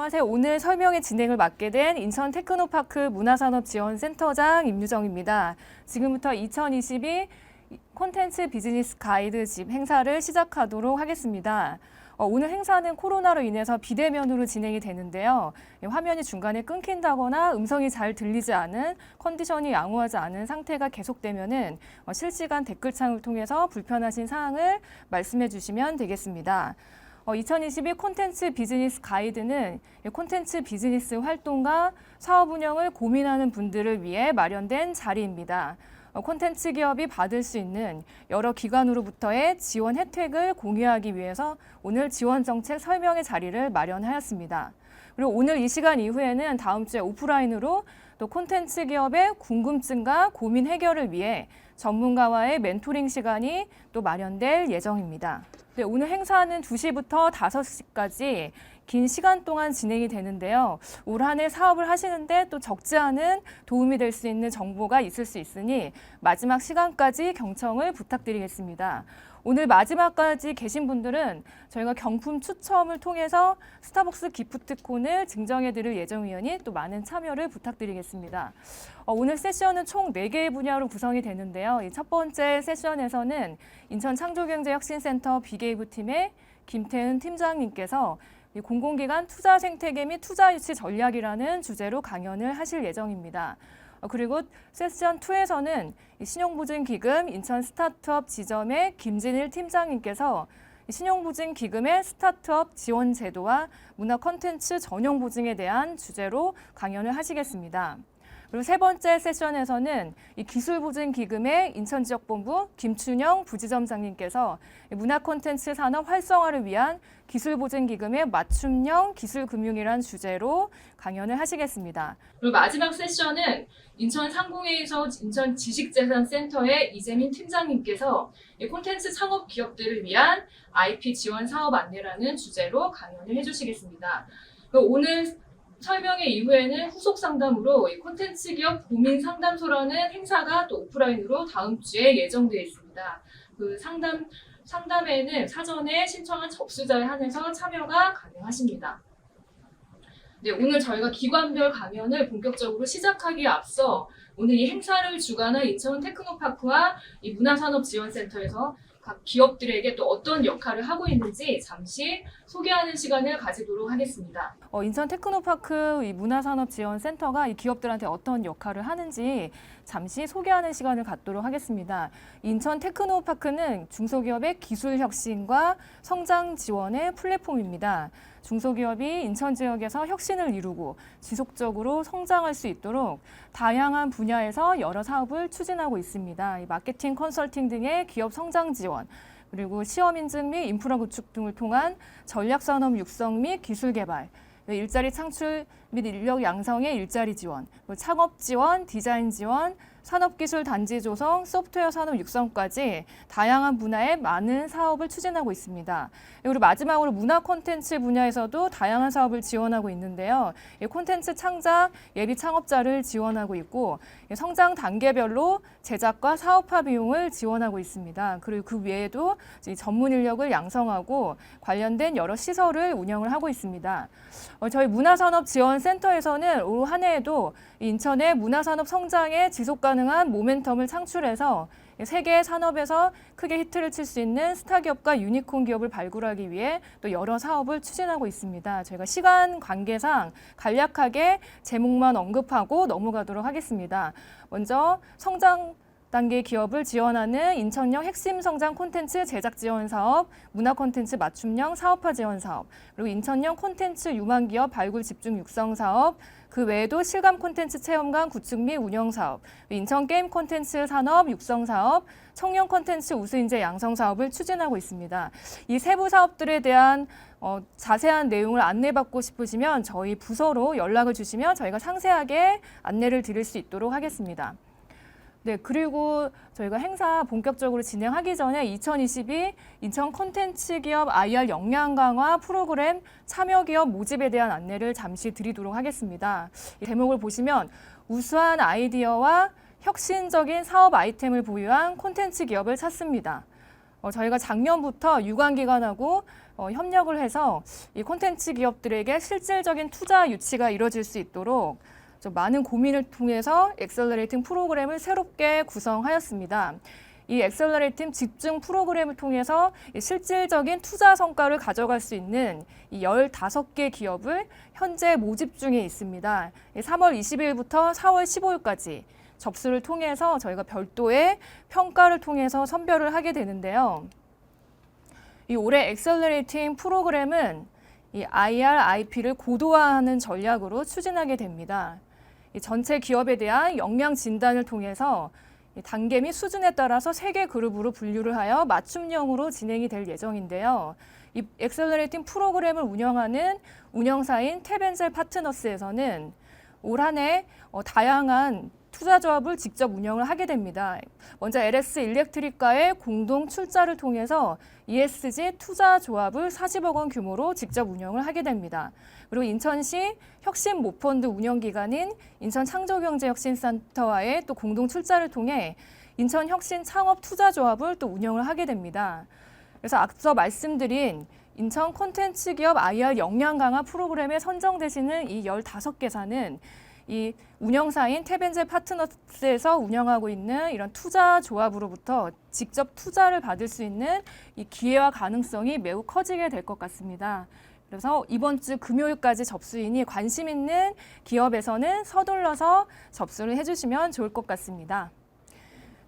안녕하세요. 오늘 설명회 진행을 맡게 된 인천 테크노파크 문화산업지원센터장 임유정입니다. 지금부터 2022 콘텐츠 비즈니스 가이드 집 행사를 시작하도록 하겠습니다. 오늘 행사는 코로나로 인해서 비대면으로 진행이 되는데요. 화면이 중간에 끊긴다거나 음성이 잘 들리지 않은 컨디션이 양호하지 않은 상태가 계속되면은 실시간 댓글창을 통해서 불편하신 사항을 말씀해 주시면 되겠습니다. 2022 콘텐츠 비즈니스 가이드는 콘텐츠 비즈니스 활동과 사업 운영을 고민하는 분들을 위해 마련된 자리입니다. 콘텐츠 기업이 받을 수 있는 여러 기관으로부터의 지원 혜택을 공유하기 위해서 오늘 지원 정책 설명의 자리를 마련하였습니다. 그리고 오늘 이 시간 이후에는 다음 주에 오프라인으로 또 콘텐츠 기업의 궁금증과 고민 해결을 위해 전문가와의 멘토링 시간이 또 마련될 예정입니다. 네, 오늘 행사는 2시부터 5시까지 긴 시간 동안 진행이 되는데요. 올 한 해 사업을 하시는데 또 적지 않은 도움이 될 수 있는 정보가 있을 수 있으니 마지막 시간까지 경청을 부탁드리겠습니다. 오늘 마지막까지 계신 분들은 저희가 경품 추첨을 통해서 스타벅스 기프트콘을 증정해 드릴 예정이니 또 많은 참여를 부탁드리겠습니다. 오늘 세션은 총 4개의 분야로 구성이 되는데요. 이 첫 번째 세션에서는 인천창조경제혁신센터 비게이브팀의 김태은 팀장님께서 공공기관 투자 생태계 및 투자 유치 전략이라는 주제로 강연을 하실 예정입니다. 그리고 세션 2에서는 신용보증기금 인천 스타트업 지점의 김진일 팀장님께서 신용보증기금의 스타트업 지원 제도와 문화 콘텐츠 전용 보증에 대한 주제로 강연을 하시겠습니다. 그리고 세 번째 세션에서는 이 기술보증기금의 인천지역본부 김춘영 부지점장님께서 문화 콘텐츠 산업 활성화를 위한 기술보증기금의 맞춤형 기술금융이라는 주제로 강연을 하시겠습니다. 그리고 마지막 세션은 인천 상공회에서 인천 지식재산센터의 이재민 팀장님께서 콘텐츠 창업 기업들을 위한 IP 지원 사업 안내라는 주제로 강연을 해주시겠습니다. 오늘 설명회 이후에는 후속 상담으로 콘텐츠 기업 고민 상담소라는 행사가 또 오프라인으로 다음 주에 예정되어 있습니다. 그 상담에는 사전에 신청한 접수자에 한해서 참여가 가능하십니다. 네, 오늘 저희가 기관별 강연을 본격적으로 시작하기에 앞서 오늘 이 행사를 주관한 인천 테크노파크와 이 문화산업지원센터에서 각 기업들에게 또 어떤 역할을 하고 있는지 잠시 소개하는 시간을 가지도록 하겠습니다. 인천 테크노파크 이 문화산업지원센터가 이 기업들한테 어떤 역할을 하는지 잠시 소개하는 시간을 갖도록 하겠습니다. 인천 테크노파크는 중소기업의 기술 혁신과 성장 지원의 플랫폼입니다. 중소기업이 인천 지역에서 혁신을 이루고 지속적으로 성장할 수 있도록 다양한 분야에서 여러 사업을 추진하고 있습니다. 마케팅 컨설팅 등의 기업 성장 지원, 그리고 시험 인증 및 인프라 구축 등을 통한 전략산업 육성 및 기술 개발, 일자리 창출 및 인력 양성의 일자리 지원, 창업 지원, 디자인 지원, 산업기술 단지 조성, 소프트웨어 산업 육성까지 다양한 분야의 많은 사업을 추진하고 있습니다. 그리고 마지막으로 문화 콘텐츠 분야에서도 다양한 사업을 지원하고 있는데요. 콘텐츠 창작, 예비 창업자를 지원하고 있고 성장 단계별로 제작과 사업화 비용을 지원하고 있습니다. 그리고 그 외에도 전문 인력을 양성하고 관련된 여러 시설을 운영을 하고 있습니다. 저희 문화산업지원센터에서는 올 한 해에도 인천의 문화산업 성장에 지속 가능한 모멘텀을 창출해서 세계 산업에서 크게 히트를 칠 수 있는 스타기업과 유니콘 기업을 발굴하기 위해 또 여러 사업을 추진하고 있습니다. 저희가 시간 관계상 간략하게 제목만 언급하고 넘어가도록 하겠습니다. 먼저 성장 단계 기업을 지원하는 인천형 핵심 성장 콘텐츠 제작 지원 사업, 문화 콘텐츠 맞춤형 사업화 지원 사업, 그리고 인천형 콘텐츠 유망 기업 발굴 집중 육성 사업, 그 외에도 실감 콘텐츠 체험관 구축 및 운영 사업, 인천 게임 콘텐츠 산업 육성 사업, 청년 콘텐츠 우수 인재 양성 사업을 추진하고 있습니다. 이 세부 사업들에 대한 자세한 내용을 안내받고 싶으시면 저희 부서로 연락을 주시면 저희가 상세하게 안내를 드릴 수 있도록 하겠습니다. 네, 그리고 저희가 행사 본격적으로 진행하기 전에 2022 인천 콘텐츠 기업 IR 역량 강화 프로그램 참여 기업 모집에 대한 안내를 잠시 드리도록 하겠습니다. 이 제목을 보시면 우수한 아이디어와 혁신적인 사업 아이템을 보유한 콘텐츠 기업을 찾습니다. 저희가 작년부터 유관기관하고 협력을 해서 이 콘텐츠 기업들에게 실질적인 투자 유치가 이뤄질 수 있도록 좀 많은 고민을 통해서 엑셀러레이팅 프로그램을 새롭게 구성하였습니다. 이 엑셀러레이팅 집중 프로그램을 통해서 실질적인 투자 성과를 가져갈 수 있는 이 15개 기업을 현재 모집 중에 있습니다. 3월 20일부터 4월 15일까지 접수를 통해서 저희가 별도의 평가를 통해서 선별을 하게 되는데요. 이 올해 엑셀러레이팅 프로그램은 이 IR/IP를 고도화하는 전략으로 추진하게 됩니다. 이 전체 기업에 대한 역량 진단을 통해서 단계 및 수준에 따라서 3개 그룹으로 분류를 하여 맞춤형으로 진행이 될 예정인데요. 이 엑셀러레이팅 프로그램을 운영하는 운영사인 탭앤셀 파트너스에서는 올 한 해 다양한 투자 조합을 직접 운영을 하게 됩니다. 먼저 LS 일렉트릭과의 공동 출자를 통해서 ESG 투자 조합을 40억 원 규모로 직접 운영을 하게 됩니다. 그리고 인천시 혁신 모펀드 운영기관인 인천창조경제혁신센터와의 또 공동 출자를 통해 인천 혁신 창업 투자 조합을 또 운영을 하게 됩니다. 그래서 앞서 말씀드린 인천 콘텐츠 기업 IR 역량 강화 프로그램에 선정되시는 이 15개사는 이 운영사인 탭앤젤 파트너스에서 운영하고 있는 이런 투자 조합으로부터 직접 투자를 받을 수 있는 이 기회와 가능성이 매우 커지게 될 것 같습니다. 그래서 이번 주 금요일까지 접수이니 관심 있는 기업에서는 서둘러서 접수를 해주시면 좋을 것 같습니다.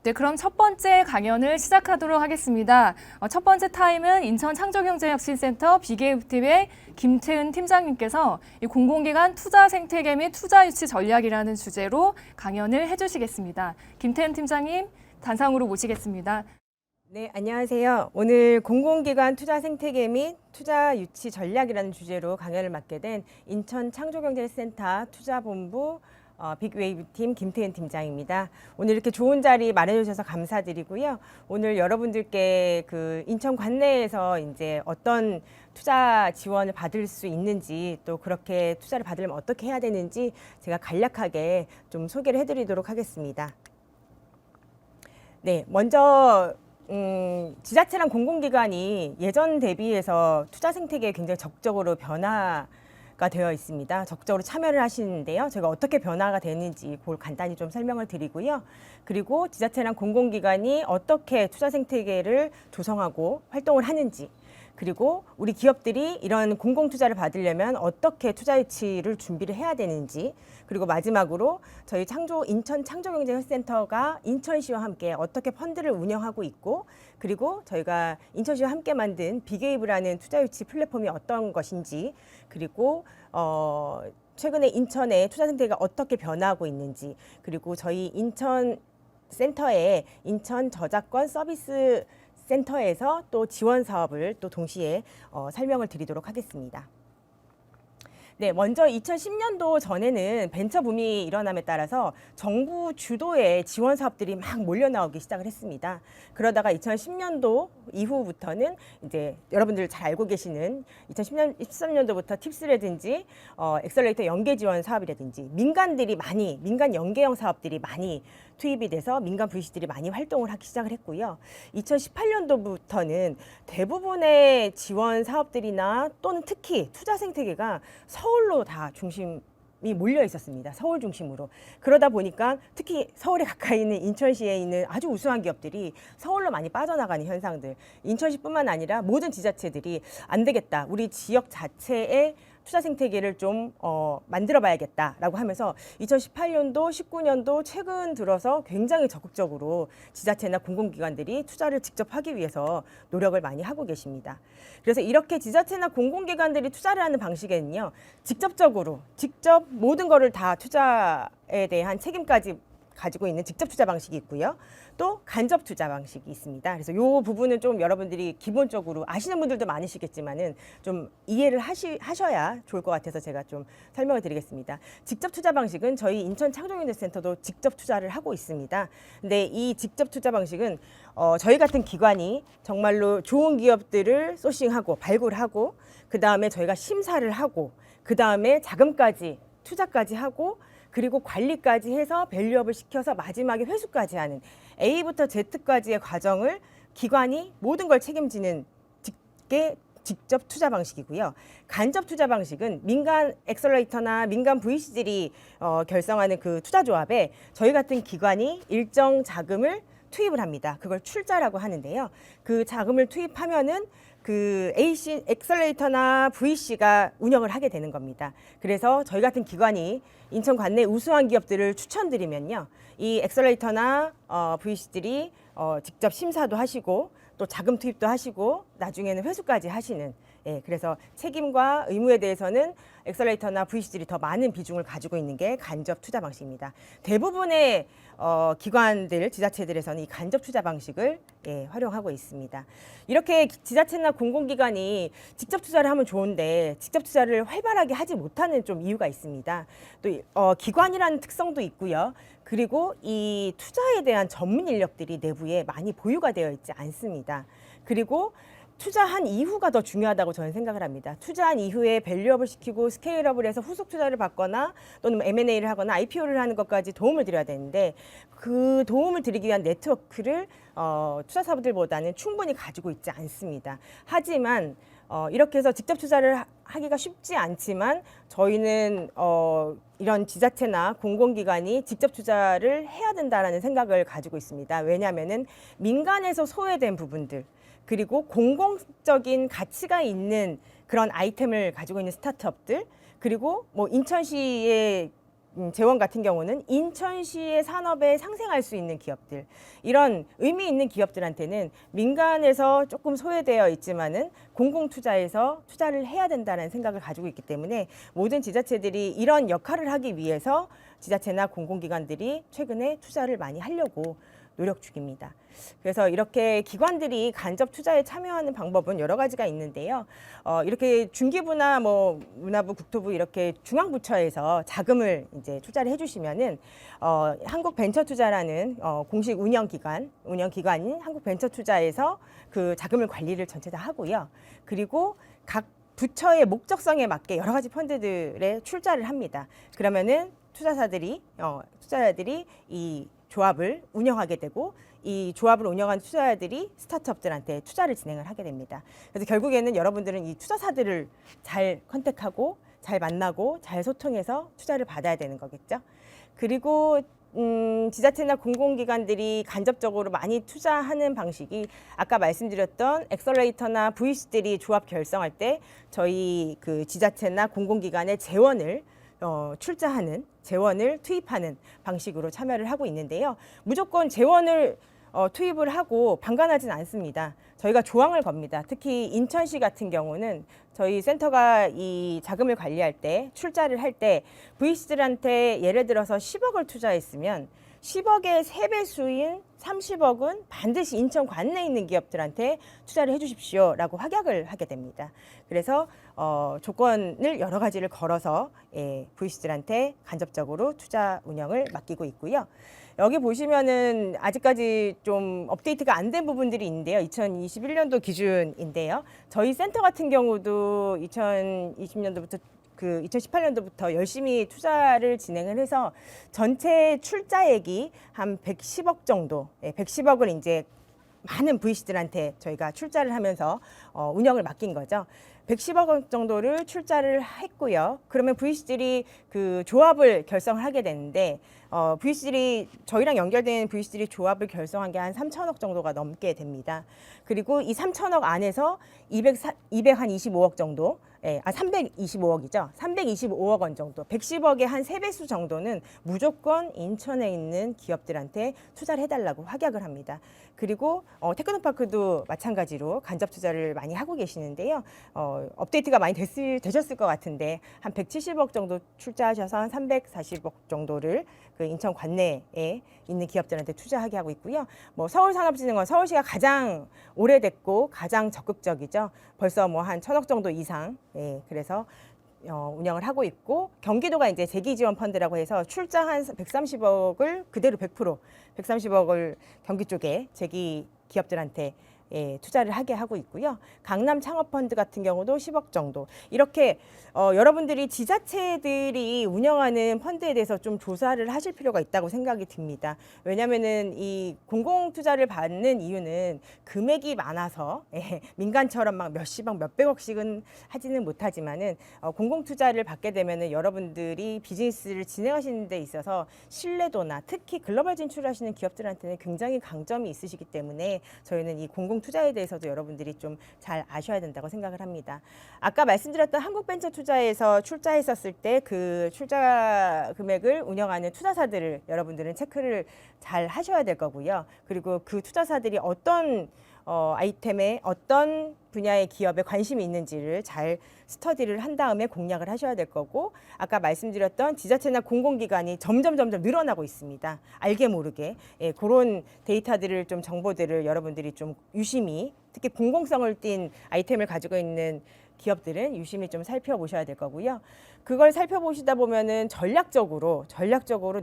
네, 그럼 첫 번째 강연을 시작하도록 하겠습니다. 첫 번째 타임은 인천창조경제혁신센터 비계획팀의 김태은 팀장님께서 이 공공기관 투자 생태계 및 투자 유치 전략이라는 주제로 강연을 해주시겠습니다. 김태은 팀장님 단상으로 모시겠습니다. 네, 안녕하세요. 오늘 공공기관 투자 생태계 및 투자 유치 전략이라는 주제로 강연을 맡게 된 인천창조경제센터 투자본부 빅웨이브팀 김태은 팀장입니다. 오늘 이렇게 좋은 자리 마련해 주셔서 감사드리고요. 오늘 여러분들께 그 인천 관내에서 이제 어떤 투자 지원을 받을 수 있는지 또 그렇게 투자를 받으려면 어떻게 해야 되는지 제가 간략하게 좀 소개를 해드리도록 하겠습니다. 네, 먼저 지자체랑 공공기관이 예전 대비해서 투자 생태계에 굉장히 적극적으로 변화가 되어 있습니다. 적극적으로 참여를 하시는데요. 제가 어떻게 변화가 되는지 그걸 간단히 좀 설명을 드리고요. 그리고 지자체랑 공공기관이 어떻게 투자 생태계를 조성하고 활동을 하는지, 그리고 우리 기업들이 이런 공공투자를 받으려면 어떻게 투자 유치를 준비를 해야 되는지, 그리고 마지막으로 저희 인천 창조경제센터가 인천시와 함께 어떻게 펀드를 운영하고 있고, 그리고 저희가 인천시와 함께 만든 빅웨이브라는 투자 유치 플랫폼이 어떤 것인지, 그리고 최근에 인천의 투자 생태계가 어떻게 변화하고 있는지, 그리고 저희 인천 센터의 인천 저작권 서비스 센터에서 또 지원 사업을 또 동시에 설명을 드리도록 하겠습니다. 네, 먼저 2010년도 전에는 벤처 붐이 일어남에 따라서 정부 주도의 지원 사업들이 막 몰려 나오기 시작을 했습니다. 그러다가 2010년도 이후부터는 이제 여러분들 잘 알고 계시는 2013년도부터 팁스라든지 엑셀러레이터 연계 지원 사업이라든지 민간 연계형 사업들이 많이 투입이 돼서 민간 VC들이 많이 활동을 하기 시작을 했고요. 2018년도부터는 대부분의 지원 사업들이나 또는 특히 투자 생태계가 서울로 다 중심이 몰려 있었습니다. 서울 중심으로. 그러다 보니까 특히 서울에 가까이 있는 인천시에 있는 아주 우수한 기업들이 서울로 많이 빠져나가는 현상들. 인천시뿐만 아니라 모든 지자체들이 안 되겠다. 우리 지역 자체의 투자 생태계를 좀 만들어 봐야겠다라고 하면서 2018년도, 19년도 최근 들어서 굉장히 적극적으로 지자체나 공공기관들이 투자를 직접 하기 위해서 노력을 많이 하고 계십니다. 그래서 이렇게 지자체나 공공기관들이 투자를 하는 방식에는요, 직접 모든 거를 다 투자에 대한 책임까지 가지고 있는 직접 투자 방식이 있고요. 또 간접 투자 방식이 있습니다. 그래서 이 부분은 좀 여러분들이 기본적으로 아시는 분들도 많으시겠지만은 좀 이해를 하셔야 좋을 것 같아서 제가 좀 설명을 드리겠습니다. 직접 투자 방식은 저희 인천 창조경제센터도 직접 투자를 하고 있습니다. 근데 이 직접 투자 방식은 저희 같은 기관이 정말로 좋은 기업들을 소싱하고 발굴하고 그 다음에 저희가 심사를 하고 그 다음에 자금까지 투자까지 하고 그리고 관리까지 해서 밸류업을 시켜서 마지막에 회수까지 하는 A부터 Z까지의 과정을 기관이 모든 걸 책임지는 직접 투자 방식이고요. 간접 투자 방식은 민간 엑셀러레이터나 민간 VC들이 결성하는 그 투자 조합에 저희 같은 기관이 일정 자금을 투입을 합니다. 그걸 출자라고 하는데요. 그 자금을 투입하면은 그 AC 엑셀레이터나 VC가 운영을 하게 되는 겁니다. 그래서 저희 같은 기관이 인천 관내 우수한 기업들을 추천드리면요, 이 엑셀레이터나 VC들이 직접 심사도 하시고 또 자금 투입도 하시고 나중에는 회수까지 하시는, 그래서 책임과 의무에 대해서는 엑셀레이터나 VC들이 더 많은 비중을 가지고 있는 게 간접 투자 방식입니다. 대부분의 기관들, 지자체들에서는 이 간접 투자 방식을 활용하고 있습니다. 이렇게 지자체나 공공기관이 직접 투자를 하면 좋은데 직접 투자를 활발하게 하지 못하는 좀 이유가 있습니다. 또 기관이라는 특성도 있고요. 그리고 이 투자에 대한 전문 인력들이 내부에 많이 보유가 되어 있지 않습니다. 그리고 투자한 이후가 더 중요하다고 저는 생각을 합니다. 투자한 이후에 밸류업을 시키고 스케일업을 해서 후속 투자를 받거나 또는 M&A를 하거나 IPO를 하는 것까지 도움을 드려야 되는데 그 도움을 드리기 위한 네트워크를 투자사들보다는 충분히 가지고 있지 않습니다. 하지만 이렇게 해서 직접 투자를 하기가 쉽지 않지만 저희는 이런 지자체나 공공기관이 직접 투자를 해야 된다라는 생각을 가지고 있습니다. 왜냐하면은 민간에서 소외된 부분들, 그리고 공공적인 가치가 있는 그런 아이템을 가지고 있는 스타트업들, 그리고 뭐 인천시의 재원 같은 경우는 인천시의 산업에 상생할 수 있는 기업들, 이런 의미 있는 기업들한테는 민간에서 조금 소외되어 있지만은 공공 투자에서 투자를 해야 된다는 생각을 가지고 있기 때문에 모든 지자체들이 이런 역할을 하기 위해서 지자체나 공공기관들이 최근에 투자를 많이 하려고 노력 중입니다. 그래서 이렇게 기관들이 간접 투자에 참여하는 방법은 여러 가지가 있는데요. 이렇게 중기부나 뭐 문화부, 국토부 이렇게 중앙부처에서 자금을 이제 투자를 해주시면은 한국벤처투자라는 공식 운영기관인 한국벤처투자에서 그 자금을 관리를 전체 다 하고요. 그리고 각 부처의 목적성에 맞게 여러 가지 펀드들에 출자를 합니다. 그러면은 투자자들이 이 조합을 운영하게 되고 이 조합을 운영한 투자자들이 스타트업들한테 투자를 진행을 하게 됩니다. 그래서 결국에는 여러분들은 이 투자사들을 잘 컨택하고 잘 만나고 잘 소통해서 투자를 받아야 되는 거겠죠. 그리고 지자체나 공공기관들이 간접적으로 많이 투자하는 방식이 아까 말씀드렸던 엑셀레이터나 VC들이 조합 결성할 때 저희 그 지자체나 공공기관의 재원을 재원을 투입하는 방식으로 참여를 하고 있는데요. 무조건 재원을 투입을 하고 방관하진 않습니다. 저희가 조항을 겁니다. 특히 인천시 같은 경우는 저희 센터가 이 자금을 관리할 때, 출자를 할 때 VC들한테 예를 들어서 10억을 투자했으면 10억의 3배수인 30억은 반드시 인천 관내에 있는 기업들한테 투자를 해주십시오라고 확약을 하게 됩니다. 그래서 조건을 여러 가지를 걸어서 VC들한테 간접적으로 투자 운영을 맡기고 있고요. 여기 보시면은 아직까지 좀 업데이트가 안 된 부분들이 있는데요. 2021년도 기준인데요. 저희 센터 같은 경우도 2020년도부터 2018년도부터 열심히 투자를 진행을 해서 전체 출자액이 한 110억 정도, 110억을 이제 많은 VC들한테 저희가 출자를 하면서 운영을 맡긴 거죠. 110억 원 정도를 출자를 했고요. 그러면 VC들이 그 조합을 결성을 하게 되는데 VC들이 저희랑 연결된 VC들이 조합을 결성한 게 한 3천억 정도가 넘게 됩니다. 그리고 이 3천억 안에서 225억 정도, 325억이죠. 325억 원 정도, 110억의 한 3배수 정도는 무조건 인천에 있는 기업들한테 투자를 해달라고 확약을 합니다. 그리고 테크노파크도 마찬가지로 간접 투자를 많이 하고 계시는데요. 업데이트가 많이 되셨을 것 같은데 한 170억 정도 출자하셔서 한 340억 정도를 그 인천 관내에 있는 기업들한테 투자하게 하고 있고요. 뭐 서울산업진흥원, 서울시가 가장 오래됐고 가장 적극적이죠. 벌써 뭐 한 1,000억 정도 이상, 그래서 운영을 하고 있고, 경기도가 이제 재기지원펀드라고 해서 출자한 130억을 그대로 100%, 130억을 경기 쪽에 재기 기업들한테 투자를 하게 하고 있고요. 강남 창업펀드 같은 경우도 10억 정도. 이렇게 여러분들이 지자체들이 운영하는 펀드에 대해서 좀 조사를 하실 필요가 있다고 생각이 듭니다. 왜냐하면은 이 공공투자를 받는 이유는 금액이 많아서 민간처럼 막 몇십억, 몇백억씩은 하지는 못하지만은 공공투자를 받게 되면은 여러분들이 비즈니스를 진행하시는 데 있어서 신뢰도나 특히 글로벌 진출하시는 기업들한테는 굉장히 강점이 있으시기 때문에 저희는 이 공공투자에 대해서도 여러분들이 좀 잘 아셔야 된다고 생각을 합니다. 아까 말씀드렸던 한국벤처투자에서 출자했었을 때 그 출자 금액을 운영하는 투자사들을 여러분들은 체크를 잘 하셔야 될 거고요. 그리고 그 투자사들이 어떤 아이템에 어떤 분야의 기업에 관심이 있는지를 잘 스터디를 한 다음에 공략을 하셔야 될 거고, 아까 말씀드렸던 지자체나 공공기관이 점점 늘어나고 있습니다. 알게 모르게 그런 데이터들을 좀 정보들을 여러분들이 좀 유심히, 특히 공공성을 띈 아이템을 가지고 있는 기업들은 유심히 좀 살펴보셔야 될 거고요. 그걸 살펴보시다 보면은 전략적으로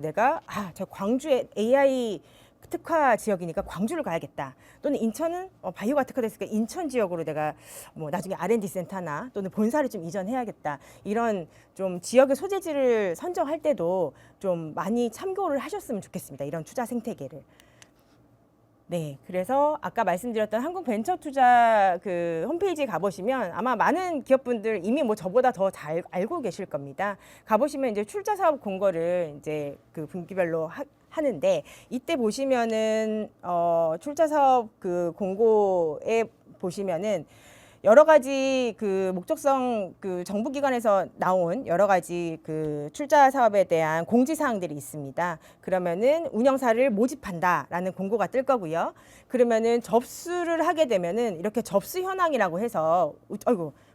내가 저 광주에 AI 특화 지역이니까 광주를 가야겠다. 또는 인천은 바이오가 특화됐으니까 인천 지역으로 내가 뭐 나중에 R&D 센터나 또는 본사를 좀 이전해야겠다. 이런 좀 지역의 소재지를 선정할 때도 좀 많이 참고를 하셨으면 좋겠습니다. 이런 투자 생태계를. 네, 그래서 아까 말씀드렸던 한국벤처투자 그 홈페이지 가보시면 아마 많은 기업분들 이미 뭐 저보다 더 잘 알고 계실 겁니다. 가보시면 이제 출자 사업 공고를 이제 그 분기별로 하는데, 이때 보시면은 출자 사업 그 공고에 보시면은 여러 가지 그 목적성 그 정부기관에서 나온 여러 가지 그 출자 사업에 대한 공지사항들이 있습니다. 그러면은 운영사를 모집한다라는 공고가 뜰 거고요. 그러면은 접수를 하게 되면은 이렇게 접수 현황이라고 해서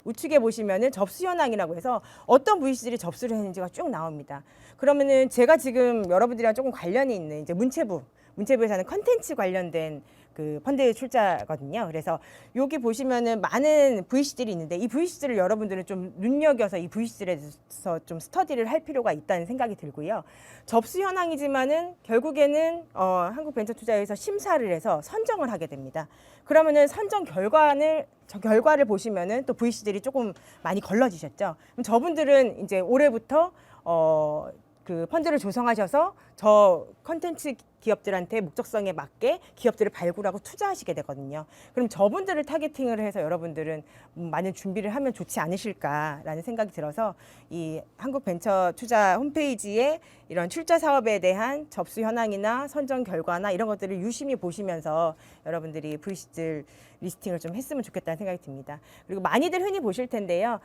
우측에 보시면은 접수 현황이라고 해서 어떤 VC들이 접수를 했는지가 쭉 나옵니다. 그러면은 제가 지금 여러분들이랑 조금 관련이 있는 이제 문체부에서 하는 컨텐츠 관련된 그 펀드 출자거든요. 그래서 여기 보시면은 많은 VC들이 있는데 이 VC들을 여러분들은 좀 눈여겨서 이 VC들에 대해서 좀 스터디를 할 필요가 있다는 생각이 들고요. 접수 현황이지만은 결국에는 한국벤처투자에서 심사를 해서 선정을 하게 됩니다. 그러면은 선정 결과를 보시면은 또 VC들이 조금 많이 걸러지셨죠. 그럼 저분들은 이제 올해부터 그 펀드를 조성하셔서 저 컨텐츠 기업들한테 목적성에 맞게 기업들을 발굴하고 투자하시게 되거든요. 그럼 저분들을 타겟팅을 해서 여러분들은 많은 준비를 하면 좋지 않으실까라는 생각이 들어서 이 한국벤처투자 홈페이지에 이런 출자 사업에 대한 접수 현황이나 선정 결과나 이런 것들을 유심히 보시면서 여러분들이 VC들 리스팅을 좀 했으면 좋겠다는 생각이 듭니다. 그리고 많이들 흔히 보실 텐데요.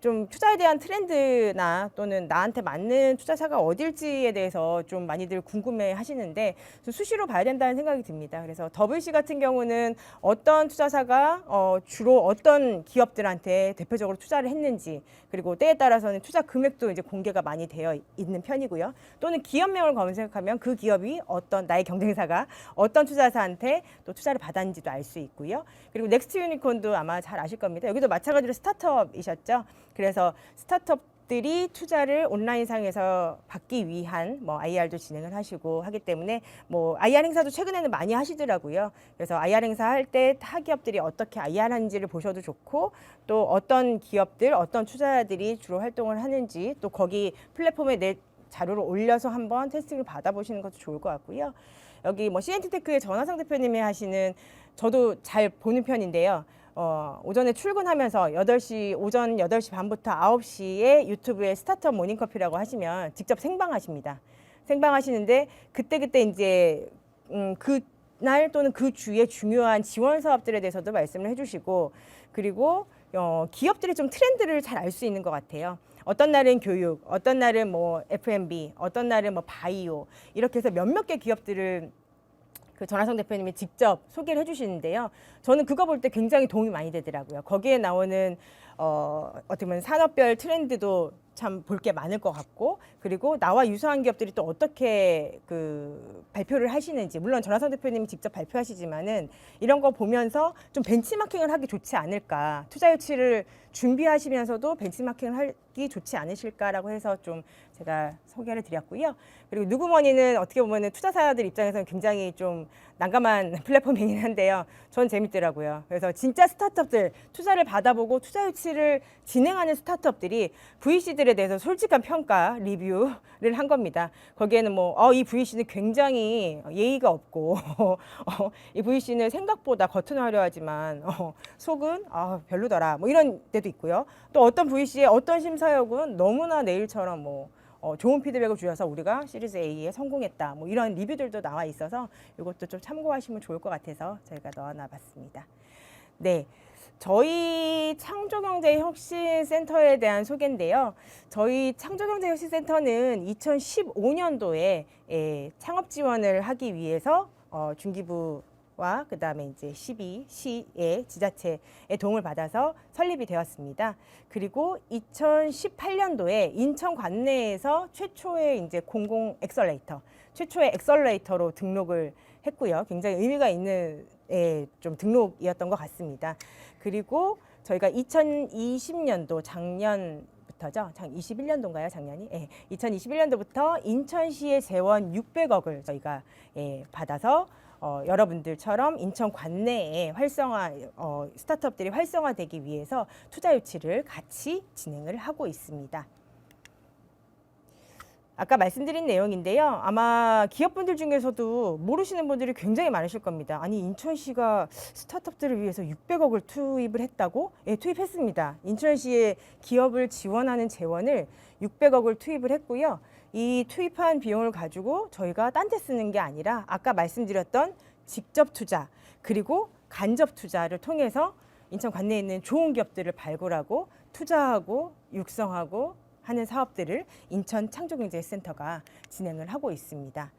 좀 투자에 대한 트렌드나 또는 나한테 맞는 투자사가 어딜지에 대해서 좀 많이들 궁금해 하시는데 수시로 봐야 된다는 생각이 듭니다. 그래서 WC 같은 경우는 어떤 투자사가 주로 어떤 기업들한테 대표적으로 투자를 했는지, 그리고 때에 따라서는 투자 금액도 이제 공개가 많이 되어 있는 편이고요. 또는 기업명을 검색하면 그 기업이 나의 경쟁사가 어떤 투자사한테 또 투자를 받았는지도 알 수 있고요. 그리고 넥스트 유니콘도 아마 잘 아실 겁니다. 여기도 마찬가지로 스타트업이셨죠. 그래서 스타트업들이 투자를 온라인상에서 받기 위한 뭐 IR도 진행을 하시고 하기 때문에 뭐 IR 행사도 최근에는 많이 하시더라고요. 그래서 IR 행사 할 때 타 기업들이 어떻게 IR 하는지를 보셔도 좋고, 또 어떤 기업들, 어떤 투자자들이 주로 활동을 하는지 또 거기 플랫폼에 내 자료를 올려서 한번 테스팅을 받아보시는 것도 좋을 것 같고요. 여기 뭐 CNT테크의 전화상 대표님이 하시는, 저도 잘 보는 편인데요. 오전에 출근하면서 오전 8시 반부터 9시에 유튜브에 스타트업 모닝커피라고 하시면 직접 생방하십니다. 생방하시는데 그때 이제 그날 또는 그 주에 중요한 지원 사업들에 대해서도 말씀을 해주시고, 그리고 기업들의 좀 트렌드를 잘 알 수 있는 것 같아요. 어떤 날은 교육, 어떤 날은 뭐 F&B, 어떤 날은 뭐 바이오, 이렇게 해서 몇몇 개 기업들을 그 전하성 대표님이 직접 소개를 해주시는데요. 저는 그거 볼 때 굉장히 도움이 많이 되더라고요. 거기에 나오는 어떻게 보면 산업별 트렌드도 참 볼 게 많을 것 같고, 그리고 나와 유사한 기업들이 또 어떻게 그 발표를 하시는지, 물론 전하성 대표님이 직접 발표하시지만은 이런 거 보면서 좀 벤치마킹을 하기 좋지 않을까, 투자 유치를 준비하시면서도 벤치마킹을 하기 좋지 않으실까라고 해서 좀 제가 소개를 드렸고요. 그리고 누구머니는 어떻게 보면 투자사들 입장에서는 굉장히 좀 난감한 플랫폼이긴 한데요. 전 재밌더라고요. 그래서 진짜 스타트업들 투자를 받아보고 투자 유치를 진행하는 스타트업들이 VC들에 대해서 솔직한 평가 리뷰를 한 겁니다. 거기에는 뭐 이 VC는 굉장히 예의가 없고 이 VC는 생각보다 겉은 화려하지만 속은 별로더라 뭐 이런 데도 있고요. 또 어떤 VC의 어떤 심사역은 너무나 내일처럼 뭐 좋은 피드백을 주셔서 우리가 시리즈 A에 성공했다. 뭐 이런 리뷰들도 나와 있어서 이것도 좀 참고하시면 좋을 것 같아서 저희가 넣어놔 봤습니다. 네. 저희 창조경제혁신센터에 대한 소개인데요. 저희 창조경제혁신센터는 2015년도에 창업 지원을 하기 위해서 중기부와 그다음에 이제 12시의 지자체의 도움을 받아서 설립이 되었습니다. 그리고 2018년도에 인천 관내에서 최초의 이제 공공 엑셀레이터, 최초의 엑셀레이터로 등록을 했고요. 굉장히 의미가 있는 좀 등록이었던 것 같습니다. 그리고 저희가 2020년도 작년부터죠. 21년도인가요, 작년이? 2021년도부터 인천시의 재원 600억을 저희가 받아서 여러분들처럼 인천 관내에 스타트업들이 활성화되기 위해서 투자 유치를 같이 진행을 하고 있습니다. 아까 말씀드린 내용인데요. 아마 기업분들 중에서도 모르시는 분들이 굉장히 많으실 겁니다. 아니 인천시가 스타트업들을 위해서 600억을 투입을 했다고? 예, 투입했습니다. 인천시의 기업을 지원하는 재원을 600억을 투입을 했고요. 이 투입한 비용을 가지고 저희가 딴 데 쓰는 게 아니라 아까 말씀드렸던 직접 투자 그리고 간접 투자를 통해서 인천 관내에 있는 좋은 기업들을 발굴하고 투자하고 육성하고 하는 사업들을 인천 창조경제센터가 진행을 하고 있습니다.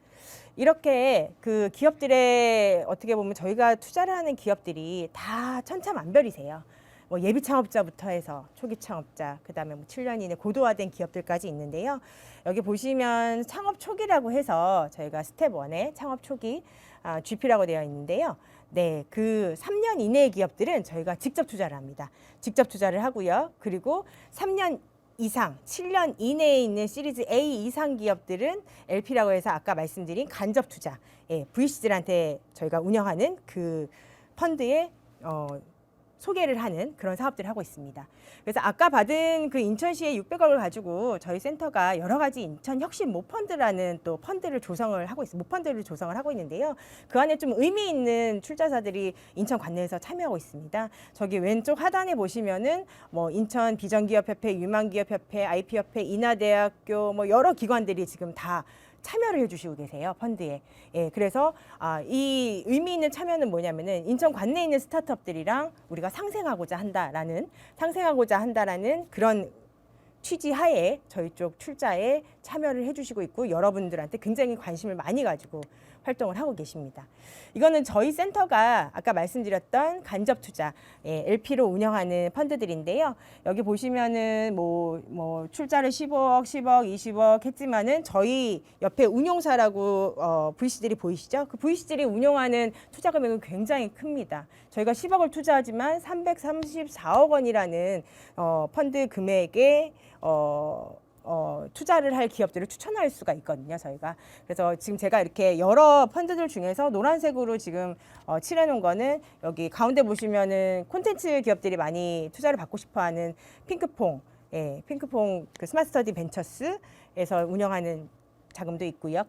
이렇게 그 기업들의 어떻게 보면 저희가 투자를 하는 기업들이 다 천차만별이세요. 뭐 예비 창업자부터 해서 초기 창업자, 그다음에 뭐 7년 이내 고도화된 기업들까지 있는데요. 여기 보시면 창업 초기라고 해서 저희가 스텝 1에 창업 초기 GP라고 되어 있는데요. 네, 그 3년 이내의 기업들은 저희가 직접 투자를 합니다. 직접 투자를 하고요. 그리고 3년 이상, 7년 이내에 있는 시리즈 A 이상 기업들은 LP라고 해서 아까 말씀드린 간접 투자, VC들한테 저희가 운영하는 그 펀드에 소개를 하는 그런 사업들을 하고 있습니다. 그래서 아까 받은 그 인천시의 600억을 가지고 저희 센터가 여러 가지 인천 혁신 모펀드라는 또 펀드를 조성을 하고 있습니다. 모펀드를 조성을 하고 있는데요. 그 안에 좀 의미 있는 출자사들이 인천 관내에서 참여하고 있습니다. 저기 왼쪽 하단에 보시면은 뭐 인천 비전기업협회, 유망기업협회, IP협회, 인하대학교 뭐 여러 기관들이 지금 다 참여를 해주시고 계세요, 펀드에. 그래서 이 의미 있는 참여는 뭐냐면은 인천 관내에 있는 스타트업들이랑 우리가 상생하고자 한다라는 그런 취지 하에 저희 쪽 출자에 참여를 해주시고 있고 여러분들한테 굉장히 관심을 많이 가지고 활동을 하고 계십니다. 이거는 저희 센터가 아까 말씀드렸던 간접 투자, LP로 운영하는 펀드들인데요. 여기 보시면은 뭐 출자를 15억, 10억, 20억 했지만은 저희 옆에 운용사라고 VC들이 보이시죠? 그 VC들이 운용하는 투자 금액은 굉장히 큽니다. 저희가 10억을 투자하지만 334억 원이라는 펀드 금액에 투자를 할 기업들을 추천할 수가 있거든요, 저희가. 그래서 지금 제가 이렇게 여러 펀드들 중에서 노란색으로 지금 칠해 놓은 거는 여기 가운데 보시면은 콘텐츠 기업들이 많이 투자를 받고 싶어 하는 핑크퐁, 핑크퐁 그 스마트 스터디 벤처스에서 운영하는 자금도 있고요.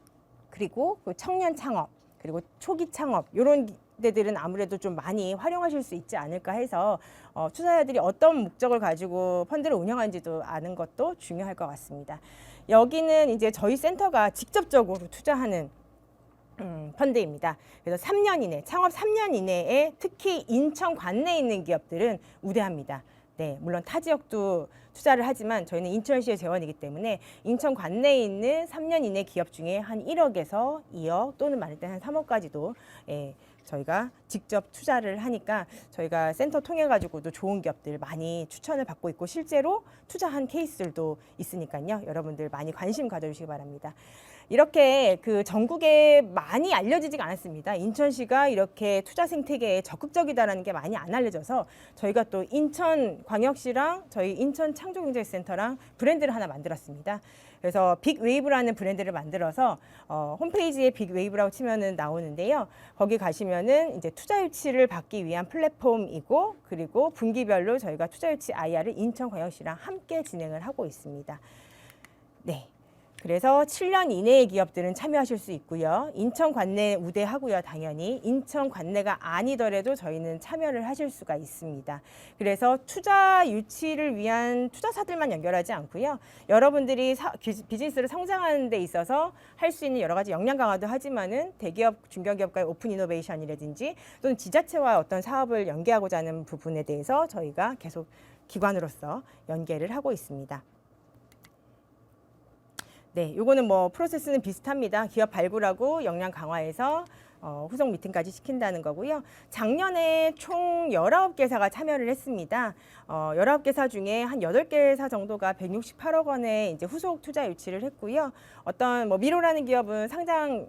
그리고 그 청년 창업, 그리고 초기 창업, 이런 데들은 아무래도 좀 많이 활용하실 수 있지 않을까 해서 투자자들이 어떤 목적을 가지고 펀드를 운영하는지도 아는 것도 중요할 것 같습니다. 여기는 이제 저희 센터가 직접적으로 투자하는 펀드입니다. 그래서 3년 이내, 창업 3년 이내에 특히 인천 관내에 있는 기업들은 우대합니다. 네, 물론 타 지역도 투자를 하지만 저희는 인천시의 재원이기 때문에 인천 관내에 있는 3년 이내 기업 중에 한 1억에서 2억 또는 많을 때 한 3억까지도 저희가 직접 투자를 하니까 저희가 센터 통해 가지고도 좋은 기업들 많이 추천을 받고 있고 실제로 투자한 케이스들도 있으니까요. 여러분들 많이 관심 가져주시기 바랍니다. 이렇게 그 전국에 많이 알려지지가 않았습니다. 인천시가 이렇게 투자 생태계에 적극적이다라는 게 많이 안 알려져서 저희가 또 인천광역시랑 저희 인천창조경제센터랑 브랜드를 하나 만들었습니다. 그래서 빅웨이브라는 브랜드를 만들어서 홈페이지에 빅웨이브라고 치면은 나오는데요. 거기 가시면은 이제 투자 유치를 받기 위한 플랫폼이고, 그리고 분기별로 저희가 투자 유치 IR을 인천광역시랑 함께 진행을 하고 있습니다. 네. 그래서 7년 이내의 기업들은 참여하실 수 있고요. 인천 관내 우대하고요. 당연히 인천 관내가 아니더라도 저희는 참여를 하실 수가 있습니다. 그래서 투자 유치를 위한 투자사들만 연결하지 않고요. 여러분들이 비즈니스를 성장하는 데 있어서 할 수 있는 여러 가지 역량 강화도 하지만은 대기업, 중견기업과의 오픈 이노베이션이라든지 또는 지자체와 어떤 사업을 연계하고자 하는 부분에 대해서 저희가 계속 기관으로서 연계를 하고 있습니다. 네, 요거는 뭐 프로세스는 비슷합니다. 기업 발굴하고 역량 강화해서 후속 미팅까지 시킨다는 거고요. 작년에 총 19개사가 참여를 했습니다. 19개사 중에 한 8개사 정도가 168억 원의 이제 후속 투자 유치를 했고요. 어떤 뭐 미로라는 기업은 상장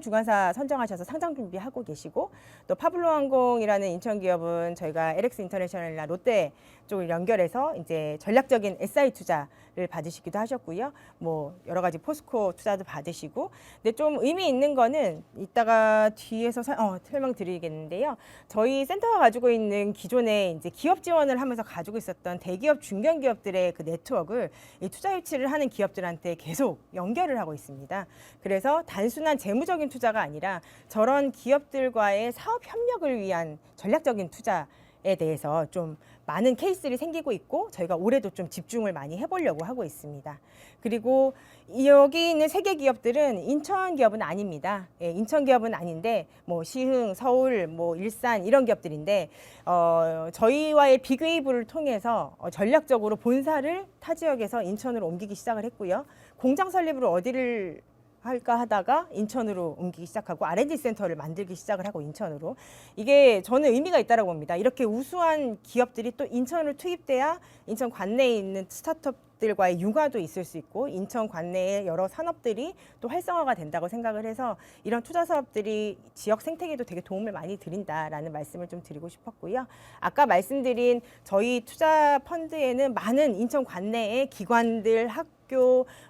주관사 선정하셔서 상장 준비하고 계시고, 또 파블로항공이라는 인천 기업은 저희가 LX 인터내셔널이나 롯데 쪽을 연결해서 이제 전략적인 SI 투자를 받으시기도 하셨고요. 뭐 여러 가지 포스코 투자도 받으시고, 근데 좀 의미 있는 거는 이따가 뒤에서 설명드리겠는데요. 저희 센터가 가지고 있는 기존에 이제 기업 지원을 하면서 가지고 있었던 대기업, 중견기업들의 그 네트워크를 이 투자 유치를 하는 기업들한테 계속 연결을 하고 있습니다. 그래서 단순한 재무적인 투자가 아니라 저런 기업들과의 사업 협력을 위한 전략적인 투자에 대해서 좀 많은 케이스들이 생기고 있고, 저희가 올해도 좀 집중을 많이 해보려고 하고 있습니다. 그리고 여기 있는 3개 기업들은 인천 기업은 아닙니다. 예, 인천 기업은 아닌데 뭐 시흥, 서울, 뭐 일산 이런 기업들인데 저희와의 빅웨이브를 통해서 전략적으로 본사를 타 지역에서 인천으로 옮기기 시작을 했고요. 공장 설립으로 어디를 할까 하다가 인천으로 옮기기 시작하고 R&D 센터를 만들기 시작을 하고 인천으로. 이게 저는 의미가 있다고 봅니다. 이렇게 우수한 기업들이 또 인천으로 투입돼야 인천 관내에 있는 스타트업들과의 융화도 있을 수 있고, 인천 관내의 여러 산업들이 또 활성화가 된다고 생각을 해서 이런 투자 사업들이 지역 생태계에도 되게 도움을 많이 드린다라는 말씀을 좀 드리고 싶었고요. 아까 말씀드린 저희 투자 펀드에는 많은 인천 관내의 기관들, 학교,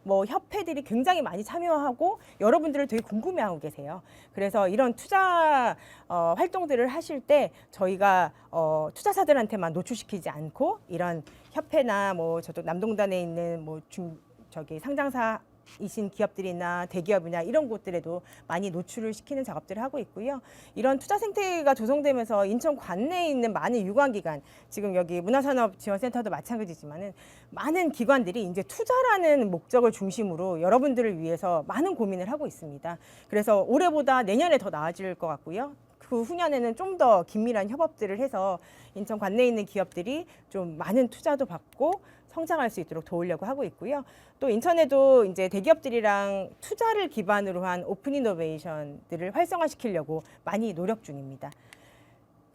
뭐 협회들이 굉장히 많이 참여하고 여러분들을 되게 궁금해하고 계세요. 그래서 이런 투자 활동들을 하실 때 저희가 투자사들한테만 노출시키지 않고 이런 협회나 뭐 저도 남동단에 있는 뭐 상장사이신 기업들이나 대기업이나 이런 곳들에도 많이 노출을 시키는 작업들을 하고 있고요. 이런 투자 생태계가 조성되면서 인천 관내에 있는 많은 유관기관, 지금 여기 문화산업지원센터도 마찬가지지만은 많은 기관들이 이제 투자라는 목적을 중심으로 여러분들을 위해서 많은 고민을 하고 있습니다. 그래서 올해보다 내년에 더 나아질 것 같고요. 그 후년에는 좀 더 긴밀한 협업들을 해서 인천 관내에 있는 기업들이 좀 많은 투자도 받고 성장할 수 있도록 도우려고 하고 있고요. 또 인천에도 이제 대기업들이랑 투자를 기반으로 한 오픈 이노베이션들을 활성화시키려고 많이 노력 중입니다.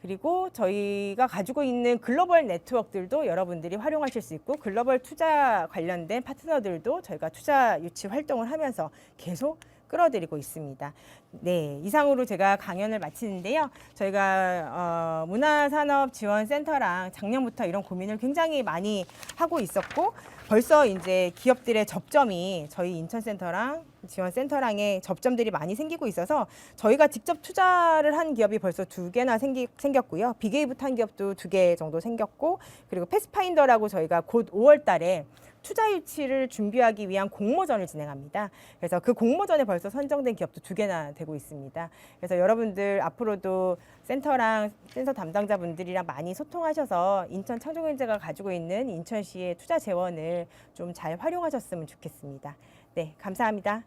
그리고 저희가 가지고 있는 글로벌 네트워크들도 여러분들이 활용하실 수 있고, 글로벌 투자 관련된 파트너들도 저희가 투자 유치 활동을 하면서 계속 끌어들이고 있습니다. 네, 이상으로 제가 강연을 마치는데요. 저희가 문화산업지원센터랑 작년부터 이런 고민을 굉장히 많이 하고 있었고, 벌써 이제 기업들의 접점이 저희 인천센터랑 지원센터랑의 접점들이 많이 생기고 있어서 저희가 직접 투자를 한 기업이 벌써 2개나 생겼고요. 빅웨이브 탄 기업도 2개 정도 생겼고, 그리고 패스파인더라고 저희가 곧 5월 달에 투자 유치를 준비하기 위한 공모전을 진행합니다. 그래서 그 공모전에 벌써 선정된 기업도 2개나 되고 있습니다. 그래서 여러분들 앞으로도 센터랑 센터 담당자분들이랑 많이 소통하셔서 인천 창조경제가 가지고 있는 인천시의 투자 재원을 좀 잘 활용하셨으면 좋겠습니다. 네, 감사합니다.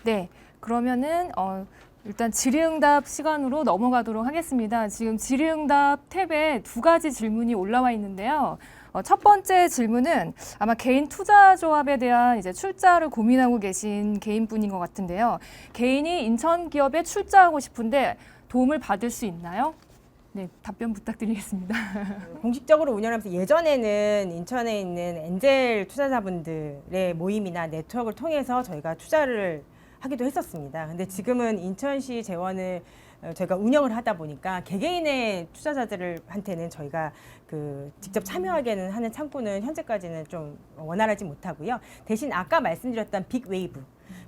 네, 그러면은 일단 질의응답 시간으로 넘어가도록 하겠습니다. 지금 질의응답 탭에 2가지 질문이 올라와 있는데요. 첫 번째 질문은 아마 개인 투자조합에 대한 이제 출자를 고민하고 계신 개인분인 것 같은데요. 개인이 인천 기업에 출자하고 싶은데 도움을 받을 수 있나요? 네, 답변 부탁드리겠습니다. 공식적으로 운영하면서 예전에는 인천에 있는 엔젤 투자자분들의 모임이나 네트워크를 통해서 저희가 투자를 하기도 했었습니다. 근데 지금은 인천시 재원을 저희가 운영을 하다 보니까 개개인의 투자자들한테는 저희가 직접 참여하게는 하는 창구는 현재까지는 좀 원활하지 못하고요. 대신 아까 말씀드렸던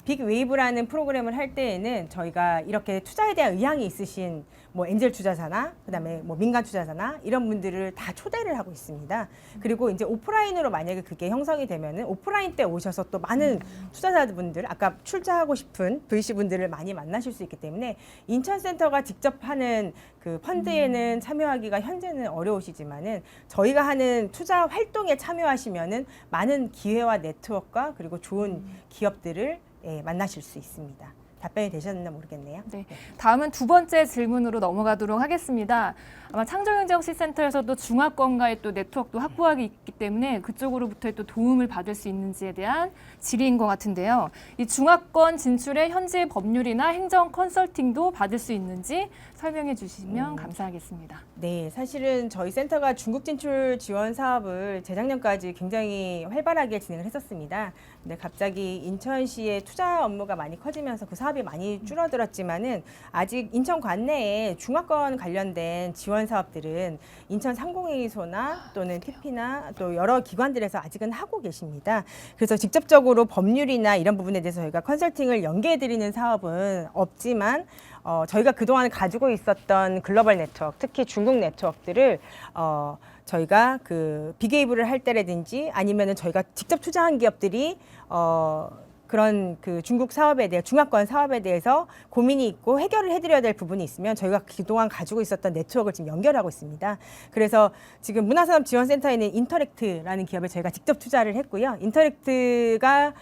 빅웨이브라는 프로그램을 할 때에는 저희가 이렇게 투자에 대한 의향이 있으신 뭐 엔젤 투자자나 그다음에 뭐 민간 투자자나 이런 분들을 다 초대를 하고 있습니다. 그리고 이제 오프라인으로 만약에 그게 형성이 되면은 오프라인 때 오셔서 또 많은 투자자분들 아까 출자하고 싶은 VC 분들을 많이 만나실 수 있기 때문에 인천센터가 직접 하는 그 펀드에는 참여하기가 현재는 어려우시지만은 저희가 하는 투자 활동에 참여하시면은 많은 기회와 네트워크와 그리고 좋은 기업들을 만나실 수 있습니다. 답변이 되셨나 모르겠네요. 네, 다음은 두 번째 질문으로 넘어가도록 하겠습니다. 아마 창조경제혁신센터에서도 중화권과의 또 네트워크도 확보하기 있기 때문에 그쪽으로부터의 또 도움을 받을 수 있는지에 대한 질의인 것 같은데요. 이 중화권 진출의 현지 법률이나 행정 컨설팅도 받을 수 있는지 설명해 주시면 감사하겠습니다. 네, 사실은 저희 센터가 중국 진출 지원 사업을 재작년까지 굉장히 활발하게 진행을 했었습니다. 근데 갑자기 인천시의 투자 업무가 많이 커지면서 그 사업이 많이 줄어들었지만은 아직 인천 관내에 중화권 관련된 지원 사업들은 인천 상공회의소나 또는 TP나 또 여러 기관들에서 아직은 하고 계십니다. 그래서 직접적으로 법률이나 이런 부분에 대해서 저희가 컨설팅을 연계해드리는 사업은 없지만 저희가 그동안 가지고 있었던 글로벌 네트워크, 특히 중국 네트워크들을 저희가 빅웨이브를 할 때라든지 아니면은 저희가 직접 투자한 기업들이 그런 중국 사업에 대해 중화권 사업에 대해서 고민이 있고 해결을 해드려야 될 부분이 있으면 저희가 그동안 가지고 있었던 네트워크를 지금 연결하고 있습니다. 그래서 지금 문화산업지원센터에 있는 인터랙트라는 기업에 저희가 직접 투자를 했고요. 인터랙트가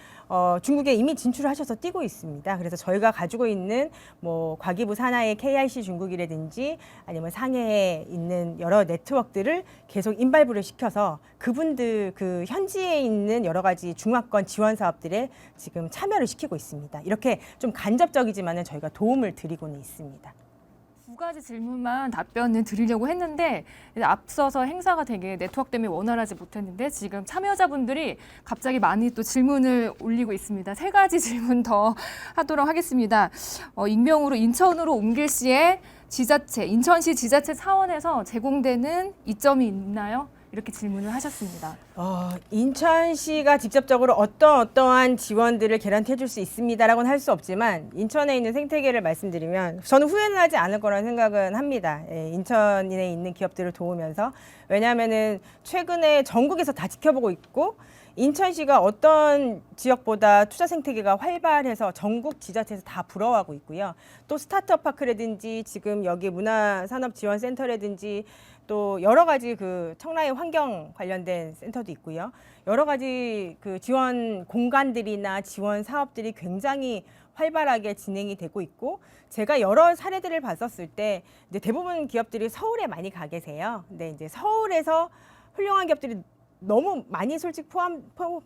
중국에 이미 진출하셔서 뛰고 있습니다. 그래서 저희가 가지고 있는 뭐 과기부 산하의 KIC 중국이라든지 아니면 상해에 있는 여러 네트워크들을 계속 인발부를 시켜서 그분들 현지에 있는 여러 가지 중화권 지원 사업들에 지금 참여를 시키고 있습니다. 이렇게 좀 간접적이지만은 저희가 도움을 드리고는 있습니다. 두 가지 질문만 답변을 드리려고 했는데 앞서서 행사가 되게 네트워크 때문에 원활하지 못했는데 지금 참여자분들이 갑자기 많이 또 질문을 올리고 있습니다. 세 가지 질문 더 하도록 하겠습니다. 익명으로 인천으로 옮길 시에 인천시 지자체 차원에서 제공되는 이점이 있나요? 이렇게 질문을 하셨습니다. 인천시가 직접적으로 어떠한 지원들을 개런티 해줄 수 있습니다라고는 할 수 없지만 인천에 있는 생태계를 말씀드리면 저는 후회는 하지 않을 거라는 생각은 합니다. 인천에 있는 기업들을 도우면서. 왜냐하면은 최근에 전국에서 다 지켜보고 있고 인천시가 어떤 지역보다 투자 생태계가 활발해서 전국 지자체에서 다 부러워하고 있고요. 또 스타트업 파크라든지 지금 여기 문화산업지원센터라든지 또 여러 가지 청라의 환경 관련된 센터도 있고요. 여러 가지 지원 공간들이나 지원 사업들이 굉장히 활발하게 진행이 되고 있고 제가 여러 사례들을 봤었을 때 이제 대부분 기업들이 서울에 많이 가 계세요. 근데 이제 서울에서 훌륭한 기업들이 너무 많이 솔직히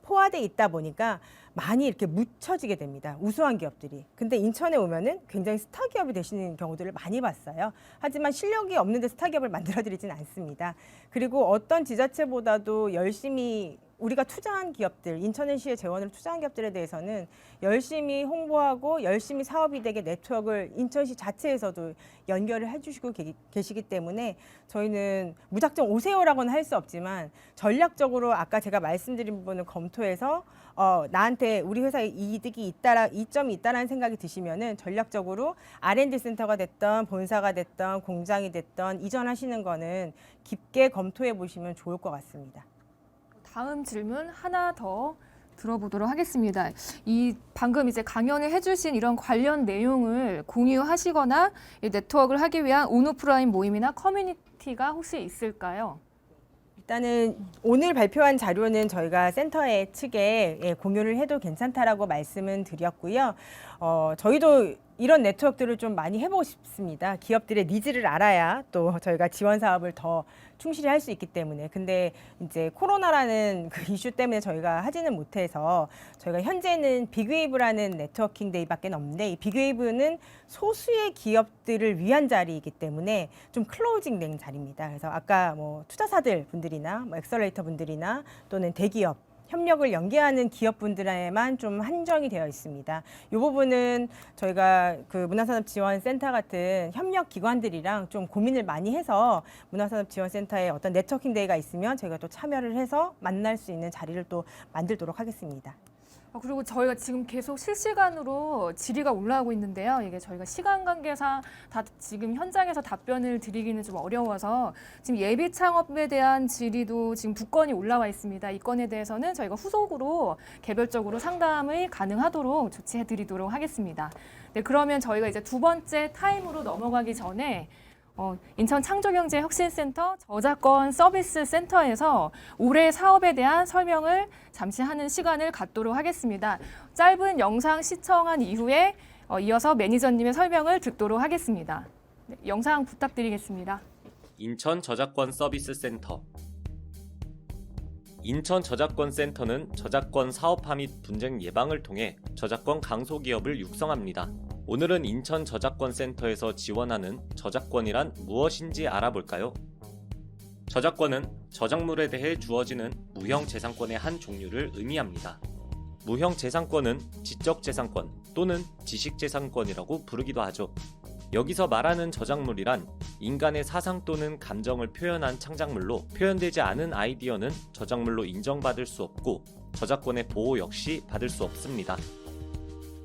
포화돼 있다 보니까 많이 이렇게 묻혀지게 됩니다. 우수한 기업들이. 근데 인천에 오면은 굉장히 스타 기업이 되시는 경우들을 많이 봤어요. 하지만 실력이 없는데 스타 기업을 만들어드리진 않습니다. 그리고 어떤 지자체보다도 열심히 우리가 투자한 기업들, 인천시의 재원을 투자한 기업들에 대해서는 열심히 홍보하고 열심히 사업이 되게 네트워크를 인천시 자체에서도 연결을 해주시고 계시기 때문에 저희는 무작정 오세요라고는 할 수 없지만 전략적으로 아까 제가 말씀드린 부분을 검토해서 나한테 우리 회사에 이점이 있다라는 생각이 드시면은 전략적으로 R&D 센터가 됐던 본사가 됐던 공장이 됐던 이전하시는 거는 깊게 검토해 보시면 좋을 것 같습니다. 다음 질문 하나 더 들어보도록 하겠습니다. 방금 이제 강연을 해주신 이런 관련 내용을 공유하시거나 이 네트워크를 하기 위한 온오프라인 모임이나 커뮤니티가 혹시 있을까요? 일단은 오늘 발표한 자료는 저희가 센터의 측에 공유를 해도 괜찮다라고 말씀은 드렸고요. 저희도 이런 네트워크들을 좀 많이 해보고 싶습니다. 기업들의 니즈를 알아야 또 저희가 지원 사업을 더 충실히 할 수 있기 때문에. 근데 이제 코로나라는 그 이슈 때문에 저희가 하지는 못해서 저희가 현재는 빅웨이브라는 네트워킹 데이밖에 없는데, 이 빅웨이브는 소수의 기업들을 위한 자리이기 때문에 좀 클로징 된 자리입니다. 그래서 아까 뭐 투자사들 분들이나 뭐 엑셀레이터 분들이나 또는 대기업 협력을 연계하는 기업분들에만 좀 한정이 되어 있습니다. 이 부분은 저희가 그 문화산업지원센터 같은 협력 기관들이랑 좀 고민을 많이 해서 문화산업지원센터에 어떤 네트워킹 데이가 있으면 저희가 또 참여를 해서 만날 수 있는 자리를 또 만들도록 하겠습니다. 그리고 저희가 지금 계속 실시간으로 질의가 올라오고 있는데요. 이게 저희가 시간 관계상 다 지금 현장에서 답변을 드리기는 좀 어려워서 지금 예비 창업에 대한 질의도 지금 2건이 올라와 있습니다. 이 건에 대해서는 저희가 후속으로 개별적으로 상담을 가능하도록 조치해 드리도록 하겠습니다. 네, 그러면 저희가 이제 2번째 타임으로 넘어가기 전에 인천 창조경제혁신센터 저작권 서비스 센터에서 올해 사업에 대한 설명을 잠시 하는 시간을 갖도록 하겠습니다. 짧은 영상 시청한 이후에 이어서 매니저님의 설명을 듣도록 하겠습니다. 네, 영상 부탁드리겠습니다. 인천 저작권 서비스 센터. 인천 저작권 센터는 저작권 사업화 및 분쟁 예방을 통해 저작권 강소 기업을 육성합니다. 오늘은 인천 저작권 센터에서 지원하는 저작권이란 무엇인지 알아볼까요? 저작권은 저작물에 대해 주어지는 무형재산권의 한 종류를 의미합니다. 무형재산권은 지적재산권 또는 지식재산권이라고 부르기도 하죠. 여기서 말하는 저작물이란 인간의 사상 또는 감정을 표현한 창작물로, 표현되지 않은 아이디어는 저작물로 인정받을 수 없고 저작권의 보호 역시 받을 수 없습니다.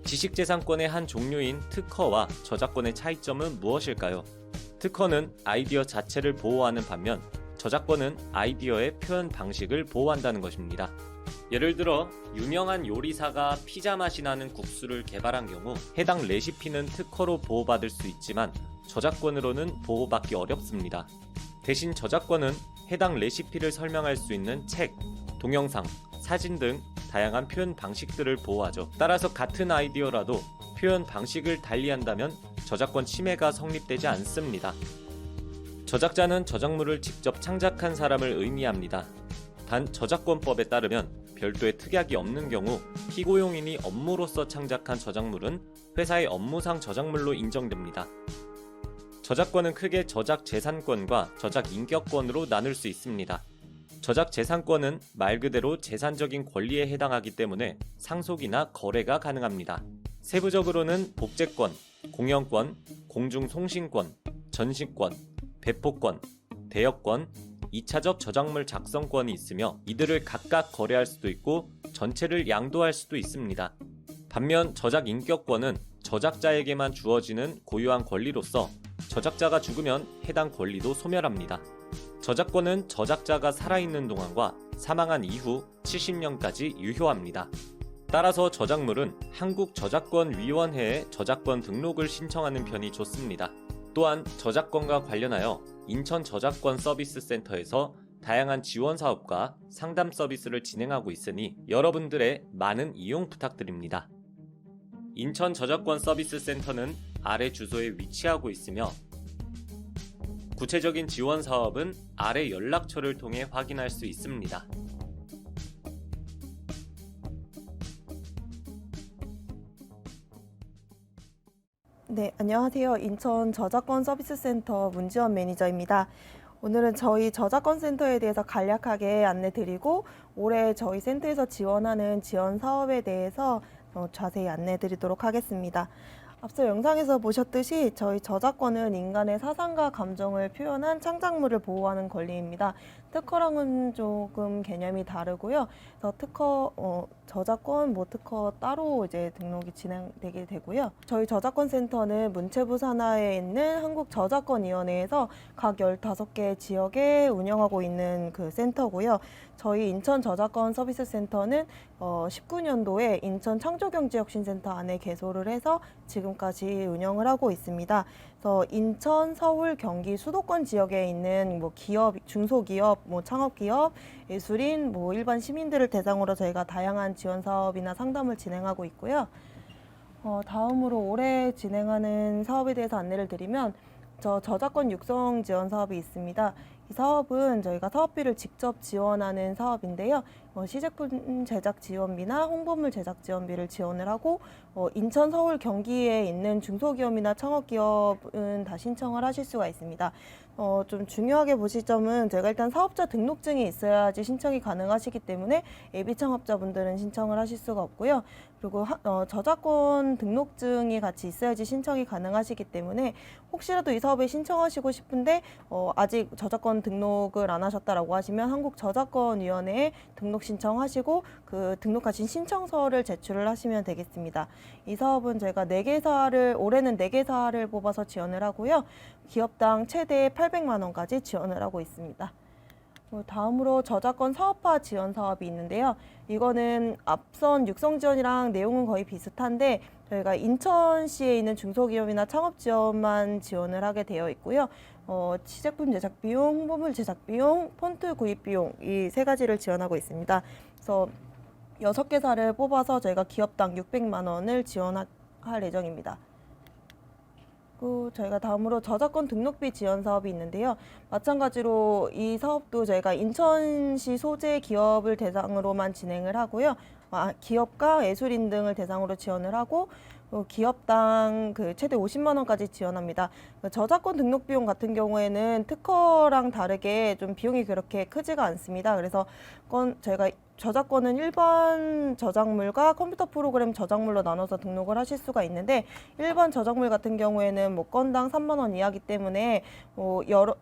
지식재산권의 한 종류인 특허와 저작권의 차이점은 무엇일까요? 특허는 아이디어 자체를 보호하는 반면 저작권은 아이디어의 표현 방식을 보호한다는 것입니다. 예를 들어 유명한 요리사가 피자 맛이 나는 국수를 개발한 경우 해당 레시피는 특허로 보호받을 수 있지만 저작권으로는 보호받기 어렵습니다. 대신 저작권은 해당 레시피를 설명할 수 있는 책, 동영상, 사진 등 다양한 표현 방식들을 보호하죠. 따라서 같은 아이디어라도 표현 방식을 달리한다면 저작권 침해가 성립되지 않습니다. 저작자는 저작물을 직접 창작한 사람을 의미합니다. 단 저작권법에 따르면 별도의 특약이 없는 경우 피고용인이 업무로서 창작한 저작물은 회사의 업무상 저작물로 인정됩니다. 저작권은 크게 저작재산권과 저작인격권으로 나눌 수 있습니다. 저작재산권은 말 그대로 재산적인 권리에 해당하기 때문에 상속이나 거래가 가능합니다. 세부적으로는 복제권, 공연권, 공중송신권, 전시권, 배포권, 대여권, 2차적 저작물 작성권이 있으며 이들을 각각 거래할 수도 있고 전체를 양도할 수도 있습니다. 반면 저작인격권은 저작자에게만 주어지는 고유한 권리로서 저작자가 죽으면 해당 권리도 소멸합니다. 저작권은 저작자가 살아있는 동안과 사망한 이후 70년까지 유효합니다. 따라서 저작물은 한국저작권위원회에 저작권 등록을 신청하는 편이 좋습니다. 또한 저작권과 관련하여 인천 저작권 서비스 센터에서 다양한 지원 사업과 상담 서비스를 진행하고 있으니 여러분들의 많은 이용 부탁드립니다. 인천 저작권 서비스 센터는 아래 주소에 위치하고 있으며 구체적인 지원 사업은 아래 연락처를 통해 확인할 수 있습니다. 네, 안녕하세요. 인천 저작권 서비스 센터 문지원 매니저입니다. 오늘은 저희 저작권 센터에 대해서 간략하게 안내 드리고 올해 저희 센터에서 지원하는 지원 사업에 대해서 자세히 안내 드리도록 하겠습니다. 앞서 영상에서 보셨듯이 저희 저작권은 인간의 사상과 감정을 표현한 창작물을 보호하는 권리입니다. 특허랑은 조금 개념이 다르고요. 그래서 저작권, 특허 따로 이제 등록이 진행되게 되고요. 저희 저작권 센터는 문체부 산하에 있는 한국저작권위원회에서 각 15개 지역에 운영하고 있는 그 센터고요. 저희 인천 저작권 서비스 센터는 19년도에 인천 창조경제혁신센터 안에 개소를 해서 지금까지 운영을 하고 있습니다. 그래서 인천, 서울, 경기 수도권 지역에 있는 뭐 기업, 중소기업, 뭐 창업기업, 예술인, 뭐 일반 시민들을 대상으로 저희가 다양한 지원 사업이나 상담을 진행하고 있고요. 다음으로 올해 진행하는 사업에 대해서 안내를 드리면 저작권 육성 지원 사업이 있습니다. 이 사업은 저희가 사업비를 직접 지원하는 사업인데요. 시제품 제작 지원비나 홍보물 제작 지원비를 지원을 하고 인천, 서울, 경기에 있는 중소기업이나 창업기업은 다 신청을 하실 수가 있습니다. 좀 중요하게 보실 점은 제가 일단 사업자 등록증이 있어야지 신청이 가능하시기 때문에 예비 창업자분들은 신청을 하실 수가 없고요. 그리고 저작권 등록증이 같이 있어야지 신청이 가능하시기 때문에 혹시라도 이 사업에 신청하시고 싶은데 아직 저작권 등록을 안 하셨다라고 하시면 한국저작권위원회에 등록 신청하시고 그 등록하신 신청서를 제출을 하시면 되겠습니다. 이 사업은 저희가 올해는 4개사를 뽑아서 지원을 하고요. 기업당 최대 800만 원까지 지원을 하고 있습니다. 다음으로 저작권 사업화 지원 사업이 있는데요. 이거는 앞선 육성 지원이랑 내용은 거의 비슷한데 저희가 인천시에 있는 중소기업이나 창업 지원만 지원을 하게 되어 있고요. 시제품 제작 비용, 홍보물 제작 비용, 폰트 구입 비용 이 3가지를 지원하고 있습니다. 그래서 6개사를 뽑아서 저희가 기업당 600만 원을 지원할 예정입니다. 그리고 저희가 다음으로 저작권 등록비 지원 사업이 있는데요. 마찬가지로 이 사업도 저희가 인천시 소재 기업을 대상으로만 진행을 하고요. 기업가 예술인 등을 대상으로 지원을 하고 기업당 최대 50만 원까지 지원합니다. 저작권 등록 비용 같은 경우에는 특허랑 다르게 좀 비용이 그렇게 크지가 않습니다. 그래서 저희가 저작권은 일반 저작물과 컴퓨터 프로그램 저작물로 나눠서 등록을 하실 수가 있는데 일반 저작물 같은 경우에는 건당 3만 원 이하기 때문에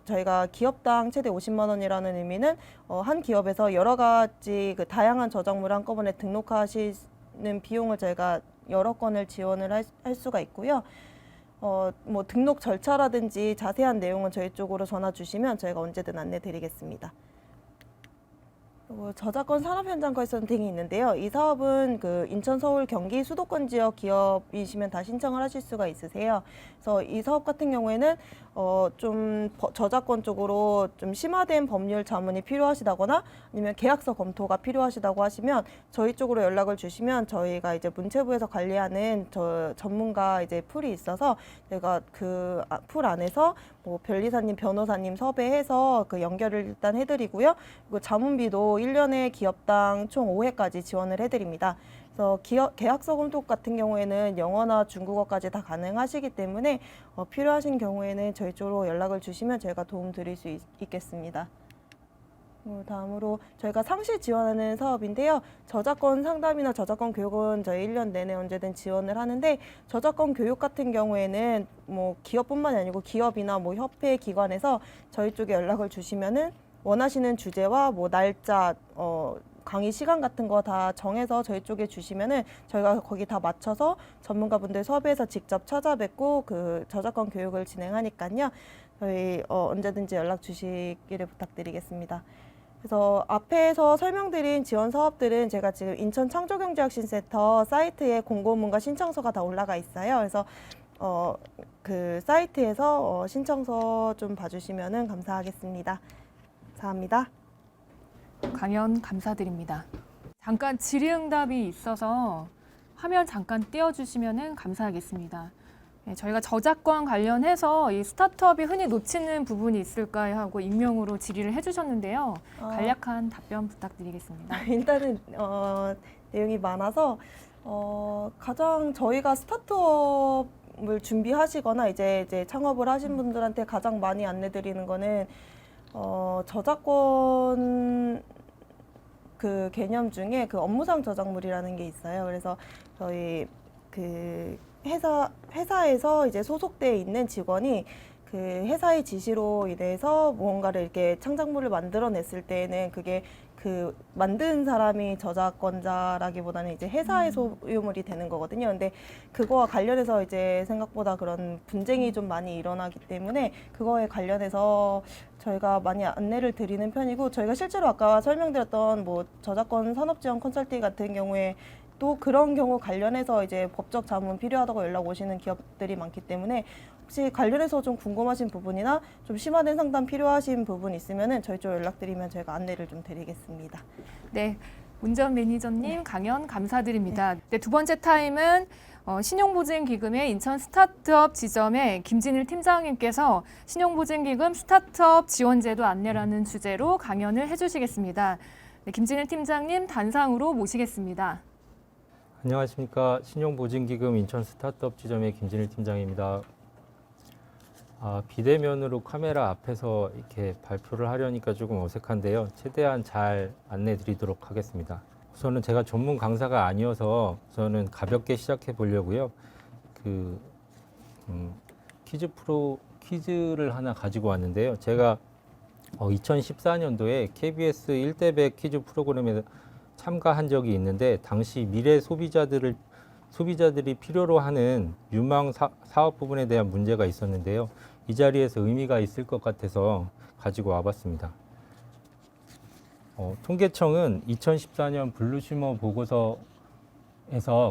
저희가 기업당 최대 50만 원이라는 의미는 한 기업에서 여러 가지 다양한 저작물을 한꺼번에 등록하시는 비용을 저희가 여러 건을 지원을 할 수가 있고요. 등록 절차라든지 자세한 내용은 저희 쪽으로 전화 주시면 저희가 언제든 안내 드리겠습니다. 저작권 산업 현장 컨설팅이 있는데요. 이 사업은 인천, 서울, 경기 수도권 지역 기업이시면 다 신청을 하실 수가 있으세요. 그래서 이 사업 같은 경우에는 좀 저작권 쪽으로 좀 심화된 법률 자문이 필요하시다거나 아니면 계약서 검토가 필요하시다고 하시면 저희 쪽으로 연락을 주시면 저희가 이제 문체부에서 관리하는 전문가 이제 풀이 있어서 제가 그 풀 안에서 변리사님, 변호사님 섭외해서 연결을 일단 해드리고요. 그리고 자문비도 1년에 기업당 총 5회까지 지원을 해드립니다. 그래서 계약서 검토 같은 경우에는 영어나 중국어까지 다 가능하시기 때문에 필요하신 경우에는 저희 쪽으로 연락을 주시면 저희가 도움 드릴 수 있겠습니다. 다음으로 저희가 상시 지원하는 사업인데요. 저작권 상담이나 저작권 교육은 저희 1년 내내 언제든 지원을 하는데 저작권 교육 같은 경우에는 기업뿐만이 아니고 기업이나 협회 기관에서 저희 쪽에 연락을 주시면은 원하시는 주제와 날짜, 강의 시간 같은 거 다 정해서 저희 쪽에 주시면은 저희가 거기 다 맞춰서 전문가분들 섭외해서 직접 찾아뵙고 저작권 교육을 진행하니까요. 저희 언제든지 연락 주시기를 부탁드리겠습니다. 그래서 앞에서 설명드린 지원 사업들은 제가 지금 인천 창조경제혁신센터 사이트에 공고문과 신청서가 다 올라가 있어요. 그래서 그 사이트에서 신청서 좀 봐주시면 감사하겠습니다. 감사합니다. 강연 감사드립니다. 잠깐 질의응답이 있어서 화면 잠깐 띄워주시면 감사하겠습니다. 네, 저희가 저작권 관련해서 이 스타트업이 흔히 놓치는 부분이 있을까 하고 익명으로 질의를 해주셨는데요. 간략한 답변 부탁드리겠습니다. 일단은 내용이 많아서 가장 저희가 스타트업을 준비하시거나 이제 창업을 하신 분들한테 가장 많이 안내드리는 거는 저작권 개념 중에 업무상 저작물이라는 게 있어요. 그래서 저희 회사에서 이제 소속돼 있는 직원이 회사의 지시로 인해서 무언가를 이렇게 창작물을 만들어냈을 때에는 그게 만든 사람이 저작권자라기보다는 이제 회사의 소유물이 되는 거거든요. 근데 그거와 관련해서 이제 생각보다 그런 분쟁이 좀 많이 일어나기 때문에 그거에 관련해서 저희가 많이 안내를 드리는 편이고 저희가 실제로 아까 설명드렸던 저작권 산업지원 컨설팅 같은 경우에 또 그런 경우 관련해서 이제 법적 자문 필요하다고 연락 오시는 기업들이 많기 때문에 혹시 관련해서 좀 궁금하신 부분이나 좀 심화된 상담 필요하신 부분 있으면은 저희 쪽 연락드리면 저희가 안내를 좀 드리겠습니다. 네, 운전 매니저님 강연 감사드립니다. 네, 두 번째 타임은 신용보증기금의 인천 스타트업 지점의 김진일 팀장님께서 신용보증기금 스타트업 지원제도 안내라는 주제로 강연을 해주시겠습니다. 네, 김진일 팀장님 단상으로 모시겠습니다. 안녕하십니까. 신용보증기금 인천 스타트업 지점의 김진일 팀장입니다. 비대면으로 카메라 앞에서 이렇게 발표를 하려니까 조금 어색한데요. 최대한 잘 안내 드리도록 하겠습니다. 우선은 제가 전문 강사가 아니어서 저는 가볍게 시작해 보려고요. 퀴즈를 하나 가지고 왔는데요. 제가 2014년도에 KBS 1대100 퀴즈 프로그램에 참가한 적이 있는데 당시 미래 소비자들이 필요로 하는 유망 사업 부분에 대한 문제가 있었는데요. 이 자리에서 의미가 있을 것 같아서 가지고 와봤습니다. 통계청은 2014년 블루시머 보고서에서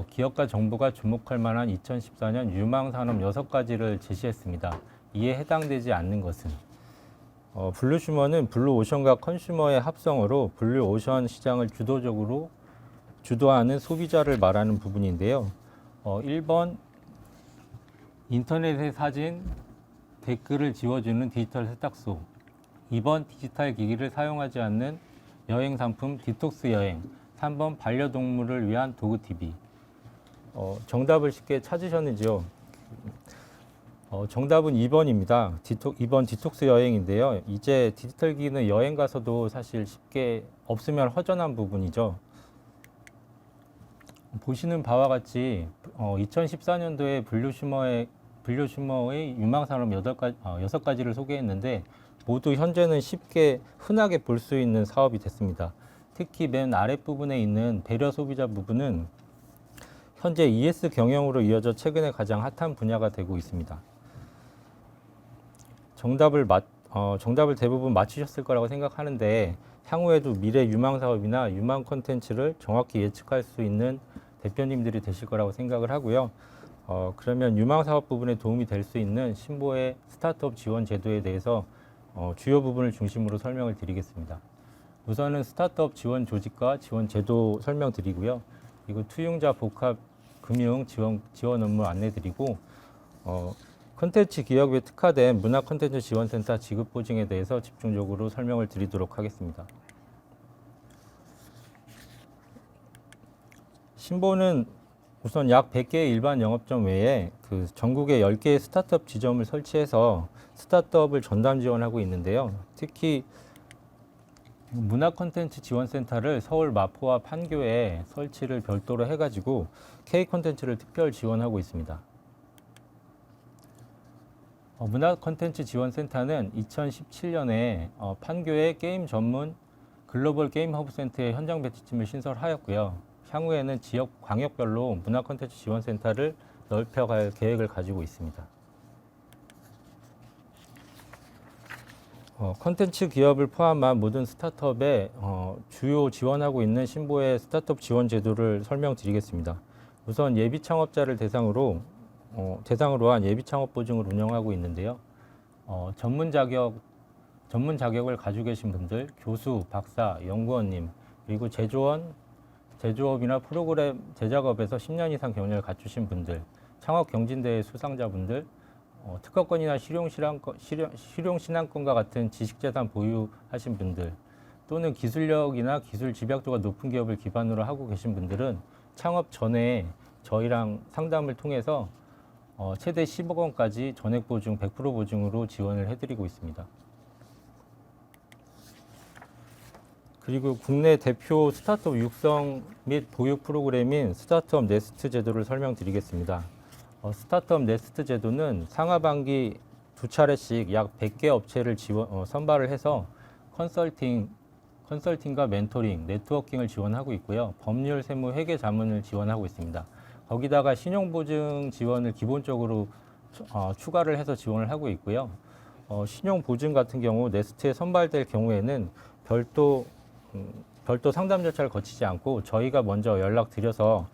기업과 정부가 주목할 만한 2014년 유망 산업 6가지를 제시했습니다. 이에 해당되지 않는 것은 블루시머는 블루오션과 컨슈머의 합성어로 블루오션 시장을 주도하는 소비자를 말하는 부분인데요. 1번 인터넷의 사진, 댓글을 지워주는 디지털 세탁소. 2번 디지털 기기를 사용하지 않는 여행 상품 디톡스 여행. 3번 반려동물을 위한 도구 TV. 정답을 쉽게 찾으셨는지요? 정답은 2번입니다. 2번 디톡스 여행인데요. 이제 디지털 기기는 여행 가서도 사실 쉽게 없으면 허전한 부분이죠. 보시는 바와 같이 2014년도에 블루시머의 유망산업 6가지를 소개했는데 모두 현재는 쉽게 흔하게 볼 수 있는 사업이 됐습니다. 특히 맨 아랫부분에 있는 배려 소비자 부분은 현재 ES 경영으로 이어져 최근에 가장 핫한 분야가 되고 있습니다. 정답을 대부분 맞추셨을 거라고 생각하는데 향후에도 미래 유망 사업이나 유망 콘텐츠를 정확히 예측할 수 있는 대표님들이 되실 거라고 생각을 하고요. 그러면 유망 사업 부분에 도움이 될 수 있는 신보의 스타트업 지원 제도에 대해서 주요 부분을 중심으로 설명을 드리겠습니다. 우선은 스타트업 지원 조직과 지원 제도 설명드리고요. 그리고 투융자 복합 금융 지원 업무 안내드리고 콘텐츠 기업에 특화된 문화 콘텐츠 지원센터 지급 보증에 대해서 집중적으로 설명을 드리도록 하겠습니다. 신보는 우선 약 100개의 일반 영업점 외에 전국에 10개의 스타트업 지점을 설치해서 스타트업을 전담 지원하고 있는데요. 특히 문화 콘텐츠 지원센터를 서울 마포와 판교에 설치를 별도로 해가지고 K 콘텐츠를 특별 지원하고 있습니다. 문화 콘텐츠 지원센터는 2017년에 판교의 게임 전문 글로벌 게임 허브 센터의 현장 배치팀을 신설하였고요. 향후에는 지역 광역별로 문화 콘텐츠 지원센터를 넓혀갈 계획을 가지고 있습니다. 콘텐츠 기업을 포함한 모든 스타트업에 주요 지원하고 있는 신보의 스타트업 지원 제도를 설명드리겠습니다. 우선 예비 창업자를 대상으로 한 예비 창업 보증을 운영하고 있는데요. 전문 자격을 가지고 계신 분들, 교수, 박사, 연구원님, 그리고 제조업이나 프로그램 제작업에서 10년 이상 경력을 갖추신 분들, 창업 경진대회 수상자분들, 특허권이나 실용신앙권과 같은 지식재산 보유하신 분들, 또는 기술력이나 기술 집약도가 높은 기업을 기반으로 하고 계신 분들은 창업 전에 저희랑 상담을 통해서 최대 10억 원까지 전액 보증, 100% 보증으로 지원을 해드리고 있습니다. 그리고 국내 대표 스타트업 육성 및 보육 프로그램인 스타트업 네스트 제도를 설명드리겠습니다. 스타트업 네스트 제도는 상하반기 2차례씩 약 100개 업체를 선발을 해서 컨설팅과 멘토링, 네트워킹을 지원하고 있고요. 법률, 세무, 회계, 자문을 지원하고 있습니다. 거기다가 신용보증 지원을 기본적으로 추가를 해서 지원을 하고 있고요. 신용보증 같은 경우 네스트에 선발될 경우에는 별도 상담 절차를 거치지 않고 저희가 먼저 연락드려서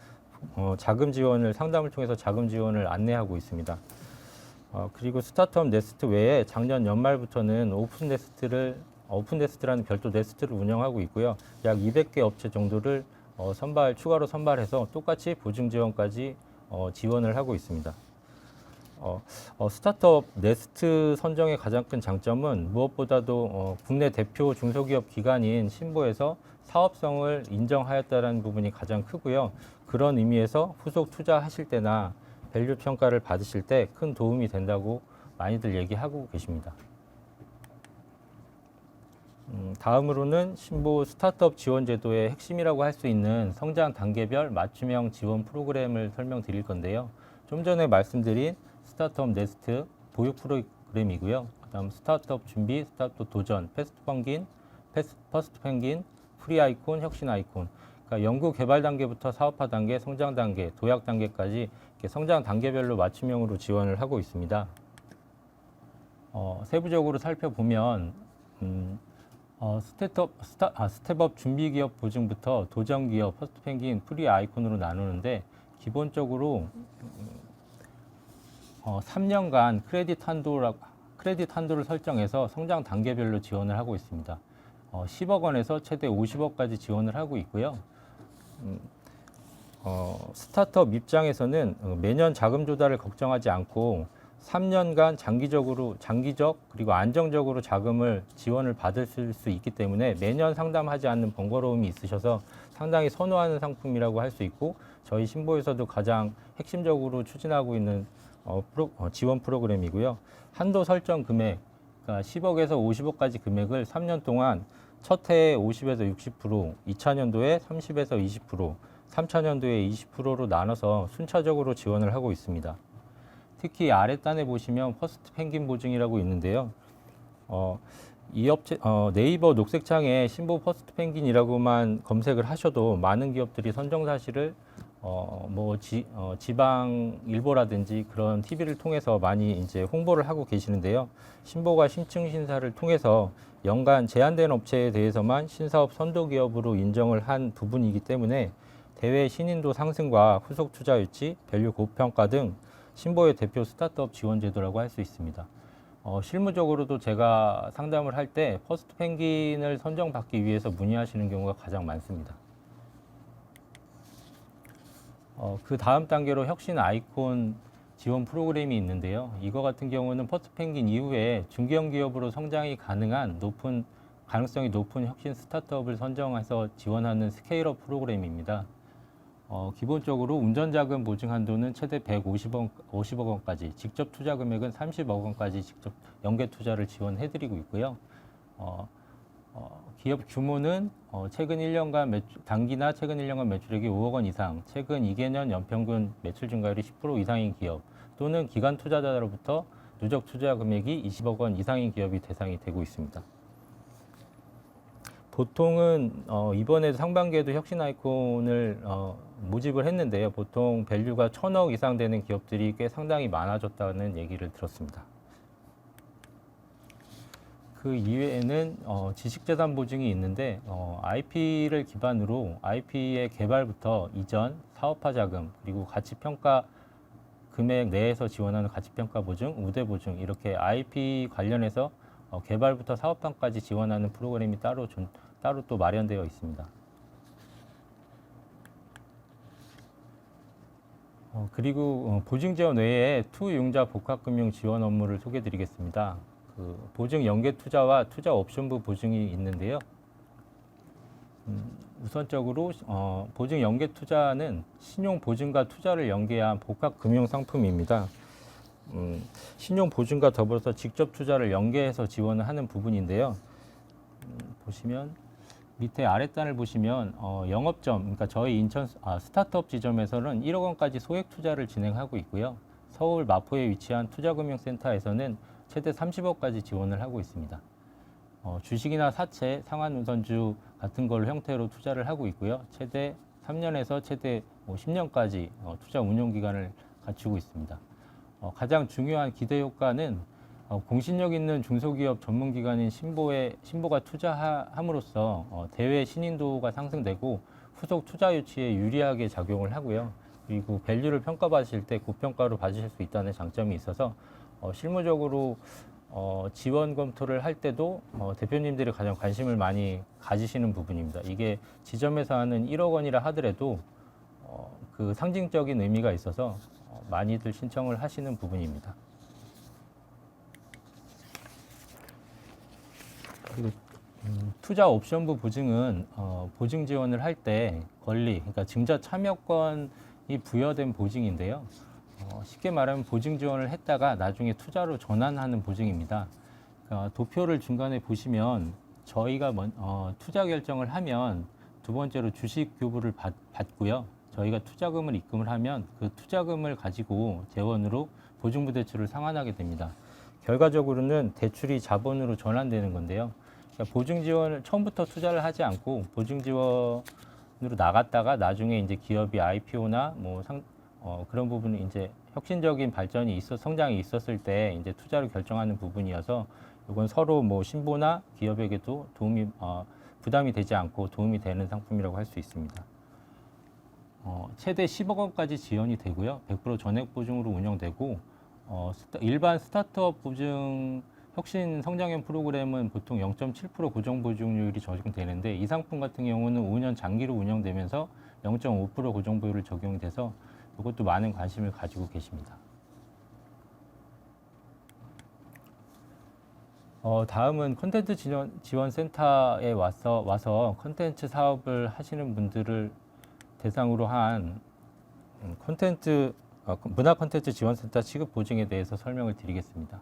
상담을 통해서 자금 지원을 안내하고 있습니다. 그리고 스타트업 네스트 외에 작년 연말부터는 오픈 네스트라는 별도 네스트를 운영하고 있고요. 약 200개 업체 정도를 추가로 선발해서 똑같이 보증 지원까지 지원을 하고 있습니다. 스타트업 네스트 선정의 가장 큰 장점은 무엇보다도 국내 대표 중소기업 기관인 신보에서 사업성을 인정하였다는 부분이 가장 크고요. 그런 의미에서 후속 투자하실 때나 밸류 평가를 받으실 때 큰 도움이 된다고 많이들 얘기하고 계십니다. 다음으로는 신보 스타트업 지원 제도의 핵심이라고 할 수 있는 성장 단계별 맞춤형 지원 프로그램을 설명드릴 건데요. 좀 전에 말씀드린 스타트업 네스트 보육 프로그램이고요. 그다음 스타트업 준비, 스타트업 도전, 퍼스트 펭귄, 프리 아이콘, 혁신 아이콘. 그러니까 연구 개발 단계부터 사업화 단계, 성장 단계, 도약 단계까지 이렇게 성장 단계별로 맞춤형으로 지원을 하고 있습니다. 세부적으로 살펴보면 스텝업 준비 기업 보증부터 도전 기업, 퍼스트 펭귄, 프리 아이콘으로 나누는데 기본적으로 3년간 크레딧 한도를 설정해서 성장 단계별로 지원을 하고 있습니다. 10억 원에서 최대 50억까지 지원을 하고 있고요. 스타트업 입장에서는 매년 자금 조달을 걱정하지 않고 3년간 장기적 그리고 안정적으로 자금을 지원을 받을 수 있기 때문에 매년 상담하지 않는 번거로움이 있으셔서 상당히 선호하는 상품이라고 할 수 있고 저희 신보에서도 가장 핵심적으로 추진하고 있는 지원 프로그램이고요. 한도 설정 금액, 그러니까 10억에서 50억까지 금액을 3년 동안 첫 해에 50에서 60%, 2차년도에 30에서 20%, 3차년도에 20%로 나눠서 순차적으로 지원을 하고 있습니다. 특히 아랫단에 보시면 퍼스트 펭귄 보증이라고 있는데요. 네이버 녹색창에 신보 퍼스트 펭귄이라고만 검색을 하셔도 많은 기업들이 선정 사실을 지방일보라든지 그런 TV를 통해서 많이 이제 홍보를 하고 계시는데요. 신보가 심층 신사를 통해서 연간 제한된 업체에 대해서만 신사업 선도 기업으로 인정을 한 부분이기 때문에 대외 신인도 상승과 후속 투자 유치, 밸류 고평가 등 신보의 대표 스타트업 지원 제도라고 할 수 있습니다. 실무적으로도 제가 상담을 할 때 퍼스트 펭귄을 선정받기 위해서 문의하시는 경우가 가장 많습니다. 그 다음 단계로 혁신 아이콘 지원 프로그램이 있는데요. 이거 같은 경우는 퍼스트 펭귄 이후에 중견 기업으로 성장이 가능성이 높은 혁신 스타트업을 선정해서 지원하는 스케일업 프로그램입니다. 기본적으로 운전자금 보증 한도는 최대 50억 원까지, 직접 투자 금액은 30억 원까지 직접 연계 투자를 지원해드리고 있고요. 기업 규모는 최근 1년간 단기나 최근 1년간 매출액이 5억 원 이상, 최근 2개년 연평균 매출 증가율이 10% 이상인 기업 또는 기관 투자자로부터 누적 투자 금액이 20억 원 이상인 기업이 대상이 되고 있습니다. 보통은 이번에 상반기에도 혁신 아이콘을 모집을 했는데요. 보통 밸류가 1,000억 이상 되는 기업들이 꽤 상당히 많아졌다는 얘기를 들었습니다. 그 이외에는 지식재산 보증이 있는데 IP를 기반으로 IP의 개발부터 이전, 사업화 자금, 그리고 가치평가 금액 내에서 지원하는 가치평가 보증, 우대 보증 이렇게 IP 관련해서 개발부터 사업화까지 지원하는 프로그램이 따로 또 마련되어 있습니다. 그리고 보증 지원 외에 투융자 복합금융 지원 업무를 소개드리겠습니다. 보증 연계 투자와 투자 옵션부 보증이 있는데요. 우선적으로 보증 연계 투자는 신용 보증과 투자를 연계한 복합 금융 상품입니다. 신용 보증과 더불어서 직접 투자를 연계해서 지원을 하는 부분인데요. 보시면 밑에 아랫단을 보시면 영업점, 그러니까 저희 인천 스타트업 지점에서는 1억 원까지 소액 투자를 진행하고 있고요. 서울 마포에 위치한 투자금융센터에서는 최대 30억까지 지원을 하고 있습니다. 주식이나 사채, 상환우선주 같은 걸 형태로 투자를 하고 있고요. 최대 3년에서 최대 10년까지 투자 운용 기간을 갖추고 있습니다. 가장 중요한 기대 효과는 공신력 있는 중소기업 전문기관인 신보가 투자함으로써 대외 신인도가 상승되고 후속 투자 유치에 유리하게 작용을 하고요. 그리고 밸류를 평가받으실 때 고평가로 받으실 수 있다는 장점이 있어서 실무적으로 지원 검토를 할 때도 대표님들이 가장 관심을 많이 가지시는 부분입니다. 이게 지점에서 하는 1억 원이라 하더라도 그 상징적인 의미가 있어서 많이들 신청을 하시는 부분입니다. 그리고 투자 옵션부 보증은 보증 지원을 할 때 권리, 그러니까 증자 참여권이 부여된 보증인데요. 쉽게 말하면 보증 지원을 했다가 나중에 투자로 전환하는 보증입니다. 그러니까 도표를 중간에 보시면 저희가 투자 결정을 하면 두 번째로 주식 교부를 받고요. 저희가 투자금을 입금을 하면 그 투자금을 가지고 재원으로 보증부 대출을 상환하게 됩니다. 결과적으로는 대출이 자본으로 전환되는 건데요. 그러니까 보증 지원을 처음부터 투자를 하지 않고 보증 지원으로 나갔다가 나중에 이제 기업이 IPO나 그런 부분은 이제 혁신적인 발전이 성장이 있었을 때 이제 투자를 결정하는 부분이어서 이건 서로 신보나 기업에게도 부담이 되지 않고 도움이 되는 상품이라고 할 수 있습니다. 최대 10억 원까지 지원이 되고요. 100% 전액 보증으로 운영되고 일반 스타트업 보증 혁신 성장형 프로그램은 보통 0.7% 고정 보증률이 적용되는데 이 상품 같은 경우는 5년 장기로 운영되면서 0.5% 고정 보유를 적용돼서 이것도 많은 관심을 가지고 계십니다. 다음은 콘텐츠 지원센터에 와서 콘텐츠 사업을 하시는 분들을 대상으로 한 문화 콘텐츠 지원센터 취급 보증에 대해서 설명을 드리겠습니다.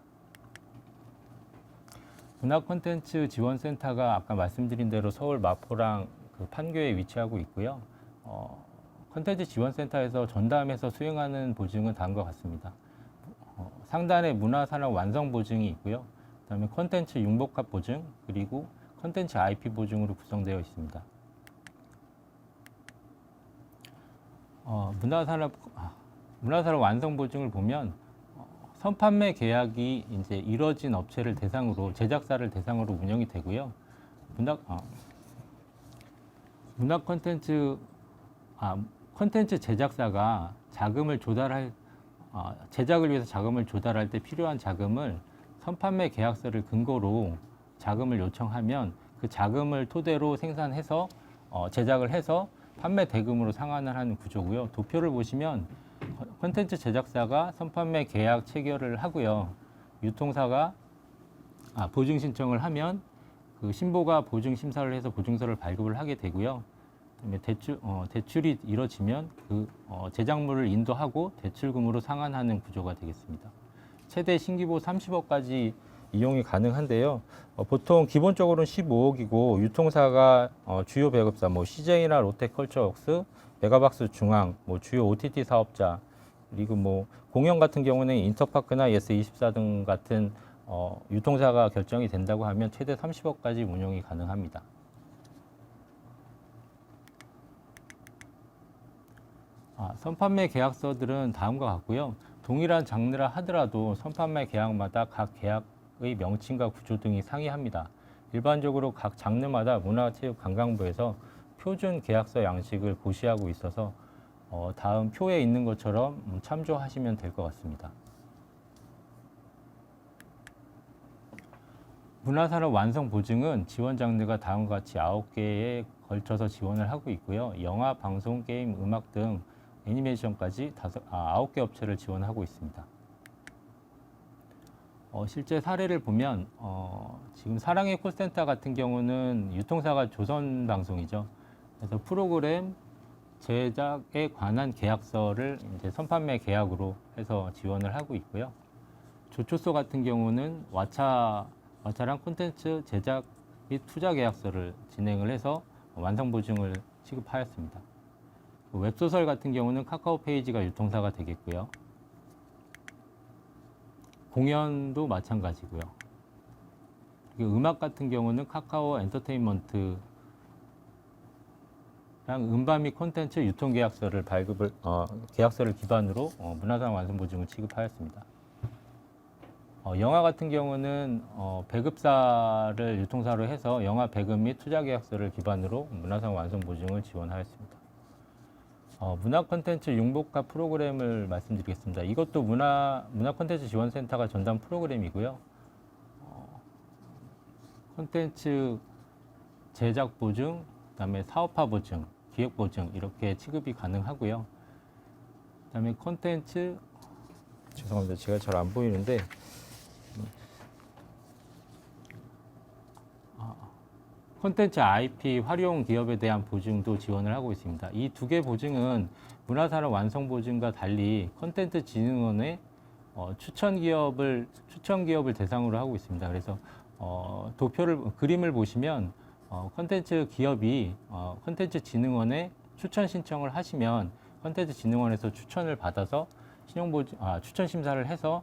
문화 콘텐츠 지원센터가 아까 말씀드린 대로 서울 마포랑 판교에 위치하고 있고요. 콘텐츠 지원센터에서 전담해서 수행하는 보증은 다음과 같습니다. 상단에 문화산업 완성 보증이 있고요. 그다음에 콘텐츠 융복합 보증, 그리고 콘텐츠 IP 보증으로 구성되어 있습니다. 문화산업 완성 보증을 보면 선판매 계약이 이제 이뤄진 업체를 대상으로 제작사를 대상으로 운영이 되고요. 문화 콘텐츠 제작사가 제작을 위해서 자금을 조달할 때 필요한 자금을 선판매 계약서를 근거로 자금을 요청하면 그 자금을 토대로 생산해서 제작을 해서 판매 대금으로 상환을 하는 구조고요. 도표를 보시면 콘텐츠 제작사가 선판매 계약 체결을 하고요. 유통사가 보증 신청을 하면 그 신보가 보증 심사를 해서 보증서를 발급을 하게 되고요. 그다음에 대출이 이뤄지면 그 제작물을 인도하고 대출금으로 상환하는 구조가 되겠습니다. 최대 신기보 30억까지 이용이 가능한데요. 보통 기본적으로는 15억이고 유통사가 주요 배급사 CJ나 롯데컬처웍스, 메가박스 중앙, 주요 OTT 사업자, 그리고 공연 같은 경우는 인터파크나 예스24 등 같은 유통사가 결정이 된다고 하면 최대 30억까지 운용이 가능합니다. 선판매 계약서들은 다음과 같고요. 동일한 장르라 하더라도 선판매 계약마다 각 계약의 명칭과 구조 등이 상이합니다. 일반적으로 각 장르마다 문화체육관광부에서 표준 계약서 양식을 고시하고 있어서 다음 표에 있는 것처럼 참조하시면 될 것 같습니다. 문화산업 완성 보증은 지원 장르가 다음과 같이 9개에 걸쳐서 지원을 하고 있고요. 영화, 방송, 게임, 음악 등 애니메이션까지 9개 업체를 지원하고 있습니다. 실제 사례를 보면 지금 사랑의 콜센터 같은 경우는 유통사가 조선방송이죠. 그래서 프로그램 제작에 관한 계약서를 이제 선판매 계약으로 해서 지원을 하고 있고요. 조초소 같은 경우는 와차랑 콘텐츠 제작 및 투자 계약서를 진행을 해서 완성 보증을 취급하였습니다. 웹소설 같은 경우는 카카오 페이지가 유통사가 되겠고요. 공연도 마찬가지고요. 음악 같은 경우는 카카오 엔터테인먼트랑 음반 및 콘텐츠 유통 계약서를 계약서를 기반으로 문화산 완성 보증을 취급하였습니다. 영화 같은 경우는 배급사를 유통사로 해서 영화 배급 및 투자 계약서를 기반으로 문화산 완성 보증을 지원하였습니다. 문화 콘텐츠 융복합 프로그램을 말씀드리겠습니다. 이것도 문화 콘텐츠 지원센터가 전담 프로그램이고요. 콘텐츠 제작 보증, 그다음에 사업화 보증, 기획보증 이렇게 취급이 가능하고요. 그다음에 콘텐츠 죄송합니다. 제가 잘 안 보이는데 콘텐츠 IP 활용 기업에 대한 보증도 지원을 하고 있습니다. 이 두 개 보증은 문화산업 완성보증과 달리 콘텐츠진흥원의 추천 기업을 대상으로 하고 있습니다. 그래서 그림을 보시면 콘텐츠 기업이 콘텐츠진흥원에 추천 신청을 하시면 콘텐츠진흥원에서 추천을 받아서 추천 심사를 해서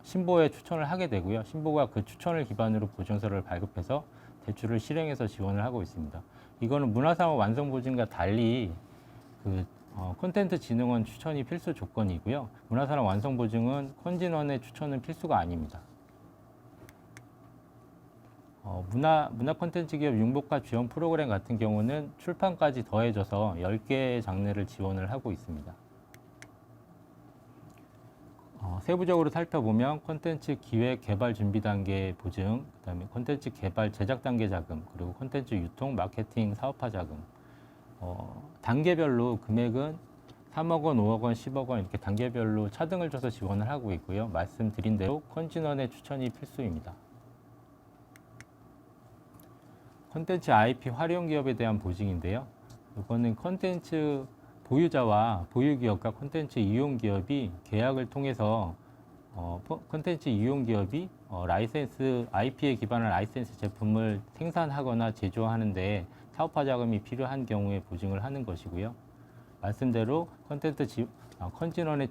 신보에 추천을 하게 되고요. 신보가 그 추천을 기반으로 보증서를 발급해서 대출을 실행해서 지원을 하고 있습니다. 이거는 문화산업 완성보증과 달리 콘텐츠진흥원 추천이 필수 조건이고요. 문화산업 완성보증은 콘진원의 추천은 필수가 아닙니다. 문화 콘텐츠 기업 융복과 지원 프로그램 같은 경우는 출판까지 더해져서 10개의 장르를 지원을 하고 있습니다. 세부적으로 살펴보면 콘텐츠 기획 개발 준비 단계 보증, 그다음에 콘텐츠 개발 제작 단계 자금, 그리고 콘텐츠 유통 마케팅 사업화 자금. 단계별로 금액은 3억 원, 5억 원, 10억 원 이렇게 단계별로 차등을 줘서 지원을 하고 있고요. 말씀드린 대로 콘진원의 추천이 필수입니다. 콘텐츠 IP 활용 기업에 대한 보증인데요. 이거는 콘텐츠 보유자와 보유기업과 콘텐츠 이용기업이 계약을 통해서 콘텐츠 이용기업이 라이센스 IP에 기반한 라이센스 제품을 생산하거나 제조하는데 사업화 자금이 필요한 경우에 보증을 하는 것이고요. 말씀대로 컨진원의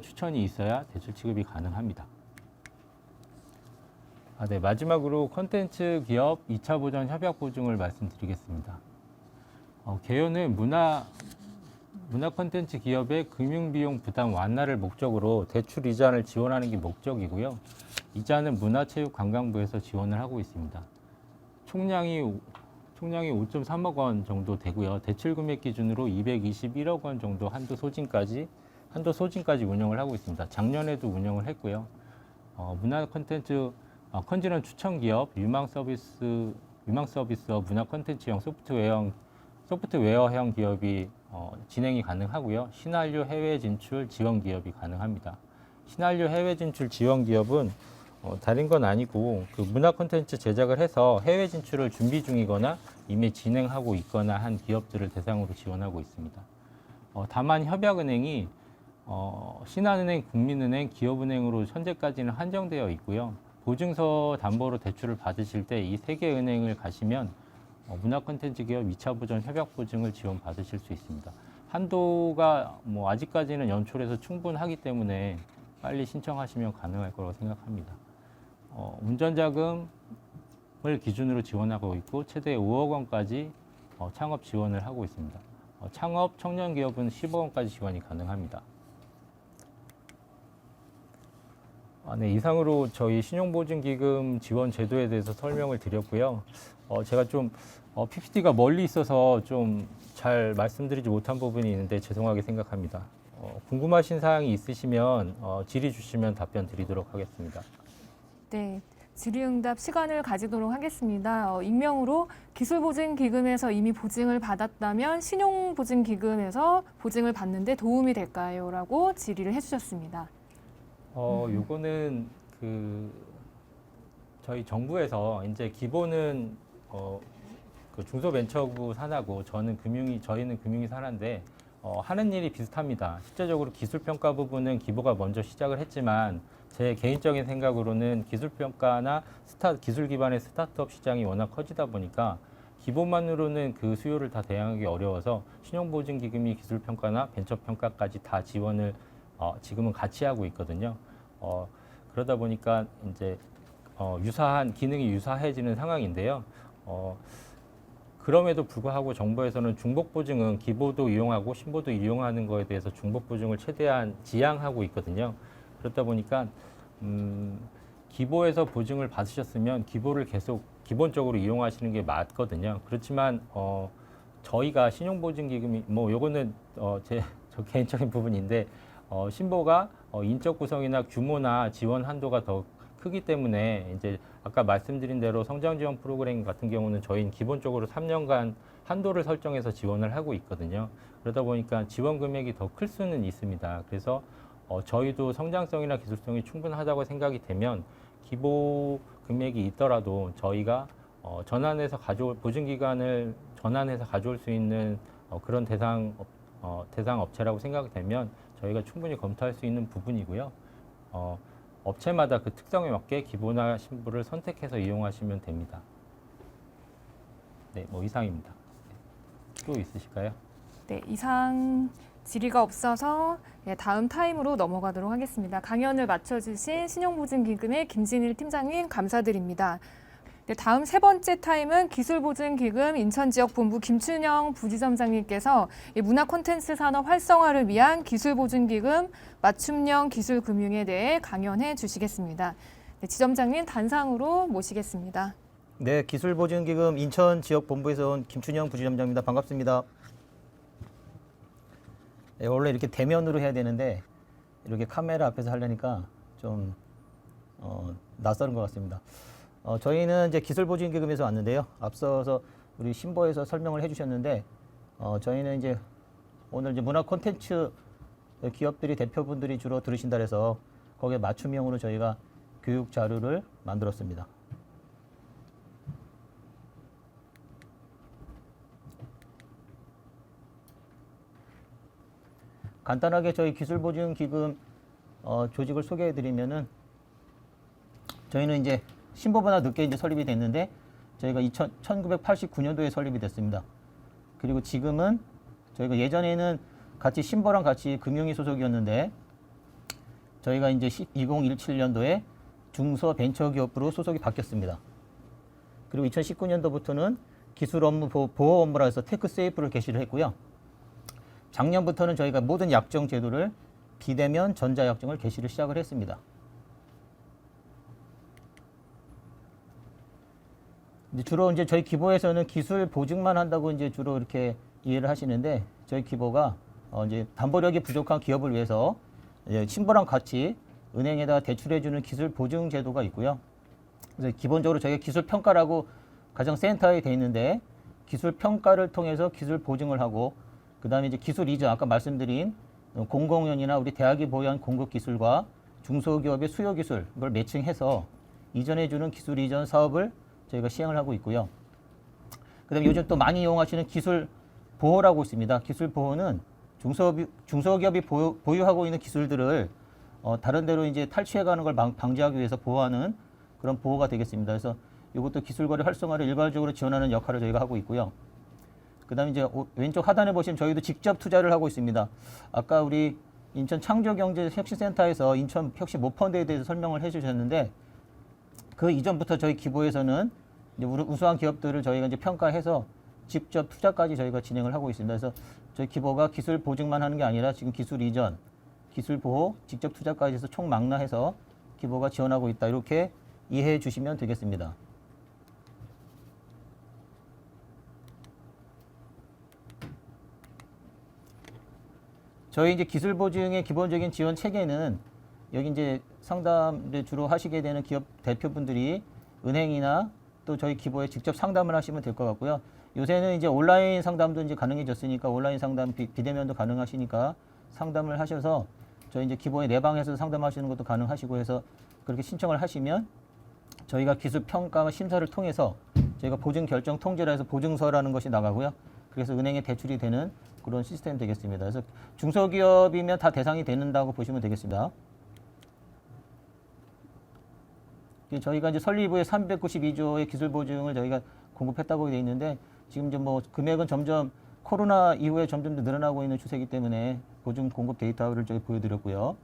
추천이 있어야 대출 취급이 가능합니다. 네, 마지막으로 콘텐츠 기업 2차 보전 협약 보증을 말씀드리겠습니다. 개요는 문화 콘텐츠 기업의 금융비용 부담 완화를 목적으로 대출 이자를 지원하는 게 목적이고요. 이자는 문화체육관광부에서 지원을 하고 있습니다. 총량이 5.3억 원 정도 되고요. 대출 금액 기준으로 221억 원 정도 한도 소진까지 운영을 하고 있습니다. 작년에도 운영을 했고요. 문화 콘텐츠 컨진원 추천 기업 유망 서비스업 문화 콘텐츠형 소프트웨어형 기업이 진행이 가능하고요. 신한류 해외 진출 지원 기업이 가능합니다. 신한류 해외 진출 지원 기업은 다른 건 아니고 그 문화 콘텐츠 제작을 해서 해외 진출을 준비 중이거나 이미 진행하고 있거나 한 기업들을 대상으로 지원하고 있습니다. 다만 협약은행이 신한은행, 국민은행, 기업은행으로 현재까지는 한정되어 있고요. 보증서 담보로 대출을 받으실 때 이 세 개 은행을 가시면 문화 콘텐츠 기업 2차 보전 협약 보증을 지원 받으실 수 있습니다. 한도가 아직까지는 연초에서 충분하기 때문에 빨리 신청하시면 가능할 거라고 생각합니다. 운전자금을 기준으로 지원하고 있고 최대 5억 원까지 창업 지원을 하고 있습니다. 창업 청년 기업은 10억 원까지 지원이 가능합니다. 네, 이상으로 저희 신용보증기금 지원 제도에 대해서 설명을 드렸고요. 제가 좀 PPT가 멀리 있어서 좀 잘 말씀드리지 못한 부분이 있는데 죄송하게 생각합니다. 궁금하신 사항이 있으시면 질의 주시면 답변 드리도록 하겠습니다. 네, 질의응답 시간을 가지도록 하겠습니다. 익명으로 기술보증기금에서 이미 보증을 받았다면 신용보증기금에서 보증을 받는데 도움이 될까요? 라고 질의를 해주셨습니다. 요거는 저희 정부에서 이제 기본은 그 중소벤처부 산하고 저희는 금융위 산하인데 하는 일이 비슷합니다. 실제적으로 기술평가 부분은 기보가 먼저 시작을 했지만 제 개인적인 생각으로는 기술평가나 기술 기반의 스타트업 시장이 워낙 커지다 보니까 기본만으로는 그 수요를 다 대응하기 어려워서 신용보증기금이 기술평가나 벤처평가까지 다 지원을 지금은 같이 하고 있거든요. 그러다 보니까 이제 기능이 유사해지는 상황인데요. 그럼에도 불구하고 정부에서는 중복보증은 기보도 이용하고 신보도 이용하는 거에 대해서 중복보증을 최대한 지양하고 있거든요. 그렇다 보니까 기보에서 보증을 받으셨으면 기보를 계속 기본적으로 이용하시는 게 맞거든요. 그렇지만 저희가 신용보증기금이 요거는 저 개인적인 부분인데 신보가 인적 구성이나 규모나 지원 한도가 더 크기 때문에 이제 아까 말씀드린 대로 성장 지원 프로그램 같은 경우는 저희는 기본적으로 3년간 한도를 설정해서 지원을 하고 있거든요. 그러다 보니까 지원 금액이 더 클 수는 있습니다. 그래서 저희도 성장성이나 기술성이 충분하다고 생각이 되면 기본 금액이 있더라도 저희가 전환해서 가져올 보증 기간을 전환해서 가져올 수 있는 그런 대상 업체라고 생각되면 저희가 충분히 검토할 수 있는 부분이고요. 업체마다 그 특성에 맞게 기본화 신부를 선택해서 이용하시면 됩니다. 네, 뭐 이상입니다. 또 있으실까요? 네, 이상 질의가 없어서 다음 타임으로 넘어가도록 하겠습니다. 강연을 마쳐주신 신용보증기금의 김진일 팀장님 감사드립니다. 네, 다음 세 번째 타임은 기술보증기금 인천지역본부 김춘영 부지점장님께서 문화 콘텐츠 산업 활성화를 위한 기술보증기금 맞춤형 기술금융에 대해 강연해 주시겠습니다. 네, 지점장님 단상으로 모시겠습니다. 네, 기술보증기금 인천지역본부에서 온 김춘영 부지점장입니다. 반갑습니다. 네, 원래 이렇게 대면으로 해야 되는데 이렇게 카메라 앞에서 하려니까 좀 낯설은 것 같습니다. 저희는 이제 기술보증기금에서 왔는데요. 앞서서 우리 신보에서 설명을 해주셨는데 저희는 이제 오늘 이제 문화 콘텐츠 기업들이 대표분들이 주로 들으신다 해서 거기에 맞춤형으로 저희가 교육 자료를 만들었습니다. 간단하게 저희 기술보증기금 조직을 소개해드리면은 저희는 이제 신보보다 늦게 이제 설립이 됐는데 저희가 1989년도에 설립이 됐습니다. 그리고 지금은 저희가 예전에는 같이 신보랑 같이 금융위 소속이었는데 저희가 이제 2017년도에 중소벤처기업부로 소속이 바뀌었습니다. 그리고 2019년도부터는 기술 업무 보호 업무라 해서 테크세이프를 개시를 했고요. 작년부터는 저희가 모든 약정 제도를 비대면 전자약정을 개시를 시작을 했습니다. 주로 이제 저희 기보에서는 기술 보증만 한다고 이제 주로 이렇게 이해를 하시는데 저희 기보가 이제 담보력이 부족한 기업을 위해서 신보랑 같이 은행에다 대출해주는 기술 보증 제도가 있고요. 그래서 기본적으로 저희가 기술 평가라고 가장 센터에 돼 있는데 기술 평가를 통해서 기술 보증을 하고 그 다음에 이제 기술 이전, 아까 말씀드린 공공연이나 우리 대학이 보유한 공급 기술과 중소기업의 수요 기술, 이걸 매칭해서 이전해주는 기술 이전 사업을 저희가 시행을 하고 있고요. 그 다음에 요즘 또 많이 이용하시는 기술 보호라고 있습니다. 기술 보호는 중소기업이 보유하고 있는 기술들을 다른 데로 이제 탈취해가는 걸 방지하기 위해서 보호하는 그런 보호가 되겠습니다. 그래서 이것도 기술거래 활성화를 일괄적으로 지원하는 역할을 저희가 하고 있고요. 그 다음에 이제 왼쪽 하단에 보시면 저희도 직접 투자를 하고 있습니다. 아까 우리 인천 창조경제혁신센터에서 인천 혁신 모펀드에 대해서 설명을 해주셨는데 그 이전부터 저희 기보에서는 이제 우수한 기업들을 저희가 이제 평가해서 직접 투자까지 저희가 진행을 하고 있습니다. 그래서 저희 기보가 기술 보증만 하는 게 아니라 지금 기술 이전, 기술 보호, 직접 투자까지 해서 총망라해서 기보가 지원하고 있다. 이렇게 이해해 주시면 되겠습니다. 저희 이제 기술 보증의 기본적인 지원 체계는 여기 이제 상담을 주로 하시게 되는 기업 대표분들이 은행이나 또 저희 기보에 직접 상담을 하시면 될 것 같고요. 요새는 이제 온라인 상담도 이제 가능해졌으니까 온라인 상담 비대면도 가능하시니까 상담을 하셔서 저희 이제 기보에 내방에서 상담하시는 것도 가능하시고 해서 그렇게 신청을 하시면 저희가 기술 평가와 심사를 통해서 저희가 보증 결정 통지라 해서 보증서라는 것이 나가고요. 그래서 은행에 대출이 되는 그런 시스템이 되겠습니다. 그래서 중소기업이면 다 대상이 되는다고 보시면 되겠습니다. 저희가 이제 설립 후에 392조의 기술 보증을 저희가 공급했다고 되어 있는데 지금 이제 뭐 금액은 점점 코로나 이후에 점점 더 늘어나고 있는 추세이기 때문에 보증 공급 데이터를 저희 보여드렸고요.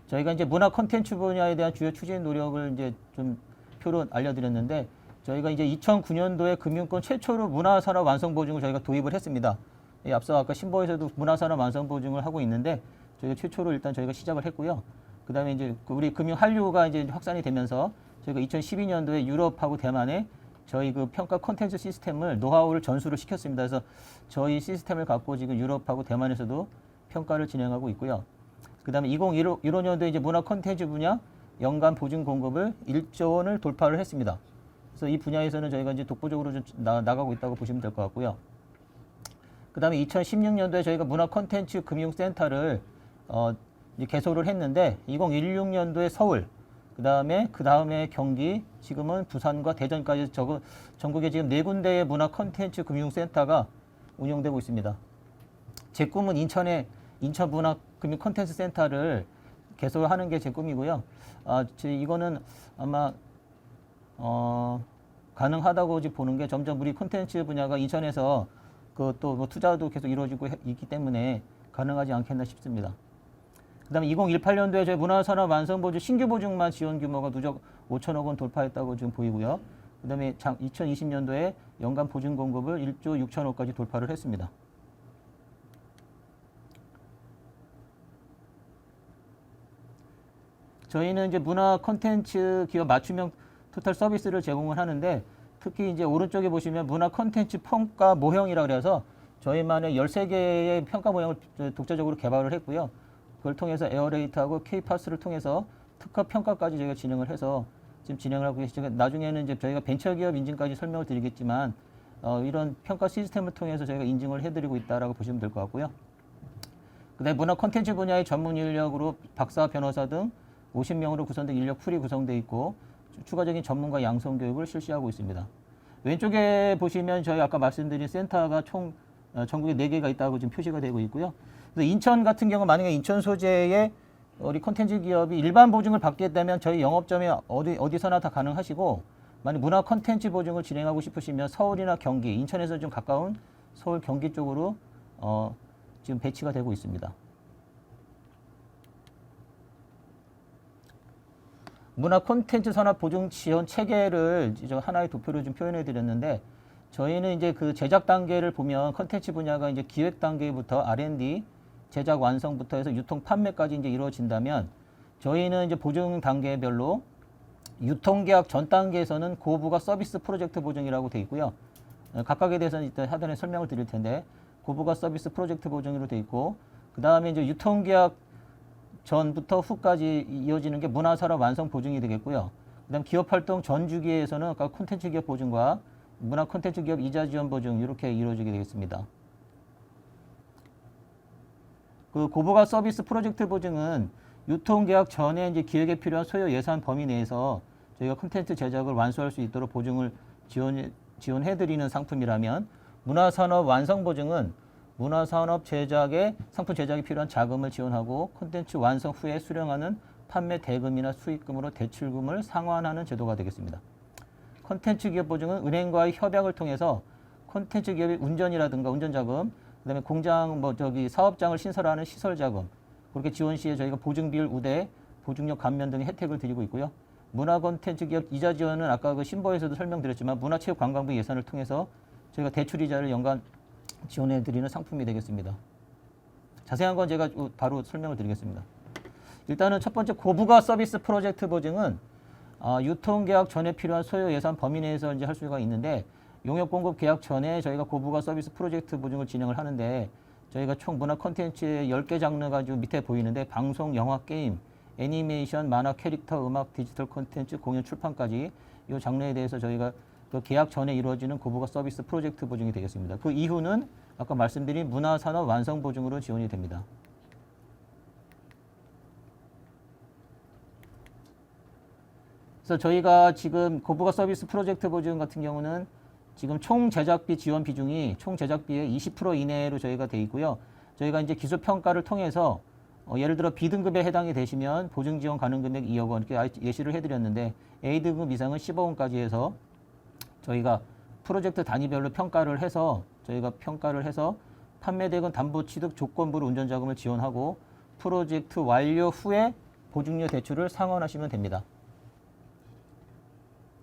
저희가 이제 문화 콘텐츠 분야에 대한 주요 추진 노력을 이제 좀 표로 알려드렸는데 저희가 이제 2009년도에 금융권 최초로 문화산업 완성보증을 저희가 도입을 했습니다. 앞서 아까 신보에서도 문화산업 완성보증을 하고 있는데 저희가 최초로 일단 저희가 시작을 했고요. 그 다음에 이제 우리 금융 한류가 이제 확산이 되면서 저희가 2012년도에 유럽하고 대만에 저희 그 평가 콘텐츠 시스템을 노하우를 전수를 시켰습니다. 그래서 저희 시스템을 갖고 지금 유럽하고 대만에서도 평가를 진행하고 있고요. 그 다음에 2015년도에 이제 문화 콘텐츠 분야 연간 보증 공급을 1조 원을 돌파를 했습니다. 그래서 이 분야에서는 저희가 이제 독보적으로 좀 나가고 있다고 보시면 될 것 같고요. 그 다음에 2016년도에 저희가 문화 콘텐츠 금융센터를 이제 개소를 했는데 2016년도에 서울, 그 다음에 경기, 지금은 부산과 대전까지 전국에 지금 4군데의 문화 콘텐츠 금융센터가 운영되고 있습니다. 제 꿈은 인천 문화 금융 콘텐츠 센터를 개소하는 게 제 꿈이고요. 이거는 아마 가능하다고 보는 게 점점 우리 콘텐츠 분야가 인천에서 또 뭐 투자도 계속 이루어지고 있기 때문에 가능하지 않겠나 싶습니다. 그다음에 2018년도에 저희 문화산업 완성보증 신규 보증만 지원 규모가 누적 5천억 원 돌파했다고 지금 보이고요. 그다음에 2020년도에 연간 보증 공급을 1조 6천억까지 돌파를 했습니다. 저희는 이제 문화 콘텐츠 기업 맞춤형 토탈 서비스를 제공을 하는데 특히 이제 오른쪽에 보시면 문화 콘텐츠 평가 모형이라고 그래서 저희만의 13개의 평가 모형을 독자적으로 개발을 했고요. 그걸 통해서 에어레이트하고 K파스를 통해서 특화 평가까지 저희가 진행을 해서 지금 진행을 하고 계시죠. 나중에는 이제 저희가 벤처기업 인증까지 설명을 드리겠지만 이런 평가 시스템을 통해서 저희가 인증을 해드리고 있다라고 보시면 될 것 같고요. 그다음에 문화 콘텐츠 분야의 전문 인력으로 박사, 변호사 등 50명으로 구성된 인력 풀이 구성되어 있고 추가적인 전문가 양성 교육을 실시하고 있습니다. 왼쪽에 보시면 저희 아까 말씀드린 센터가 총 전국에 4개가 있다고 지금 표시가 되고 있고요. 그래서 인천 같은 경우 만약에 인천 소재의 우리 콘텐츠 기업이 일반 보증을 받게 되면 저희 영업점에 어디서나 다 가능하시고 만약 문화 콘텐츠 보증을 진행하고 싶으시면 서울이나 경기, 인천에서 좀 가까운 서울 경기 쪽으로 지금 배치가 되고 있습니다. 문화 콘텐츠 산업 보증 지원 체계를 하나의 도표로 좀 표현해 드렸는데 저희는 이제 그 제작 단계를 보면 콘텐츠 분야가 이제 기획 단계부터 R&D, 제작 완성부터 해서 유통 판매까지 이제 이루어진다면 저희는 이제 보증 단계별로 유통계약 전 단계에서는 고부가 서비스 프로젝트 보증이라고 되어 있고요. 각각에 대해서는 이따 하단에 설명을 드릴 텐데 고부가 서비스 프로젝트 보증으로 되어 있고 그 다음에 이제 유통계약 전부터 후까지 이어지는 게 문화산업 완성 보증이 되겠고요. 그다음 기업활동 전 주기에서는 아까 콘텐츠 기업 보증과 문화 콘텐츠 기업 이자 지원 보증 이렇게 이루어지게 되겠습니다. 그 고부가 서비스 프로젝트 보증은 유통계약 전에 이제 기획에 필요한 소요 예산 범위 내에서 저희가 콘텐츠 제작을 완수할 수 있도록 보증을 지원해드리는 상품이라면 문화산업 완성 보증은 문화산업 제작에 상품 제작에 필요한 자금을 지원하고 콘텐츠 완성 후에 수령하는 판매 대금이나 수익금으로 대출금을 상환하는 제도가 되겠습니다. 콘텐츠 기업 보증은 은행과의 협약을 통해서 콘텐츠 기업의 운전이라든가 운전자금, 그다음에 공장 사업장을 신설하는 시설자금, 그렇게 지원 시에 저희가 보증비율 우대, 보증력 감면 등의 혜택을 드리고 있고요. 문화 콘텐츠 기업 이자 지원은 아까 그 신보에서도 설명드렸지만 문화체육관광부 예산을 통해서 저희가 대출 이자를 연간 지원해드리는 상품이 되겠습니다. 자세한 건 제가 바로 설명을 드리겠습니다. 일단은 첫 번째 고부가 서비스 프로젝트 보증은 유통계약 전에 필요한 소요 예산 범위 내에서 이제 할 수가 있는데 용역 공급 계약 전에 저희가 고부가 서비스 프로젝트 보증을 진행을 하는데 저희가 총 문화 콘텐츠의 10개 장르가 지금 밑에 보이는데 방송, 영화, 게임, 애니메이션, 만화, 캐릭터, 음악, 디지털 콘텐츠, 공연, 출판까지 이 장르에 대해서 저희가 그 계약 전에 이루어지는 고부가 서비스 프로젝트 보증이 되겠습니다. 그 이후는 아까 말씀드린 문화산업 완성 보증으로 지원이 됩니다. 그래서 저희가 지금 고부가 서비스 프로젝트 보증 같은 경우는 지금 총 제작비 지원 비중이 총 제작비의 20% 이내로 저희가 돼 있고요. 저희가 이제 기술 평가를 통해서 예를 들어 B등급에 해당이 되시면 보증 지원 가능 금액 2억 원 이렇게 예시를 해드렸는데 A등급 이상은 10억 원까지 해서 저희가 프로젝트 단위별로 평가를 해서 판매대금 담보 취득 조건부로 운전자금을 지원하고 프로젝트 완료 후에 보증료 대출을 상환하시면 됩니다.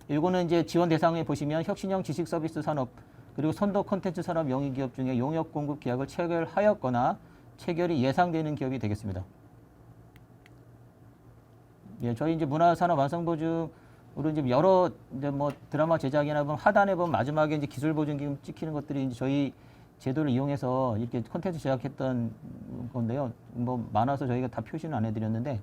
이거는 이제 지원 대상에 보시면 혁신형 지식 서비스 산업 그리고 선도 콘텐츠 산업 영위기업 중에 용역 공급 계약을 체결하였거나 체결이 예상되는 기업이 되겠습니다. 예, 저희 이제 문화산업 완성보증 으로 이제 여러 이제 뭐 드라마 제작이나 보면 하단에 보면 마지막에 이제 기술 보증금 찍히는 것들이 이제 저희 제도를 이용해서 이렇게 콘텐츠 제작했던 건데요. 뭐 많아서 저희가 다 표시는 안 해드렸는데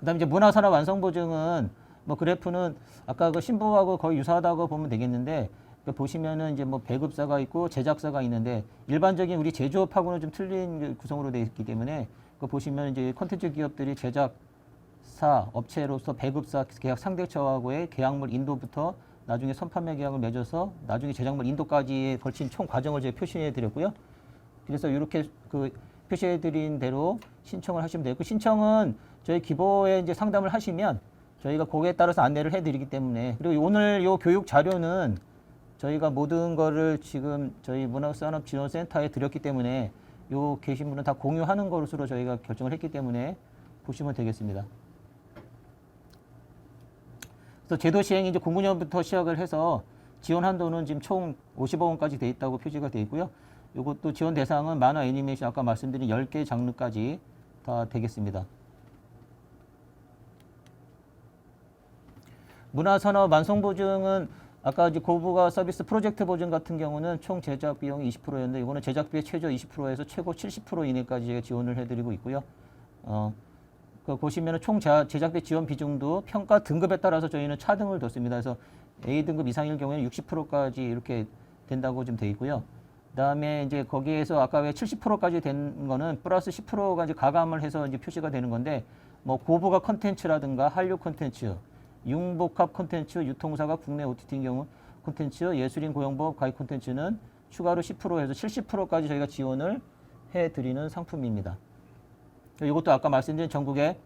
그다음에 이제 문화산업 완성보증은 뭐 그래프는 아까 그 신보하고 거의 유사하다고 보면 되겠는데 보시면은 이제 뭐 배급사가 있고 제작사가 있는데 일반적인 우리 제조업하고는 좀 틀린 구성으로 되어 있기 때문에 그 보시면 이제 콘텐츠 기업들이 제작사 업체로서 배급사 계약 상대처하고의 계약물 인도부터 나중에 선판매 계약을 맺어서 나중에 제작물 인도까지에 걸친 총 과정을 제가 표시해 드렸고요. 그래서 이렇게 그 표시해 드린 대로 신청을 하시면 되고 신청은 저희 기보에 이제 상담을 하시면 저희가 거기에 따라서 안내를 해 드리기 때문에 그리고 오늘 요 교육 자료는 저희가 모든 거를 지금 저희 문화산업지원센터에 드렸기 때문에 요 계신 분은 다 공유하는 것으로 저희가 결정을 했기 때문에 보시면 되겠습니다. 그래서 제도 시행이 이제 공군년부터 시작을 해서 지원 한도는 지금 총 50억 원까지 돼 있다고 표시가 돼 있고요. 이것도 지원 대상은 만화, 애니메이션 아까 말씀드린 10개 장르까지 다 되겠습니다. 문화산업 완성보증은 아까 이제 고부가 서비스 프로젝트 보증 같은 경우는 총 제작 비용이 20%였는데 이거는 제작비의 최저 20%에서 최고 70% 이내까지 제가 지원을 해드리고 있고요. 그 보시면은 총 제작비 지원 비중도 평가 등급에 따라서 저희는 차등을 뒀습니다. 그래서 A 등급 이상일 경우에는 60%까지 이렇게 된다고 좀 돼 있고요. 그다음에 이제 거기에서 아까 왜 70%까지 된 거는 플러스 10%가 이제 가감을 해서 이제 표시가 되는 건데 뭐 고부가 콘텐츠라든가 한류 콘텐츠, 융복합 콘텐츠, 유통사가 국내 OTT인 경우 콘텐츠, 예술인 고용법 가입 콘텐츠는 추가로 10%에서 70%까지 저희가 지원을 해드리는 상품입니다. 이것도 아까 말씀드린 전국의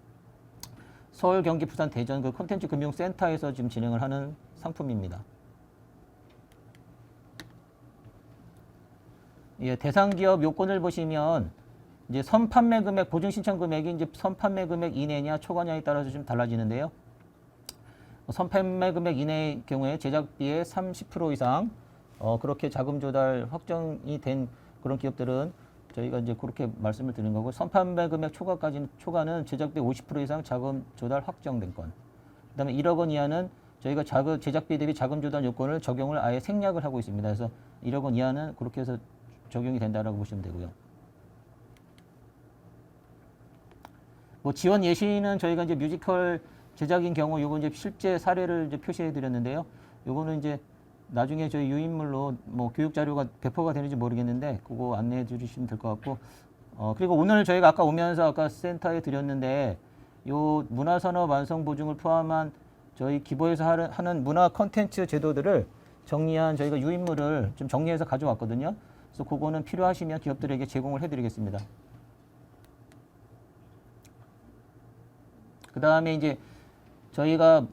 서울, 경기, 부산, 대전 그 콘텐츠 금융센터에서 지금 진행을 하는 상품입니다. 예, 대상 기업 요건을 보시면 이제 선판매 금액, 보증 신청 금액이 이제 선판매 금액 이내냐 초과냐에 따라서 좀 달라지는데요. 선판매 금액 이내의 경우에 제작비의 30% 이상 그렇게 자금 조달 확정이 된 그런 기업들은 저희가 이제 그렇게 말씀을 드린 거고 선판매 금액 초과는 제작비 50% 이상 자금 조달 확정된 건. 그다음에 1억 원 이하는 저희가 제작비 대비 자금 조달 요건을 적용을 아예 생략을 하고 있습니다. 그래서 1억 원 이하는 그렇게 해서 적용이 된다라고 보시면 되고요. 뭐 지원 예시는 저희가 이제 뮤지컬 제작인 경우 요거 이제 실제 사례를 이제 표시해 드렸는데요. 요거는 이제 나중에 저희 유인물로 뭐 교육 자료가 배포가 되는지 모르겠는데 그거 안내해 주시면 될 것 같고 그리고 오늘 저희가 아까 오면서 아까 센터에 드렸는데 요 문화산업 완성 보증을 포함한 저희 기보에서 하는 문화 콘텐츠 제도들을 정리한 저희가 유인물을 좀 정리해서 가져왔거든요. 그래서 그거는 필요하시면 기업들에게 제공을 해드리겠습니다. 그 다음에 이제 저희가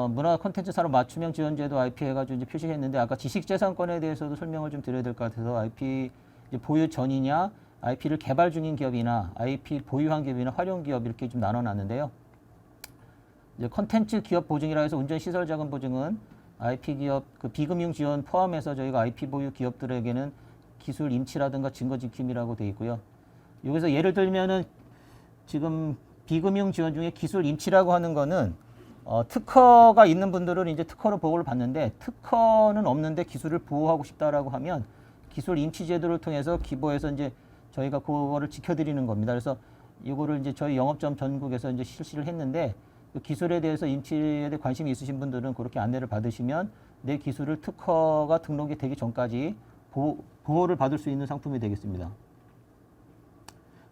문화 콘텐츠 산업 맞춤형 지원제도 IP 해가지고 이제 표시했는데 아까 지식재산권에 대해서도 설명을 좀 드려야 될 것 같아서 IP 이제 보유 전이냐, IP를 개발 중인 기업이나 IP 보유한 기업이나 활용 기업 이렇게 좀 나눠놨는데요. 이제 콘텐츠 기업 보증이라 해서 운전 시설 자금 보증은 IP 기업 그 비금융 지원 포함해서 저희가 IP 보유 기업들에게는 기술 임치라든가 증거 지킴이라고 되어 있고요. 여기서 예를 들면은 지금 비금융 지원 중에 기술 임치라고 하는 거는 특허가 있는 분들은 이제 특허로 보호를 받는데 특허는 없는데 기술을 보호하고 싶다라고 하면 기술 임치 제도를 통해서 기보에서 이제 저희가 그거를 지켜드리는 겁니다. 그래서 이거를 이제 저희 영업점 전국에서 이제 실시를 했는데 그 기술에 대해서 임치에 대해 관심이 있으신 분들은 그렇게 안내를 받으시면 내 기술을 특허가 등록이 되기 전까지 보호를 받을 수 있는 상품이 되겠습니다.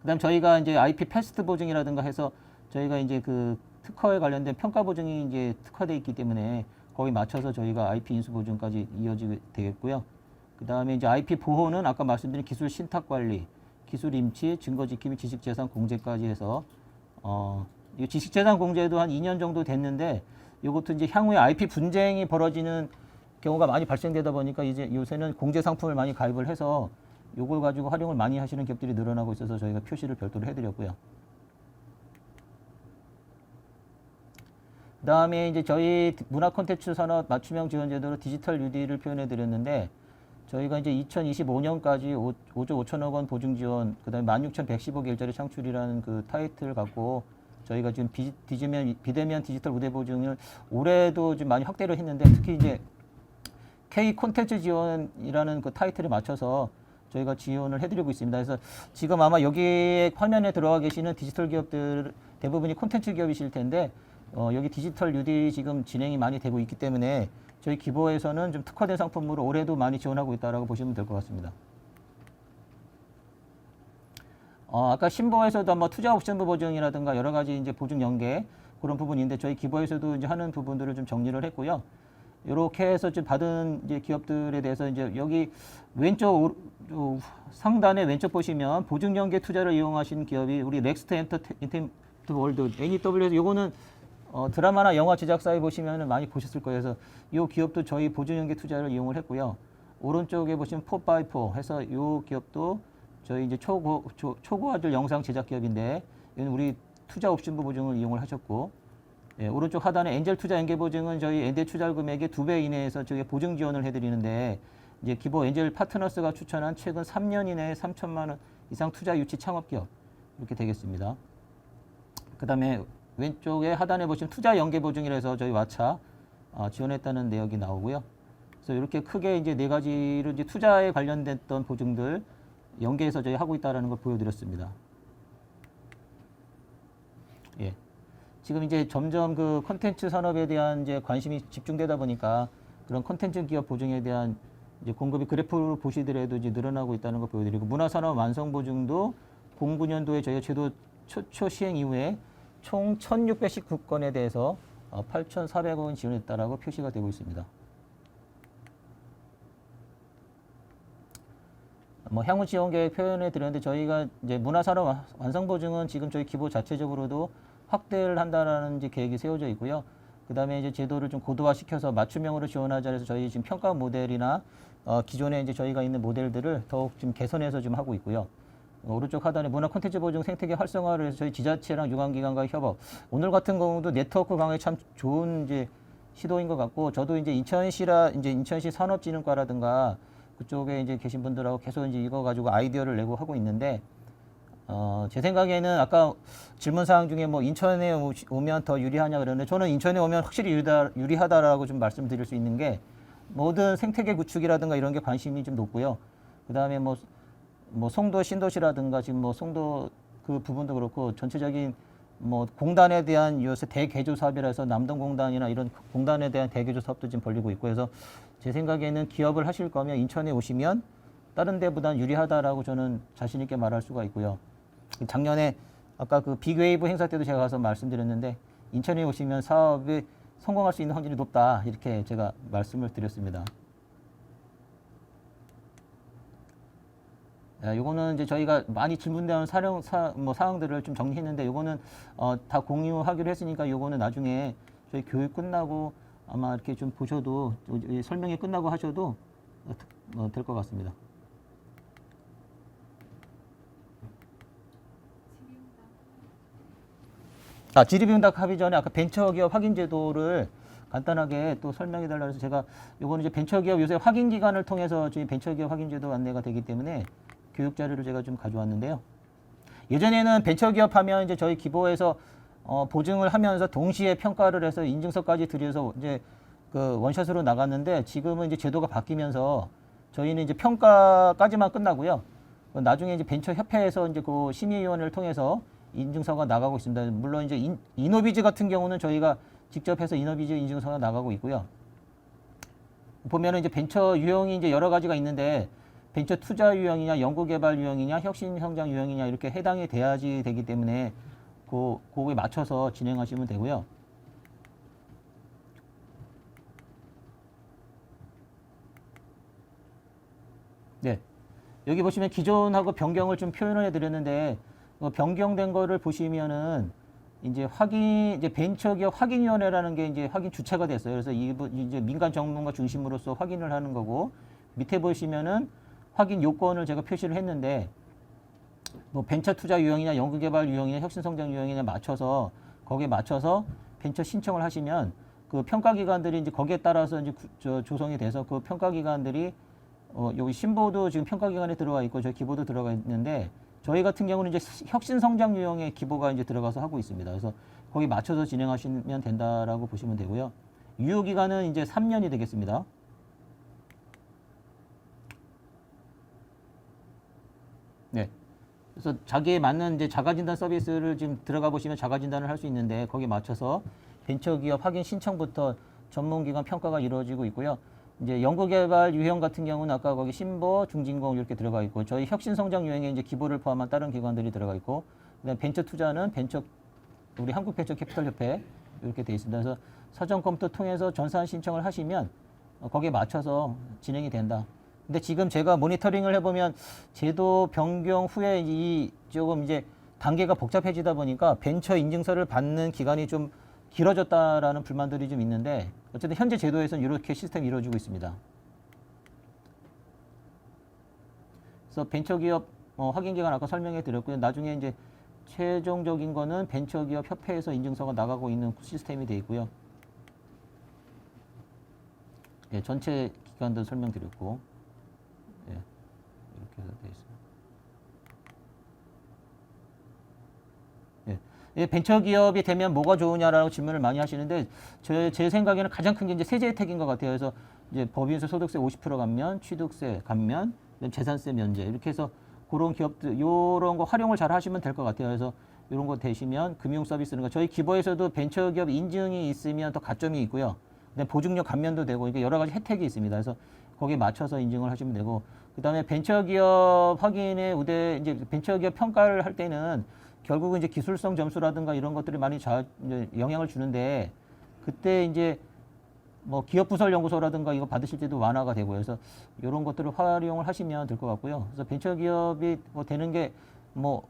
그다음 저희가 이제 IP 패스트 보증이라든가 해서 저희가 이제 그 특허에 관련된 평가 보증이 이제 특화되어 있기 때문에 거기 맞춰서 저희가 IP 인수 보증까지 이어지게 되겠고요. 그다음에 이제 IP 보호는 아까 말씀드린 기술 신탁 관리, 기술 임치, 증거 지킴, 지식재산 공제까지 해서 이 지식재산 공제도 한 2년 정도 됐는데 이것도 이제 향후에 IP 분쟁이 벌어지는 경우가 많이 발생되다 보니까 이제 요새는 공제 상품을 많이 가입을 해서 요걸 가지고 활용을 많이 하시는 기업들이 늘어나고 있어서 저희가 표시를 별도로 해드렸고요. 그 다음에 이제 저희 문화 콘텐츠 산업 맞춤형 지원 제도로 디지털 UD를 표현해 드렸는데 저희가 이제 2025년까지 5조 5천억 원 보증 지원, 그 다음에 16,115개 일자리 창출이라는 그 타이틀을 갖고 저희가 지금 비대면 디지털 우대 보증을 올해도 좀 많이 확대를 했는데 특히 이제 K 콘텐츠 지원이라는 그 타이틀에 맞춰서 저희가 지원을 해드리고 있습니다. 그래서 지금 아마 여기 화면에 들어가 계시는 디지털 기업들 대부분이 콘텐츠 기업이실 텐데 여기 디지털 뉴딜이 지금 진행이 많이 되고 있기 때문에 저희 기보에서는 좀 특화된 상품으로 올해도 많이 지원하고 있다라고 보시면 될 것 같습니다. 아까 신보에서도 뭐 투자 옵션부 보증이라든가 여러 가지 이제 보증 연계 그런 부분인데 저희 기보에서도 이제 하는 부분들을 좀 정리를 했고요. 이렇게 해서 좀 받은 이제 기업들에 대해서 이제 여기 왼쪽 상단에 왼쪽 보시면 보증 연계 투자를 이용하신 기업이 우리 넥스트 엔터테인먼트 월드 NEW에서 요거는 드라마나 영화 제작사에 보시면 많이 보셨을 거예요. 그래서 이 기업도 저희 보증 연계 투자를 이용을 했고요. 오른쪽에 보시면 4x4 해서 이 기업도 저희 이제 초고화질 영상 제작 기업인데 이건 우리 투자 옵션부 보증을 이용을 하셨고, 예, 오른쪽 하단에 엔젤 투자 연계 보증은 저희 엔젤 투자 금액의 2배 이내에서 저희 보증 지원을 해드리는데 이제 기보 엔젤 파트너스가 추천한 최근 3년 이내에 3천만 원 이상 투자 유치 창업 기업 이렇게 되겠습니다. 그다음에 왼쪽에 하단에 보시면 투자 연계 보증이라서 저희 와차 지원했다는 내역이 나오고요. 그래서 이렇게 크게 이제 네 가지를 이제 투자에 관련됐던 보증들 연계해서 저희 하고 있다라는 걸 보여드렸습니다. 예. 지금 이제 점점 그 콘텐츠 산업에 대한 이제 관심이 집중되다 보니까 그런 콘텐츠 기업 보증에 대한 이제 공급이 그래프로 보시더라도 이제 늘어나고 있다는 걸 보여드리고 문화산업 완성 보증도 09년도에 저희가 제도 최초 시행 이후에 총 1,619건에 대해서 8,400원 지원했다라고 표시가 되고 있습니다. 뭐 향후 지원 계획 표현해 드렸는데 저희가 이제 문화산업 완성 보증은 지금 저희 기보 자체적으로도 확대를 한다라는 이제 계획이 세워져 있고요. 그다음에 이제 제도를 좀 고도화 시켜서 맞춤형으로 지원하자 해서 저희 지금 평가 모델이나 기존에 이제 저희가 있는 모델들을 더욱 좀 개선해서 좀 하고 있고요. 오른쪽 하단에 문화 콘텐츠 보증 생태계 활성화를 해서 저희 지자체랑 유관기관과의 협업. 오늘 같은 경우도 네트워크 강화에 참 좋은 이제 시도인 것 같고 저도 이제 인천시 산업진흥과라든가 그쪽에 이제 계신 분들하고 계속 이제 이거 가지고 아이디어를 내고 하고 있는데 제 생각에는 아까 질문 사항 중에 뭐 인천에 오면 더 유리하냐 그러는데 저는 인천에 오면 확실히 유리하다라고 좀 말씀드릴 수 있는 게 모든 생태계 구축이라든가 이런 게 관심이 좀 높고요. 그다음에 뭐 송도 신도시라든가 지금 뭐 송도 그 부분도 그렇고 전체적인 뭐 공단에 대한 요새 대개조 사업이라서 남동공단이나 이런 공단에 대한 대개조 사업도 지금 벌리고 있고 해서 제 생각에는 기업을 하실 거면 인천에 오시면 다른 데보다 유리하다라고 저는 자신 있게 말할 수가 있고요. 작년에 아까 그 빅웨이브 행사 때도 제가 가서 말씀드렸는데 인천에 오시면 사업이 성공할 수 있는 확률이 높다 이렇게 제가 말씀을 드렸습니다. 요거는 이제 저희가 많이 질문되는 사항들을 좀 정리했는데 요거는 다 공유하기로 했으니까 요거는 나중에 저희 교육 끝나고 아마 이렇게 좀 보셔도 설명이 끝나고 하셔도 될 것 같습니다. 지리비응답 하기 전에 아까 벤처기업 확인 제도를 간단하게 또 설명해 달라 해서 제가 요거는 이제 벤처기업 요새 확인 기관을 통해서 저희 벤처기업 확인 제도 안내가 되기 때문에 교육 자료를 제가 좀 가져왔는데요. 예전에는 벤처기업 하면 이제 저희 기보에서 보증을 하면서 동시에 평가를 해서 인증서까지 드려서 이제 그 원샷으로 나갔는데 지금은 이제 제도가 바뀌면서 저희는 이제 평가까지만 끝나고요. 나중에 이제 벤처협회에서 이제 그 심의위원회를 통해서 인증서가 나가고 있습니다. 물론 이제 이노비즈 같은 경우는 저희가 직접 해서 이노비즈 인증서가 나가고 있고요. 보면은 이제 벤처 유형이 이제 여러 가지가 있는데 벤처 투자 유형이냐, 연구개발 유형이냐, 혁신성장 유형이냐 이렇게 해당이 돼야지 되기 때문에 그거에 맞춰서 진행하시면 되고요. 네, 여기 보시면 기존하고 변경을 좀 표현을 해드렸는데 변경된 거를 보시면은 이제 벤처기업 확인위원회라는 게 이제 확인 주체가 됐어요. 그래서 이제 민간 전문가 중심으로서 확인을 하는 거고 밑에 보시면은 확인 요건을 제가 표시를 했는데 뭐 벤처 투자 유형이냐 연구개발 유형이냐 혁신성장 유형이냐 맞춰서 거기에 맞춰서 벤처 신청을 하시면 그 평가기관들이 이제 거기에 따라서 이제 조성이 돼서 그 평가기관들이 여기 신보도 지금 평가기관에 들어가 있고 저희 기보도 들어가 있는데 저희 같은 경우는 이제 혁신성장 유형의 기보가 이제 들어가서 하고 있습니다. 그래서 거기 맞춰서 진행하시면 된다라고 보시면 되고요. 유효기간은 이제 3년이 되겠습니다. 네. 그래서 자기에 맞는 이제 자가진단 서비스를 지금 들어가 보시면 자가진단을 할 수 있는데 거기에 맞춰서 벤처기업 확인 신청부터 전문기관 평가가 이루어지고 있고요. 이제 연구개발 유형 같은 경우는 아까 거기 신보, 중진공 이렇게 들어가 있고 저희 혁신성장 유형에 이제 기보를 포함한 다른 기관들이 들어가 있고 그다음 벤처 투자는 우리 한국벤처캐피털협회 이렇게 돼 있습니다. 그래서 사전 검토 통해서 전산 신청을 하시면 거기에 맞춰서 진행이 된다. 근데 지금 제가 모니터링을 해보면 제도 변경 후에 이 조금 이제 단계가 복잡해지다 보니까 벤처 인증서를 받는 기간이 좀 길어졌다라는 불만들이 좀 있는데 어쨌든 현재 제도에서는 이렇게 시스템이 이루어지고 있습니다. 그래서 벤처기업 확인 기간 아까 설명해 드렸고요. 나중에 이제 최종적인 거는 벤처기업 협회에서 인증서가 나가고 있는 시스템이 되어 있고요. 예, 전체 기관도 설명드렸고, 예, 이렇게 해서 되어 있습니다. 예, 벤처기업이 되면 뭐가 좋으냐라고 질문을 많이 하시는데 제 생각에는 가장 큰 게 이제 세제 혜택인 것 같아요. 그래서 이제 법인세 소득세 50% 감면, 취득세 감면, 재산세 면제 이렇게 해서 그런 기업들 이런 거 활용을 잘 하시면 될 것 같아요. 그래서 이런 거 되시면 금융 서비스는 저희 기보에서도 벤처기업 인증이 있으면 더 가점이 있고요. 그다음에 보증료 감면도 되고 이게 여러 가지 혜택이 있습니다. 그래서 거기에 맞춰서 인증을 하시면 되고 그다음에 벤처기업 확인의 우대 이제 벤처기업 평가를 할 때는 결국은 이제 기술성 점수라든가 이런 것들이 많이 이제 영향을 주는데 그때 이제 뭐 기업부설연구소라든가 이거 받으실 때도 완화가 되고요. 그래서 이런 것들을 활용을 하시면 될 것 같고요. 그래서 벤처기업이 뭐 되는 게 뭐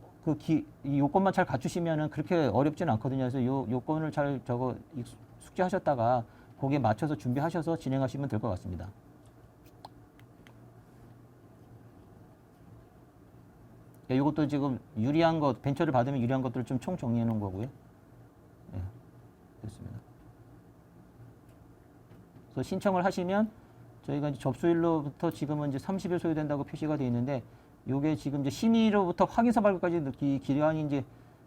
이 요건만 잘 갖추시면은 그렇게 어렵지는 않거든요. 그래서 요 요건을 잘 숙지하셨다가 거기에 맞춰서 준비하셔서 진행하시면 될 것 같습니다. 이것도 지금 유리한 것, 벤처를 받으면 유리한 것들을 좀 총 정리해 놓은 거고요. 네, 됐습니다. 그래서 신청을 하시면 저희가 이제 접수일로부터 지금은 이제 30일 소요된다고 표시가 되어 있는데 요게 지금 이제 심의로부터 확인서 발급까지 기간이 이제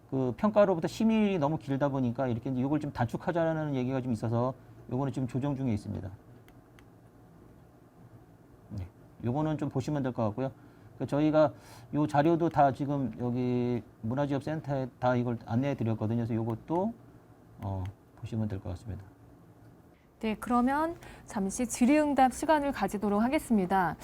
그 평가로부터 심의일이 너무 길다 보니까 이렇게 이제 요걸 좀 단축하자라는 얘기가 좀 있어서 요거는 지금 조정 중에 있습니다. 네, 요거는 좀 보시면 될 것 같고요. 저희가 요 자료도 다 지금 여기 문화지역센터에 다 이걸 안내해 드렸거든요. 그래서 요것도 보시면 될 것 같습니다. 네, 그러면 잠시 질의응답 시간을 가지도록 하겠습니다.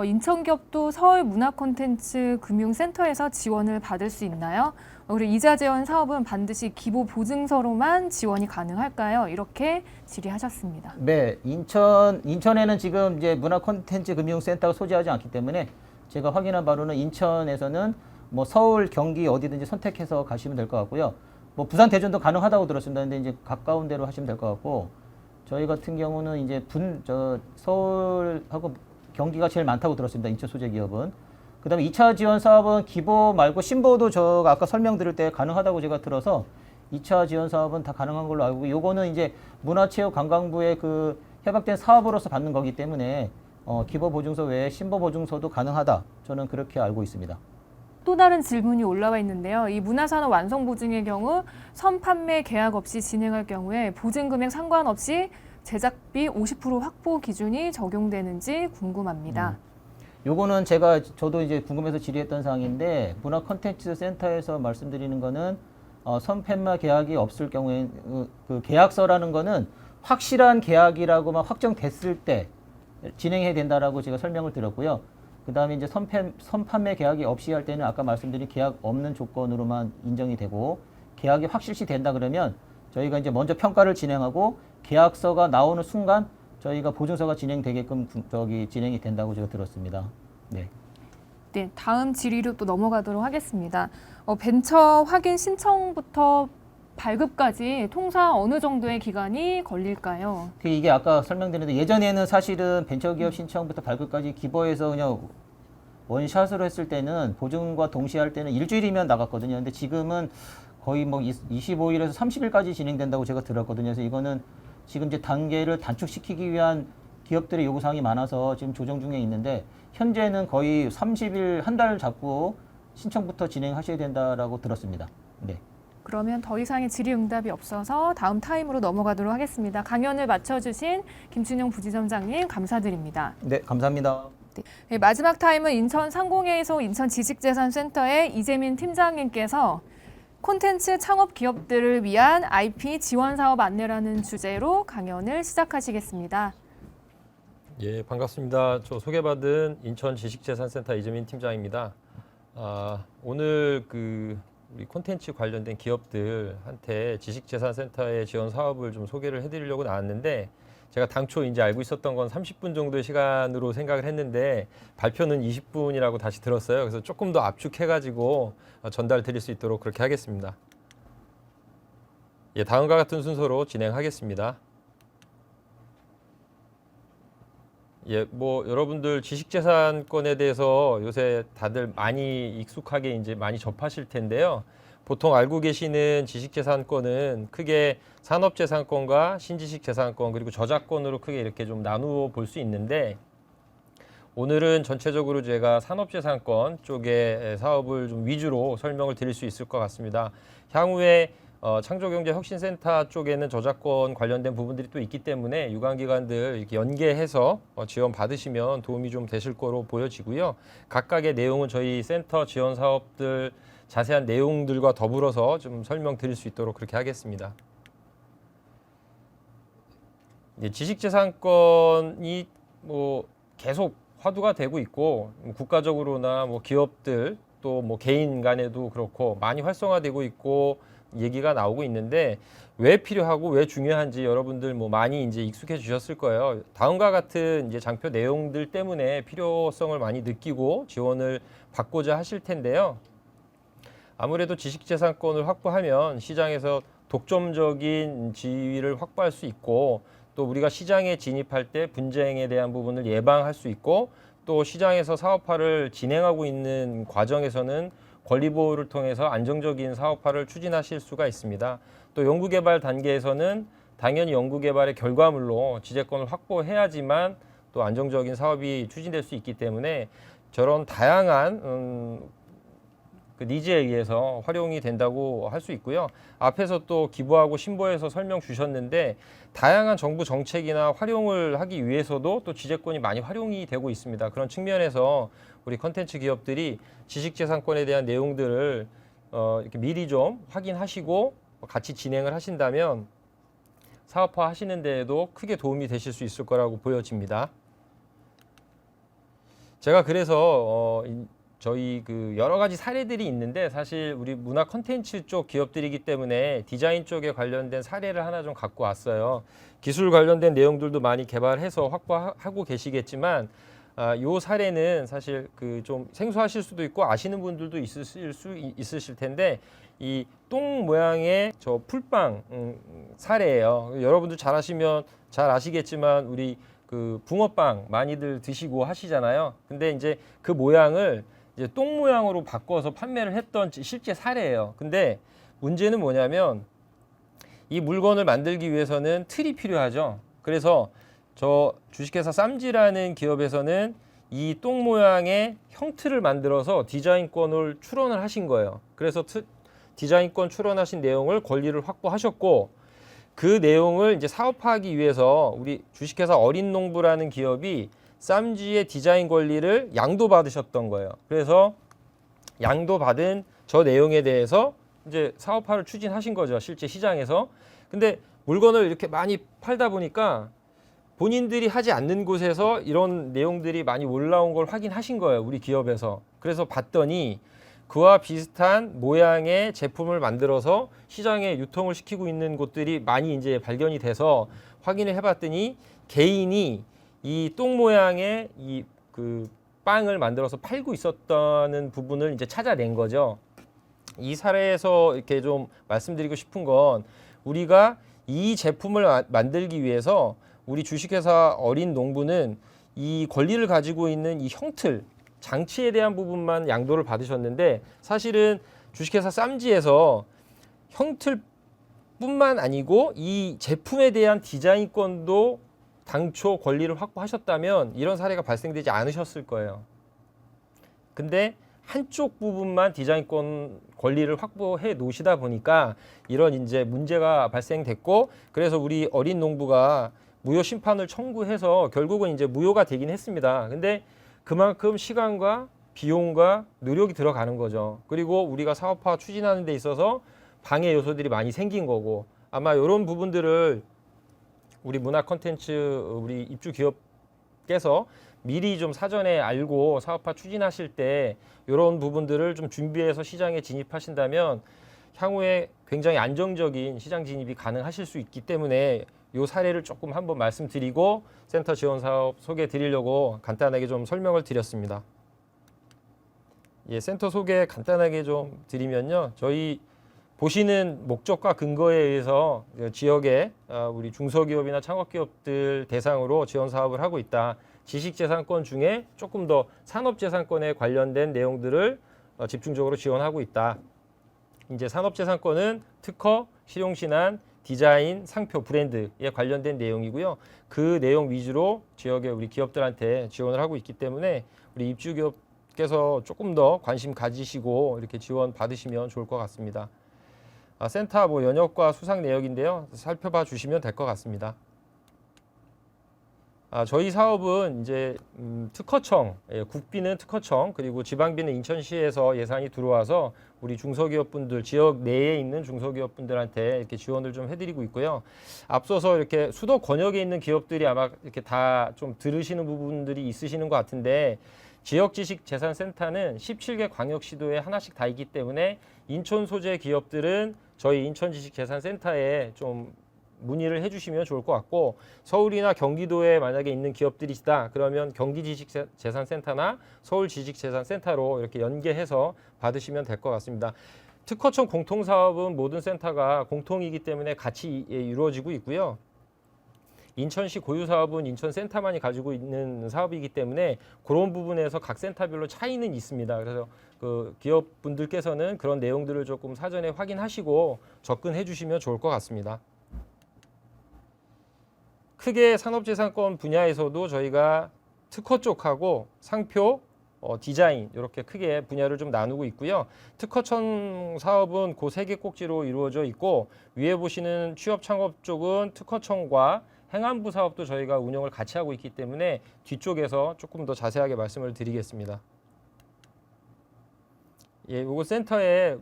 인천기업도 서울문화콘텐츠금융센터에서 지원을 받을 수 있나요? 그리고 이자 재원 사업은 반드시 기보 보증서로만 지원이 가능할까요? 이렇게 질의하셨습니다. 네, 인천에는 지금 이제 문화콘텐츠금융센터가 소재하지 않기 때문에 제가 확인한 바로는 인천에서는 뭐 서울, 경기 어디든지 선택해서 가시면 될 것 같고요. 뭐 부산, 대전도 가능하다고 들었습니다. 근데 이제 가까운 데로 하시면 될 것 같고. 저희 같은 경우는 이제 서울하고 경기가 제일 많다고 들었습니다. 인천 소재 기업은. 그다음에 2차 지원 사업은 기보 말고 신보도 저 아까 설명드릴 때 가능하다고 제가 들어서 2차 지원 사업은 다 가능한 걸로 알고 요거는 이제 문화체육관광부의 그 협약된 사업으로서 받는 거기 때문에 기보 보증서 외에 신보 보증서도 가능하다. 저는 그렇게 알고 있습니다. 또 다른 질문이 올라와 있는데요. 이 문화산업 완성보증의 경우 선판매 계약 없이 진행할 경우에 보증금액 상관없이 제작비 50% 확보 기준이 적용되는지 궁금합니다. 요거는 저도 이제 궁금해서 질의했던 사항인데 문화 콘텐츠 센터에서 말씀드리는 거는 선판매 계약이 없을 경우에 그 계약서라는 거는 확실한 계약이라고만 확정됐을 때 진행해야 된다라고 제가 설명을 드렸고요. 그 다음에 이제 선판매 계약이 없이 할 때는 아까 말씀드린 계약 없는 조건으로만 인정이 되고 계약이 확실시 된다 그러면 저희가 이제 먼저 평가를 진행하고 계약서가 나오는 순간 저희가 보증서가 진행되게끔 진행이 된다고 제가 들었습니다. 네. 네, 다음 질의로 또 넘어가도록 하겠습니다. 벤처 확인 신청부터 발급까지 통상 어느 정도의 기간이 걸릴까요? 이게 아까 설명드렸는데 예전에는 사실은 벤처기업 신청부터 발급까지 기보해서 그냥 원샷으로 했을 때는 보증과 동시에 할 때는 일주일이면 나갔거든요. 근데 지금은 거의 뭐 25일에서 30일까지 진행된다고 제가 들었거든요. 그래서 이거는 지금 이제 단계를 단축시키기 위한 기업들의 요구사항이 많아서 지금 조정 중에 있는데 현재는 거의 30일 한 달 잡고 신청부터 진행하셔야 된다라고 들었습니다. 네. 그러면 더 이상의 질의응답이 없어서 다음 타임으로 넘어가도록 하겠습니다. 강연을 마쳐주신 김춘용 부지점장님 감사드립니다. 네, 감사합니다. 네, 마지막 타임은 인천 상공회의소 인천지식재산센터의 이재민 팀장님께서 콘텐츠 창업 기업들을 위한 IP 지원 사업 안내라는 주제로 강연을 시작하시겠습니다. 예, 반갑습니다. 저 소개받은 인천지식재산센터 이재민 팀장입니다. 오늘 우리 콘텐츠 관련된 기업들한테 지식재산센터의 지원 사업을 좀 소개를 해드리려고 나왔는데, 제가 당초 이제 알고 있었던 건 30분 정도의 시간으로 생각을 했는데 발표는 20분이라고 다시 들었어요. 그래서 조금 더 압축해가지고 전달 드릴 수 있도록 그렇게 하겠습니다. 예, 다음과 같은 순서로 진행하겠습니다. 예, 여러분들 지식재산권에 대해서 요새 다들 많이 익숙하게 이제 많이 접하실 텐데요. 보통 알고 계시는 지식재산권은 크게 산업재산권과 신지식재산권 그리고 저작권으로 크게 이렇게 좀 나누어 볼 수 있는데, 오늘은 전체적으로 제가 산업재산권 쪽의 사업을 좀 위주로 설명을 드릴 수 있을 것 같습니다. 향후에 창조경제혁신센터 쪽에는 저작권 관련된 부분들이 또 있기 때문에 유관기관들 이렇게 연계해서 지원 받으시면 도움이 좀 되실 거로 보여지고요. 각각의 내용은 저희 센터 지원 사업들 자세한 내용들과 더불어서 좀 설명드릴 수 있도록 그렇게 하겠습니다. 지식재산권이 계속 화두가 되고 있고, 국가적으로나 기업들 또 개인 간에도 그렇고 많이 활성화되고 있고 얘기가 나오고 있는데, 왜 필요하고 왜 중요한지 여러분들 많이 이제 익숙해지셨을 거예요. 다음과 같은 이제 장표 내용들 때문에 필요성을 많이 느끼고 지원을 받고자 하실 텐데요. 아무래도 지식재산권을 확보하면 시장에서 독점적인 지위를 확보할 수 있고, 또 우리가 시장에 진입할 때 분쟁에 대한 부분을 예방할 수 있고, 또 시장에서 사업화를 진행하고 있는 과정에서는 권리보호를 통해서 안정적인 사업화를 추진하실 수가 있습니다. 또 연구개발 단계에서는 당연히 연구개발의 결과물로 지재권을 확보해야지만 또 안정적인 사업이 추진될 수 있기 때문에 저런 다양한 니즈에 의해서 활용이 된다고 할 수 있고요. 앞에서 또 기부하고 신보에서 설명 주셨는데, 다양한 정부 정책이나 활용을 하기 위해서도 또 지재권이 많이 활용이 되고 있습니다. 그런 측면에서 우리 컨텐츠 기업들이 지식재산권에 대한 내용들을 이렇게 미리 좀 확인하시고 같이 진행을 하신다면 사업화 하시는 데에도 크게 도움이 되실 수 있을 거라고 보여집니다. 제가 그래서 저희 여러 가지 사례들이 있는데, 사실 우리 문화 콘텐츠 쪽 기업들이기 때문에 디자인 쪽에 관련된 사례를 하나 좀 갖고 왔어요. 기술 관련된 내용들도 많이 개발해서 확보하고 계시겠지만, 요 사례는 사실 좀 생소하실 수도 있고 아시는 분들도 있으실 텐데, 이 똥 모양의 저 풀빵 사례예요. 여러분들 잘 아시겠지만 우리 붕어빵 많이들 드시고 하시잖아요. 근데 이제 그 모양을 이제 똥 모양으로 바꿔서 판매를 했던 실제 사례예요. 근데 문제는 뭐냐면, 이 물건을 만들기 위해서는 틀이 필요하죠. 그래서 저 주식회사 쌈지라는 기업에서는 이 똥 모양의 형틀을 만들어서 디자인권을 출원을 하신 거예요. 그래서 디자인권 출원하신 내용을 권리를 확보하셨고, 그 내용을 이제 사업화하기 위해서 우리 주식회사 어린농부라는 기업이 쌈지의 디자인 권리를 양도받으셨던 거예요. 그래서 양도받은 저 내용에 대해서 이제 사업화를 추진하신 거죠, 실제 시장에서. 근데 물건을 이렇게 많이 팔다 보니까 본인들이 하지 않는 곳에서 이런 내용들이 많이 올라온 걸 확인하신 거예요, 우리 기업에서. 그래서 봤더니 그와 비슷한 모양의 제품을 만들어서 시장에 유통을 시키고 있는 곳들이 많이 이제 발견이 돼서 확인을 해봤더니, 개인이 이 똥 모양의 이 빵을 만들어서 팔고 있었다는 부분을 이제 찾아낸 거죠. 이 사례에서 이렇게 좀 말씀드리고 싶은 건, 우리가 이 제품을 만들기 위해서 우리 주식회사 어린농부는 이 권리를 가지고 있는 이 형틀, 장치에 대한 부분만 양도를 받으셨는데, 사실은 주식회사 쌈지에서 형틀뿐만 아니고 이 제품에 대한 디자인권도 당초 권리를 확보하셨다면 이런 사례가 발생되지 않으셨을 거예요. 근데 한쪽 부분만 디자인권 권리를 확보해 놓으시다 보니까 이런 이제 문제가 발생됐고, 그래서 우리 어린농부가 무효 심판을 청구해서 결국은 이제 무효가 되긴 했습니다. 근데 그만큼 시간과 비용과 노력이 들어가는 거죠. 그리고 우리가 사업화 추진하는 데 있어서 방해 요소들이 많이 생긴 거고, 아마 이런 부분들을 우리 문화 콘텐츠 우리 입주 기업께서 미리 좀 사전에 알고 사업화 추진하실 때 이런 부분들을 좀 준비해서 시장에 진입하신다면 향후에 굉장히 안정적인 시장 진입이 가능하실 수 있기 때문에 이 사례를 조금 한번 말씀드리고 센터 지원 사업 소개해 드리려고 간단하게 좀 설명을 드렸습니다. 예, 센터 소개 간단하게 좀 드리면요. 저희 보시는 목적과 근거에 의해서 지역의 우리 중소기업이나 창업기업들 대상으로 지원 사업을 하고 있다. 지식재산권 중에 조금 더 산업재산권에 관련된 내용들을 집중적으로 지원하고 있다. 이제 산업재산권은 특허, 실용신안, 디자인, 상표, 브랜드에 관련된 내용이고요. 그 내용 위주로 지역의 우리 기업들한테 지원을 하고 있기 때문에 우리 입주기업께서 조금 더 관심 가지시고 이렇게 지원 받으시면 좋을 것 같습니다. 센터 뭐 연역과 수상 내역인데요. 살펴봐 주시면 될 것 같습니다. 저희 사업은 이제 특허청, 국비는 특허청, 그리고 지방비는 인천시에서 예산이 들어와서 우리 중소기업분들, 지역 내에 있는 중소기업분들한테 이렇게 지원을 좀 해드리고 있고요. 앞서서 이렇게 수도 권역에 있는 기업들이 아마 이렇게 다 좀 들으시는 부분들이 있으시는 것 같은데, 지역지식재산센터는 17개 광역시도에 하나씩 다 있기 때문에 인천 소재 기업들은 저희 인천지식재산센터에 좀 문의를 해주시면 좋을 것 같고, 서울이나 경기도에 만약에 있는 기업들이시다 그러면 경기지식재산센터나 서울지식재산센터로 이렇게 연계해서 받으시면 될 것 같습니다. 특허청 공통사업은 모든 센터가 공통이기 때문에 같이 이루어지고 있고요. 인천시 고유사업은 인천센터만이 가지고 있는 사업이기 때문에 그런 부분에서 각 센터별로 차이는 있습니다. 그래서 그 기업분들께서는 그런 내용들을 조금 사전에 확인하시고 접근해 주시면 좋을 것 같습니다. 크게 산업재산권 분야에서도 저희가 특허 쪽하고 상표, 디자인 이렇게 크게 분야를 좀 나누고 있고요. 특허청 사업은 그 세 개 꼭지로 이루어져 있고, 위에 보시는 취업 창업 쪽은 특허청과 행안부 사업도 저희가 운영을 같이 하고 있기 때문에 뒤쪽에서 조금 더 자세하게 말씀을 드리겠습니다. 예, 요거 센터의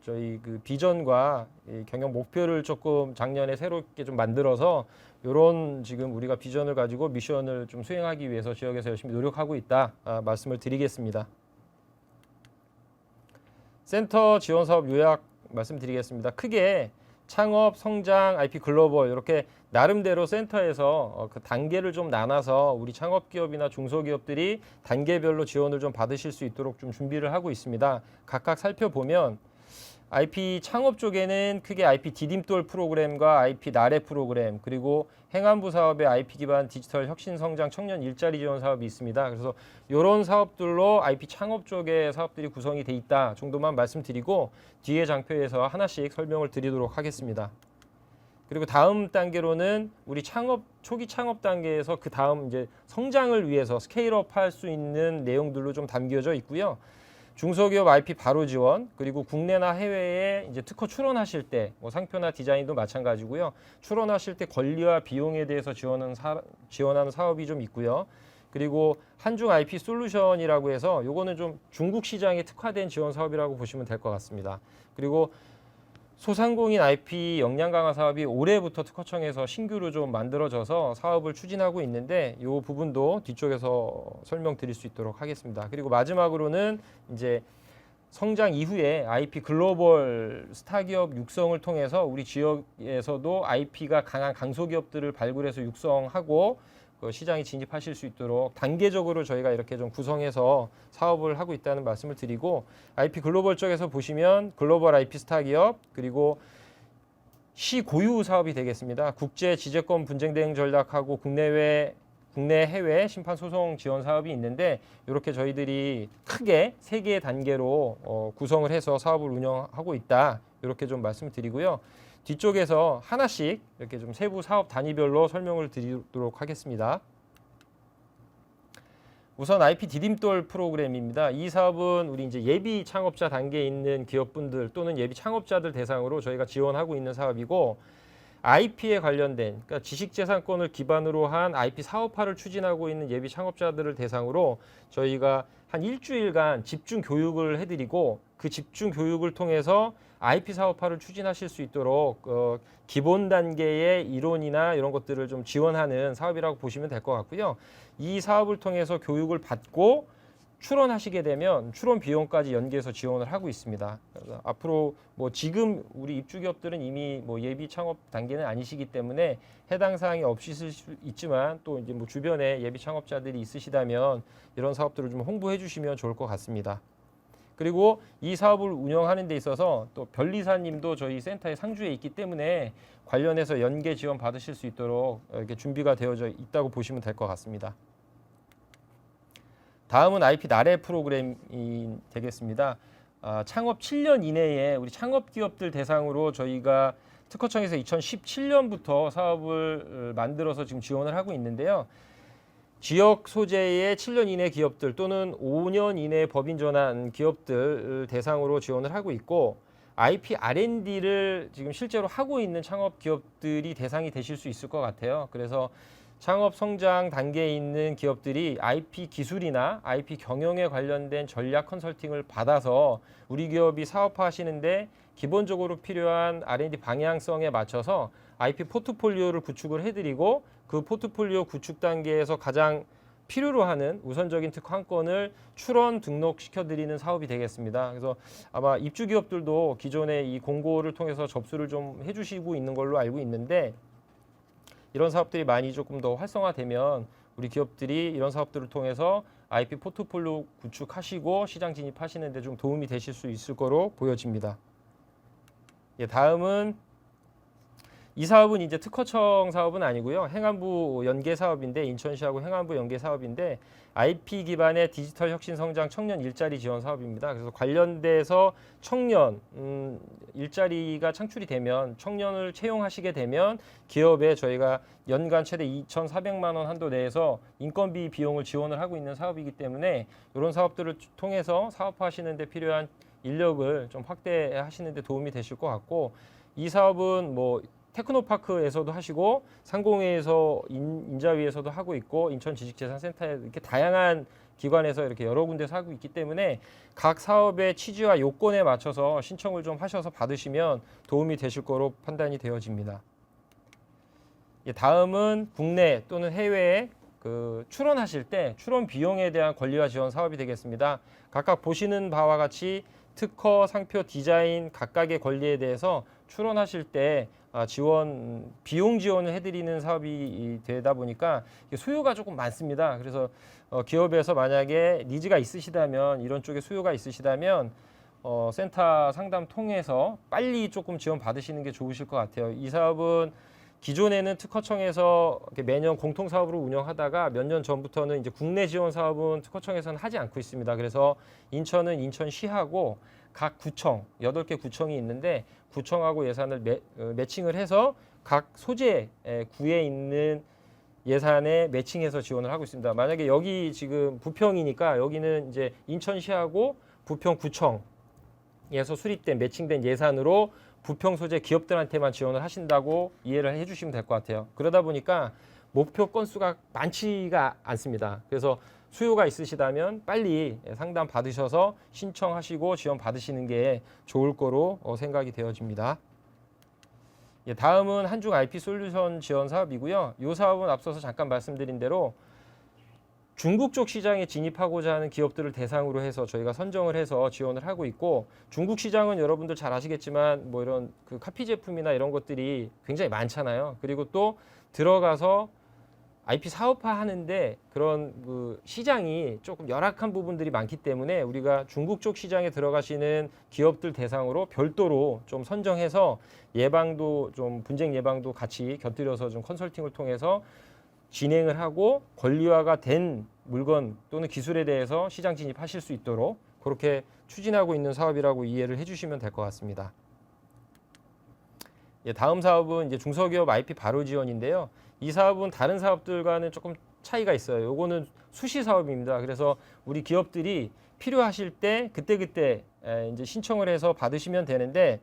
저희 그 비전과 경영 목표를 조금 작년에 새롭게 좀 만들어서 요런 지금 우리가 비전을 가지고 미션을 좀 수행하기 위해서 지역에서 열심히 노력하고 있다 말씀을 드리겠습니다. 센터 지원 사업 요약 말씀드리겠습니다. 크게 창업, 성장, IP 글로벌 이렇게 나름대로 센터에서 그 단계를 좀 나눠서 우리 창업기업이나 중소기업들이 단계별로 지원을 좀 받으실 수 있도록 좀 준비를 하고 있습니다. 각각 살펴보면 IP 창업 쪽에는 크게 IP 디딤돌 프로그램과 IP 나래 프로그램, 그리고 행안부 사업의 IP 기반 디지털 혁신 성장 청년 일자리 지원 사업이 있습니다. 그래서 이런 사업들로 IP 창업 쪽의 사업들이 구성이 돼 있다 정도만 말씀드리고, 뒤에 장표에서 하나씩 설명을 드리도록 하겠습니다. 그리고 다음 단계로는 우리 창업 초기 창업 단계에서 그 다음 이제 성장을 위해서 스케일업 할 수 있는 내용들로 좀 담겨져 있고요. 중소기업 IP 바로 지원, 그리고 국내나 해외에 이제 특허 출원하실 때 뭐 상표나 디자인도 마찬가지고요. 출원하실 때 권리와 비용에 대해서 지원하는 사업이 좀 있고요. 그리고 한중 IP 솔루션이라고 해서 요거는 좀 중국 시장에 특화된 지원 사업이라고 보시면 될 것 같습니다. 그리고 소상공인 IP 역량 강화 사업이 올해부터 특허청에서 신규로 좀 만들어져서 사업을 추진하고 있는데, 이 부분도 뒤쪽에서 설명드릴 수 있도록 하겠습니다. 그리고 마지막으로는 이제 성장 이후에 IP 글로벌 스타기업 육성을 통해서 우리 지역에서도 IP가 강한 강소기업들을 발굴해서 육성하고 시장에 진입하실 수 있도록 단계적으로 저희가 이렇게 좀 구성해서 사업을 하고 있다는 말씀을 드리고, IP 글로벌 쪽에서 보시면 글로벌 IP 스타 기업, 그리고 시 고유 사업이 되겠습니다. 국제 지재권 분쟁 대응 전략하고 국내 해외 심판 소송 지원 사업이 있는데, 이렇게 저희들이 크게 3개의 단계로 구성을 해서 사업을 운영하고 있다, 이렇게 좀 말씀드리고요. 뒤쪽에서 하나씩 이렇게 좀 세부 사업 단위별로 설명을 드리도록 하겠습니다. 우선 IP 디딤돌 프로그램입니다. 이 사업은 우리 이제 예비 창업자 단계에 있는 기업분들 또는 예비 창업자들 대상으로 저희가 지원하고 있는 사업이고, IP에 관련된, 그러니까 지식재산권을 기반으로 한 IP 사업화를 추진하고 있는 예비 창업자들을 대상으로 저희가 한 일주일간 집중 교육을 해드리고, 그 집중 교육을 통해서 IP 사업화를 추진하실 수 있도록 기본 단계의 이론이나 이런 것들을 좀 지원하는 사업이라고 보시면 될 것 같고요. 이 사업을 통해서 교육을 받고 출원하시게 되면 출원 비용까지 연계해서 지원을 하고 있습니다. 그래서 앞으로 뭐 지금 우리 입주 기업들은 이미 뭐 예비 창업 단계는 아니시기 때문에 해당 사항이 없으실 수 있지만, 또 이제 뭐 주변에 예비 창업자들이 있으시다면 이런 사업들을 좀 홍보해 주시면 좋을 것 같습니다. 그리고 이 사업을 운영하는 데 있어서 또 변리사님도 저희 센터에 상주에 있기 때문에 관련해서 연계 지원 받으실 수 있도록 이렇게 준비가 되어져 있다고 보시면 될 것 같습니다. 다음은 IP 나래 프로그램이 되겠습니다. 창업 7년 이내에 우리 창업 기업들 대상으로 저희가 특허청에서 2017년부터 사업을 만들어서 지금 지원을 하고 있는데요. 지역 소재의 7년 이내 기업들 또는 5년 이내 법인 전환 기업들 대상으로 지원을 하고 있고, IP R&D를 지금 실제로 하고 있는 창업 기업들이 대상이 되실 수 있을 것 같아요. 그래서 창업 성장 단계에 있는 기업들이 IP 기술이나 IP 경영에 관련된 전략 컨설팅을 받아서 우리 기업이 사업화하시는데 기본적으로 필요한 R&D 방향성에 맞춰서 IP 포트폴리오를 구축을 해드리고, 그 포트폴리오 구축 단계에서 가장 필요로 하는 우선적인 특허 한 건을 출원 등록시켜드리는 사업이 되겠습니다. 그래서 아마 입주 기업들도 기존에 이 공고를 통해서 접수를 좀 해주시고 있는 걸로 알고 있는데, 이런 사업들이 많이 조금 더 활성화되면 우리 기업들이 이런 사업들을 통해서 IP 포트폴리오 구축하시고 시장 진입하시는 데 좀 도움이 되실 수 있을 거로 보여집니다. 예, 다음은 이 사업은 이제 특허청 사업은 아니고요. 행안부 연계 사업인데, 인천시하고 행안부 연계 사업인데 IP 기반의 디지털 혁신 성장 청년 일자리 지원 사업입니다. 그래서 관련돼서 청년 일자리가 창출이 되면, 청년을 채용하시게 되면 기업에 저희가 연간 최대 2,400만 원 한도 내에서 인건비 비용을 지원을 하고 있는 사업이기 때문에 이런 사업들을 통해서 사업화하시는 데 필요한 인력을 좀 확대하시는 데 도움이 되실 것 같고, 이 사업은 뭐 테크노파크에서도 하시고 상공회에서 인자위에서도 하고 있고 인천지식재산센터에 이렇게 다양한 기관에서 이렇게 여러 군데서 하고 있기 때문에 각 사업의 취지와 요건에 맞춰서 신청을 좀 하셔서 받으시면 도움이 되실 거로 판단이 되어집니다. 다음은 국내 또는 해외에 출원하실 때 출원 비용에 대한 권리화 지원 사업이 되겠습니다. 각각 보시는 바와 같이 특허, 상표, 디자인 각각의 권리에 대해서 출원하실 때 비용 지원을 해드리는 사업이 되다 보니까 수요가 조금 많습니다. 그래서 기업에서 만약에 니즈가 있으시다면, 이런 쪽에 수요가 있으시다면 센터 상담 통해서 빨리 조금 지원 받으시는 게 좋으실 것 같아요. 이 사업은 기존에는 특허청에서 매년 공통 사업으로 운영하다가 몇 년 전부터는 이제 국내 지원 사업은 특허청에서는 하지 않고 있습니다. 그래서 인천은 인천시하고 각 구청, 8개 구청이 있는데 구청하고 예산을 매칭을 해서 각 소재 구에 있는 예산에 매칭해서 지원을 하고 있습니다. 만약에 여기 지금 부평이니까 여기는 이제 인천시하고 부평구청에서 수립된 매칭된 예산으로 부평 소재 기업들한테만 지원을 하신다고 이해를 해주시면 될 것 같아요. 그러다 보니까 목표 건수가 많지가 않습니다. 그래서 수요가 있으시다면 빨리 상담 받으셔서 신청하시고 지원 받으시는 게 좋을 거로 생각이 되어집니다. 다음은 한중 IP 솔루션 지원 사업이고요. 이 사업은 앞서서 잠깐 말씀드린 대로 중국 쪽 시장에 진입하고자 하는 기업들을 대상으로 해서 저희가 선정을 해서 지원을 하고 있고, 중국 시장은 여러분들 잘 아시겠지만 뭐 이런 카피 제품이나 이런 것들이 굉장히 많잖아요. 그리고 또 들어가서 IP 사업화 하는데 그런 시장이 조금 열악한 부분들이 많기 때문에 우리가 중국 쪽 시장에 들어가시는 기업들 대상으로 별도로 좀 선정해서 예방도 좀 분쟁 예방도 같이 곁들여서 좀 컨설팅을 통해서 진행을 하고 권리화가 된 물건 또는 기술에 대해서 시장 진입하실 수 있도록 그렇게 추진하고 있는 사업이라고 이해를 해주시면 될 것 같습니다. 다음 사업은 이제 중소기업 IP 바로 지원인데요. 이 사업은 다른 사업들과는 조금 차이가 있어요. 요거는 수시 사업입니다. 그래서 우리 기업들이 필요하실 때 그때그때 이제 신청을 해서 받으시면 되는데,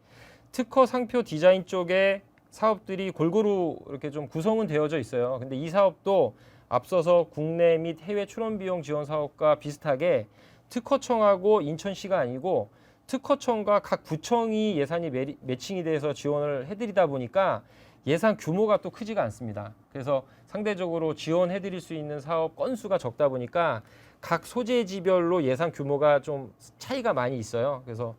특허 상표 디자인 쪽에 사업들이 골고루 이렇게 좀 구성은 되어져 있어요. 근데 이 사업도 앞서서 국내 및 해외 출원 비용 지원 사업과 비슷하게 특허청하고 인천시가 아니고 특허청과 각 구청이 예산이 매칭이 돼서 지원을 해드리다 보니까 예산 규모가 또 크지가 않습니다. 그래서 상대적으로 지원해드릴 수 있는 사업 건수가 적다 보니까 각 소재지별로 예산 규모가 좀 차이가 많이 있어요. 그래서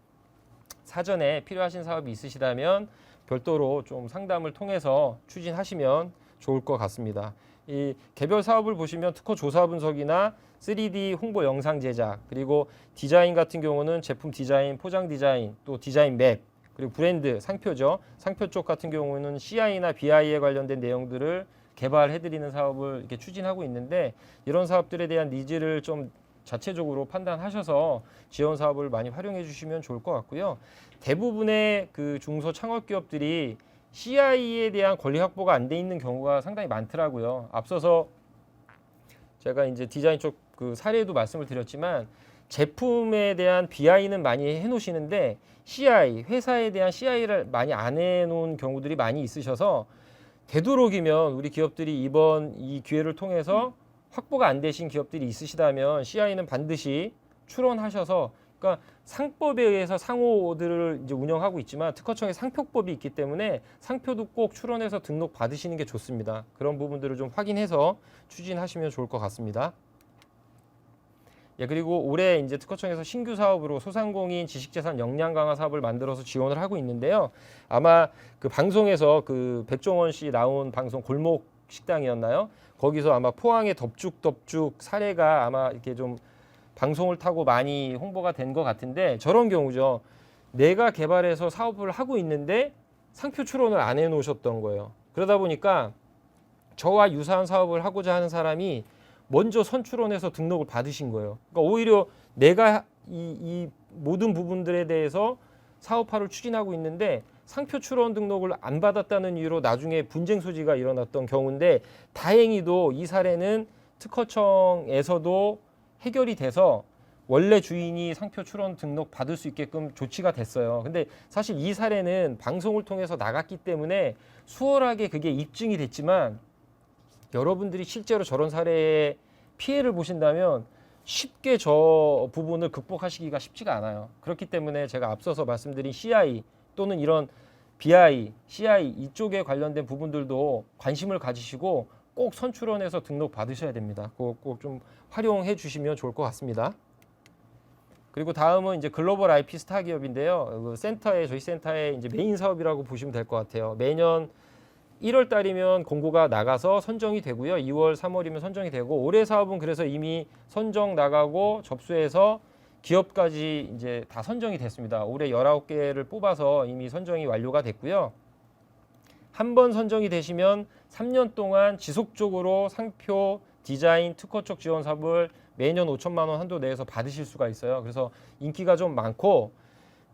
사전에 필요하신 사업이 있으시다면 별도로 좀 상담을 통해서 추진하시면 좋을 것 같습니다. 이 개별 사업을 보시면 특허 조사 분석이나 3D 홍보 영상 제작, 그리고 디자인 같은 경우는 제품 디자인, 포장 디자인, 또 디자인 맵, 그리고 브랜드, 상표죠. 상표 쪽 같은 경우는 CI나 BI에 관련된 내용들을 개발해드리는 사업을 이렇게 추진하고 있는데 이런 사업들에 대한 니즈를 좀 자체적으로 판단하셔서 지원 사업을 많이 활용해 주시면 좋을 것 같고요. 대부분의 그 중소 창업 기업들이 CI에 대한 권리 확보가 안 돼 있는 경우가 상당히 많더라고요. 앞서서 제가 이제 디자인 쪽 그 사례도 말씀을 드렸지만 제품에 대한 BI는 많이 해놓으시는데 CI, 회사에 대한 CI를 많이 안 해놓은 경우들이 많이 있으셔서 되도록이면 우리 기업들이 이번 이 기회를 통해서 확보가 안 되신 기업들이 있으시다면 CI는 반드시 출원하셔서, 그러니까 상법에 의해서 상호들을 이제 운영하고 있지만 특허청에 상표법이 있기 때문에 상표도 꼭 출원해서 등록 받으시는 게 좋습니다. 그런 부분들을 좀 확인해서 추진하시면 좋을 것 같습니다. 예, 그리고 올해 이제 특허청에서 신규 사업으로 소상공인 지식재산 역량 강화 사업을 만들어서 지원을 하고 있는데요. 아마 그 방송에서 그 백종원 씨 나온 방송 골목 식당이었나요? 거기서 아마 포항의 덥죽 사례가 아마 이렇게 좀 방송을 타고 많이 홍보가 된 것 같은데 저런 경우죠. 내가 개발해서 사업을 하고 있는데 상표 출원을 안 해놓으셨던 거예요. 그러다 보니까 저와 유사한 사업을 하고자 하는 사람이 먼저 선출원해서 등록을 받으신 거예요. 그러니까 오히려 내가 이 모든 부분들에 대해서 사업화를 추진하고 있는데 상표 출원 등록을 안 받았다는 이유로 나중에 분쟁 소지가 일어났던 경우인데 다행히도 이 사례는 특허청에서도 해결이 돼서 원래 주인이 상표 출원 등록 받을 수 있게끔 조치가 됐어요. 근데 사실 이 사례는 방송을 통해서 나갔기 때문에 수월하게 그게 입증이 됐지만 여러분들이 실제로 저런 사례의 피해를 보신다면 쉽게 저 부분을 극복하시기가 쉽지가 않아요. 그렇기 때문에 제가 앞서서 말씀드린 CI 또는 이런 BI, CI 이쪽에 관련된 부분들도 관심을 가지시고 꼭 선출원해서 등록 받으셔야 됩니다. 꼭 좀 활용해 주시면 좋을 것 같습니다. 그리고 다음은 이제 글로벌 IP 스타 기업인데요. 그 센터에 저희 센터의 이제 메인 사업이라고 보시면 될 것 같아요. 매년 1월 달이면 공고가 나가서 선정이 되고요. 2월, 3월이면 선정이 되고 올해 사업은 그래서 이미 선정 나가고 접수해서 기업까지 이제 다 선정이 됐습니다. 올해 19개를 뽑아서 이미 선정이 완료가 됐고요. 한 번 선정이 되시면 3년 동안 지속적으로 상표, 디자인, 특허 쪽 지원 사업을 매년 5천만 원 한도 내에서 받으실 수가 있어요. 그래서 인기가 좀 많고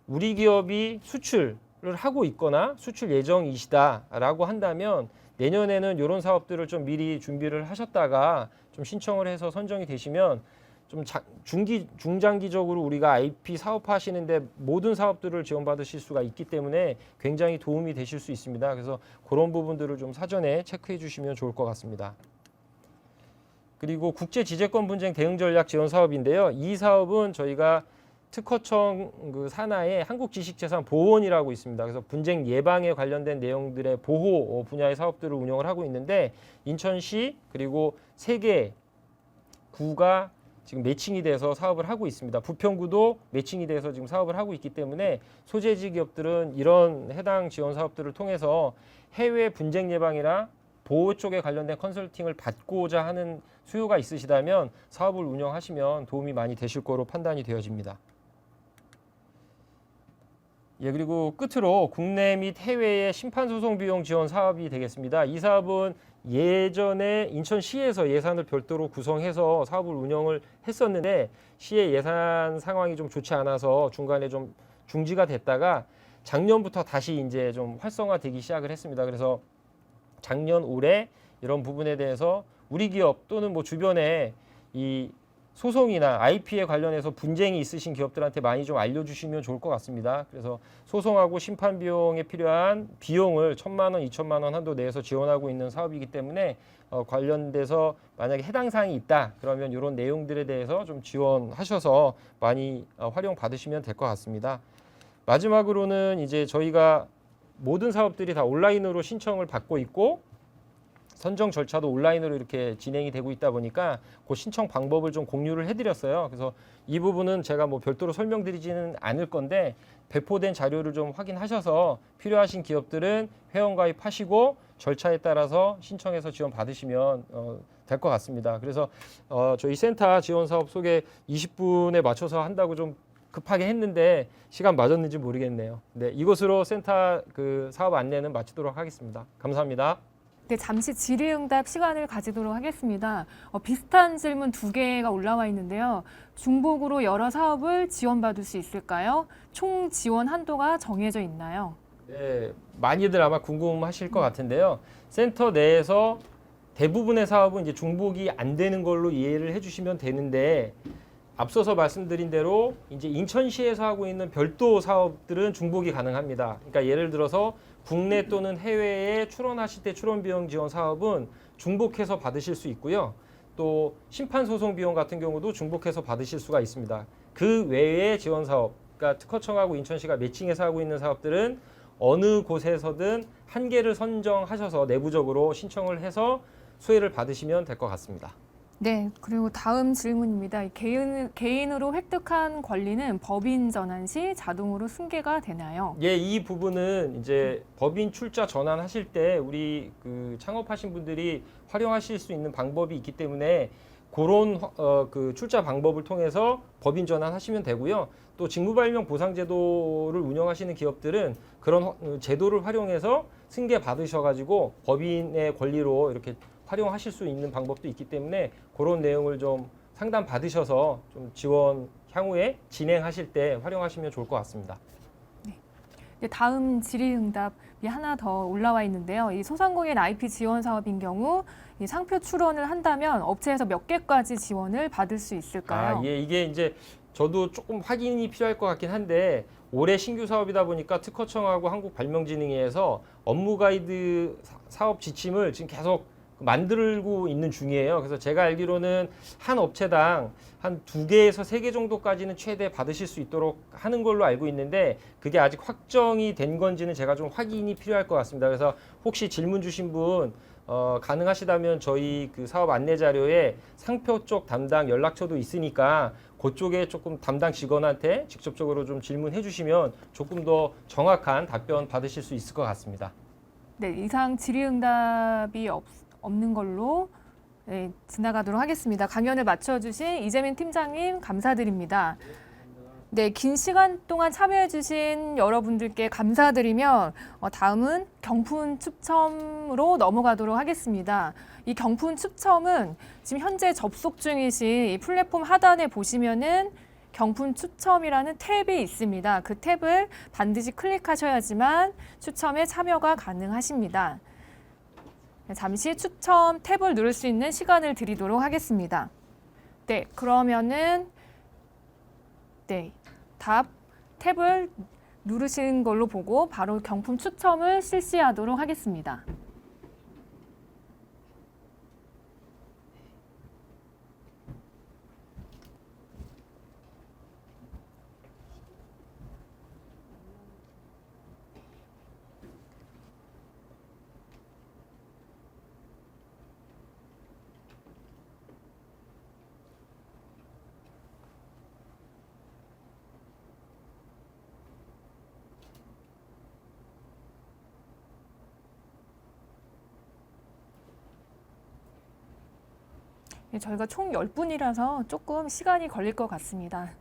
우리 기업이 수출을 하고 있거나 수출 예정이시다라고 한다면 내년에는 이런 사업들을 좀 미리 준비를 하셨다가 좀 신청을 해서 선정이 되시면 좀 중장기적으로 우리가 IP 사업하시는데 모든 사업들을 지원받으실 수가 있기 때문에 굉장히 도움이 되실 수 있습니다. 그래서 그런 부분들을 좀 사전에 체크해 주시면 좋을 것 같습니다. 그리고 국제 지재권 분쟁 대응 전략 지원 사업인데요. 이 사업은 저희가 특허청 그 산하에 한국지식재산보호원이라고 있습니다. 그래서 분쟁 예방에 관련된 내용들의 보호 분야의 사업들을 운영을 하고 있는데 인천시 그리고 3개 구가 지금 매칭이 돼서 사업을 하고 있습니다. 부평구도 매칭이 돼서 지금 사업을 하고 있기 때문에 소재지 기업들은 이런 해당 지원 사업들을 통해서 해외 분쟁 예방이나 보호 쪽에 관련된 컨설팅을 받고자 하는 수요가 있으시다면 사업을 운영하시면 도움이 많이 되실 거로 판단이 되어집니다. 예, 그리고 끝으로 국내 및 해외의 심판소송 비용 지원 사업이 되겠습니다. 이 사업은 예전에 인천시에서 예산을 별도로 구성해서 사업을 운영을 했었는데 시의 예산 상황이 좀 좋지 않아서 중간에 좀 중지가 됐다가 작년부터 다시 이제 좀 활성화되기 시작을 했습니다. 그래서 작년 올해 이런 부분에 대해서 우리 기업 또는 뭐 주변에 이 소송이나 IP에 관련해서 분쟁이 있으신 기업들한테 많이 좀 알려주시면 좋을 것 같습니다. 그래서 소송하고 심판 비용에 필요한 비용을 1,000만 원, 2,000만 원 한도 내에서 지원하고 있는 사업이기 때문에 관련돼서 만약에 해당 사항이 있다 그러면 이런 내용들에 대해서 좀 지원하셔서 많이 활용 받으시면 될 것 같습니다. 마지막으로는 이제 저희가 모든 사업들이 다 온라인으로 신청을 받고 있고 선정 절차도 온라인으로 이렇게 진행이 되고 있다 보니까 그 신청 방법을 좀 공유를 해드렸어요. 그래서 이 부분은 제가 뭐 별도로 설명드리지는 않을 건데 배포된 자료를 좀 확인하셔서 필요하신 기업들은 회원가입하시고 절차에 따라서 신청해서 지원 받으시면 될 것 같습니다. 그래서 저희 센터 지원 사업 소개 20분에 맞춰서 한다고 좀 급하게 했는데 시간 맞았는지 모르겠네요. 네, 이것으로 센터 그 사업 안내는 마치도록 하겠습니다. 감사합니다. 네, 잠시 질의응답 시간을 가지도록 하겠습니다. 비슷한 질문 2개가 올라와 있는데요. 중복으로 여러 사업을 지원받을 수 있을까요? 총 지원 한도가 정해져 있나요? 네, 많이들 아마 궁금하실 것 같은데요. 센터 내에서 대부분의 사업은 이제 중복이 안 되는 걸로 이해를 해주시면 되는데 앞서서 말씀드린 대로 이제 인천시에서 하고 있는 별도 사업들은 중복이 가능합니다. 그러니까 예를 들어서 국내 또는 해외에 출원하실 때 출원 비용 지원 사업은 중복해서 받으실 수 있고요. 또 심판 소송 비용 같은 경우도 중복해서 받으실 수가 있습니다. 그 외의 지원 사업, 그러니까 특허청하고 인천시가 매칭해서 하고 있는 사업들은 어느 곳에서든 한 개를 선정하셔서 내부적으로 신청을 해서 수혜를 받으시면 될 것 같습니다. 네, 그리고 다음 질문입니다. 개인으로 획득한 권리는 법인 전환 시 자동으로 승계가 되나요? 예, 이 부분은 이제 법인 출자 전환하실 때 우리 그 창업하신 분들이 활용하실 수 있는 방법이 있기 때문에 그런 그 출자 방법을 통해서 법인 전환하시면 되고요. 또 직무발명 보상제도를 운영하시는 기업들은 그런 제도를 활용해서 승계 받으셔가지고 법인의 권리로 이렇게 활용하실 수 있는 방법도 있기 때문에 그런 내용을 좀 상담 받으셔서 좀 지원 향후에 진행하실 때 활용하시면 좋을 것 같습니다. 네, 다음 질의응답이 하나 더 올라와 있는데요. 이 소상공인 IP 지원 사업인 경우 이 상표 출원을 한다면 업체에서 몇 개까지 지원을 받을 수 있을까요? 예, 이게 이제 저도 조금 확인이 필요할 것 같긴 한데 올해 신규 사업이다 보니까 특허청하고 한국발명진흥회에서 업무 가이드 사업 지침을 지금 계속 만들고 있는 중이에요. 그래서 제가 알기로는 한 업체당 한 2개에서 3개 정도까지는 최대 받으실 수 있도록 하는 걸로 알고 있는데 그게 아직 확정이 된 건지는 제가 좀 확인이 필요할 것 같습니다. 그래서 혹시 질문 주신 분 가능하시다면 저희 그 사업 안내 자료에 상표 쪽 담당 연락처도 있으니까 그쪽에 조금 담당 직원한테 직접적으로 좀 질문해 주시면 조금 더 정확한 답변 받으실 수 있을 것 같습니다. 네, 이상 질의응답이 없는 걸로 네, 지나가도록 하겠습니다. 강연을 마쳐주신 이재민 팀장님 감사드립니다. 네, 긴 시간 동안 참여해주신 여러분들께 감사드리며 다음은 경품 추첨으로 넘어가도록 하겠습니다. 이 경품 추첨은 지금 현재 접속 중이신 이 플랫폼 하단에 보시면은 경품 추첨이라는 탭이 있습니다. 그 탭을 반드시 클릭하셔야지만 추첨에 참여가 가능하십니다. 잠시 추첨 탭을 누를 수 있는 시간을 드리도록 하겠습니다. 네, 그러면은 답 탭을 누르신 걸로 보고 바로 경품 추첨을 실시하도록 하겠습니다. 저희가 총 10분이라서 조금 시간이 걸릴 것 같습니다.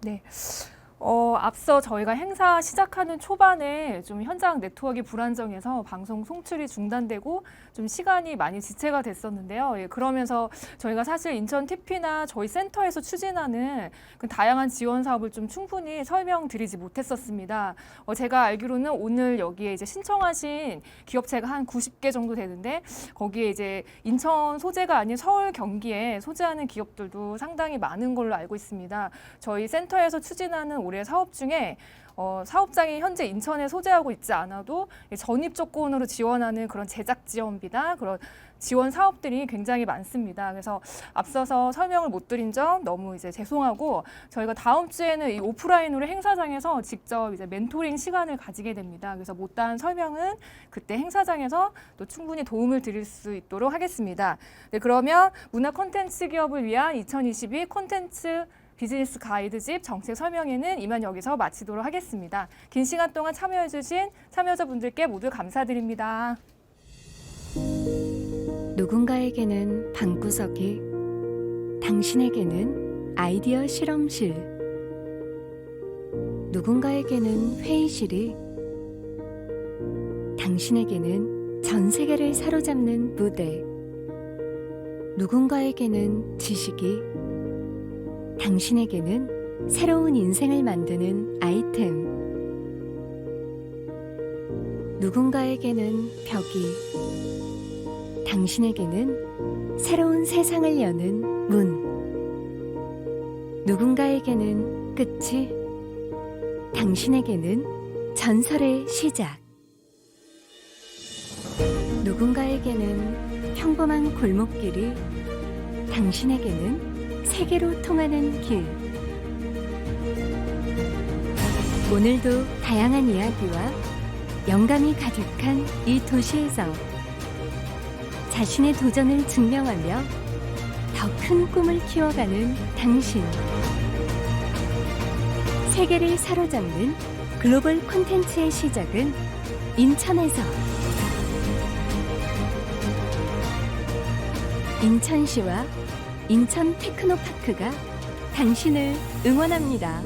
네. 앞서 저희가 행사 시작하는 초반에 좀 현장 네트워크가 불안정해서 방송 송출이 중단되고 좀 시간이 많이 지체가 됐었는데요. 예, 그러면서 저희가 사실 인천 TP나 저희 센터에서 추진하는 그 다양한 지원 사업을 좀 충분히 설명드리지 못했었습니다. 제가 알기로는 오늘 여기에 이제 신청하신 기업체가 한 90개 정도 되는데 거기에 이제 인천 소재가 아닌 서울, 경기에 소재하는 기업들도 상당히 많은 걸로 알고 있습니다. 저희 센터에서 추진하는 올해 사업 중에 사업장이 현재 인천에 소재하고 있지 않아도 전입 조건으로 지원하는 그런 제작 지원비나 그런 지원 사업들이 굉장히 많습니다. 그래서 앞서서 설명을 못 드린 점 너무 이제 죄송하고 저희가 다음 주에는 이 오프라인으로 행사장에서 직접 이제 멘토링 시간을 가지게 됩니다. 그래서 못다한 설명은 그때 행사장에서 또 충분히 도움을 드릴 수 있도록 하겠습니다. 네, 그러면 문화 콘텐츠 기업을 위한 2022 콘텐츠 비즈니스 가이드집 정책 설명회는 이만 여기서 마치도록 하겠습니다. 긴 시간 동안 참여해주신 참여자분들께 모두 감사드립니다. 누군가에게는 방구석이, 당신에게는 아이디어 실험실, 누군가에게는 회의실이, 당신에게는 전 세계를 사로잡는 무대, 누군가에게는 지식이, 당신에게는 새로운 인생을 만드는 아이템, 누군가에게는 벽이, 당신에게는 새로운 세상을 여는 문, 누군가에게는 끝이, 당신에게는 전설의 시작, 누군가에게는 평범한 골목길이, 당신에게는 세계로 통하는 길. 오늘도 다양한 이야기와 영감이 가득한 이 도시에서 자신의 도전을 증명하며 더 큰 꿈을 키워가는 당신. 세계를 사로잡는 글로벌 콘텐츠의 시작은 인천에서. 인천시와 인천 테크노파크가 당신을 응원합니다.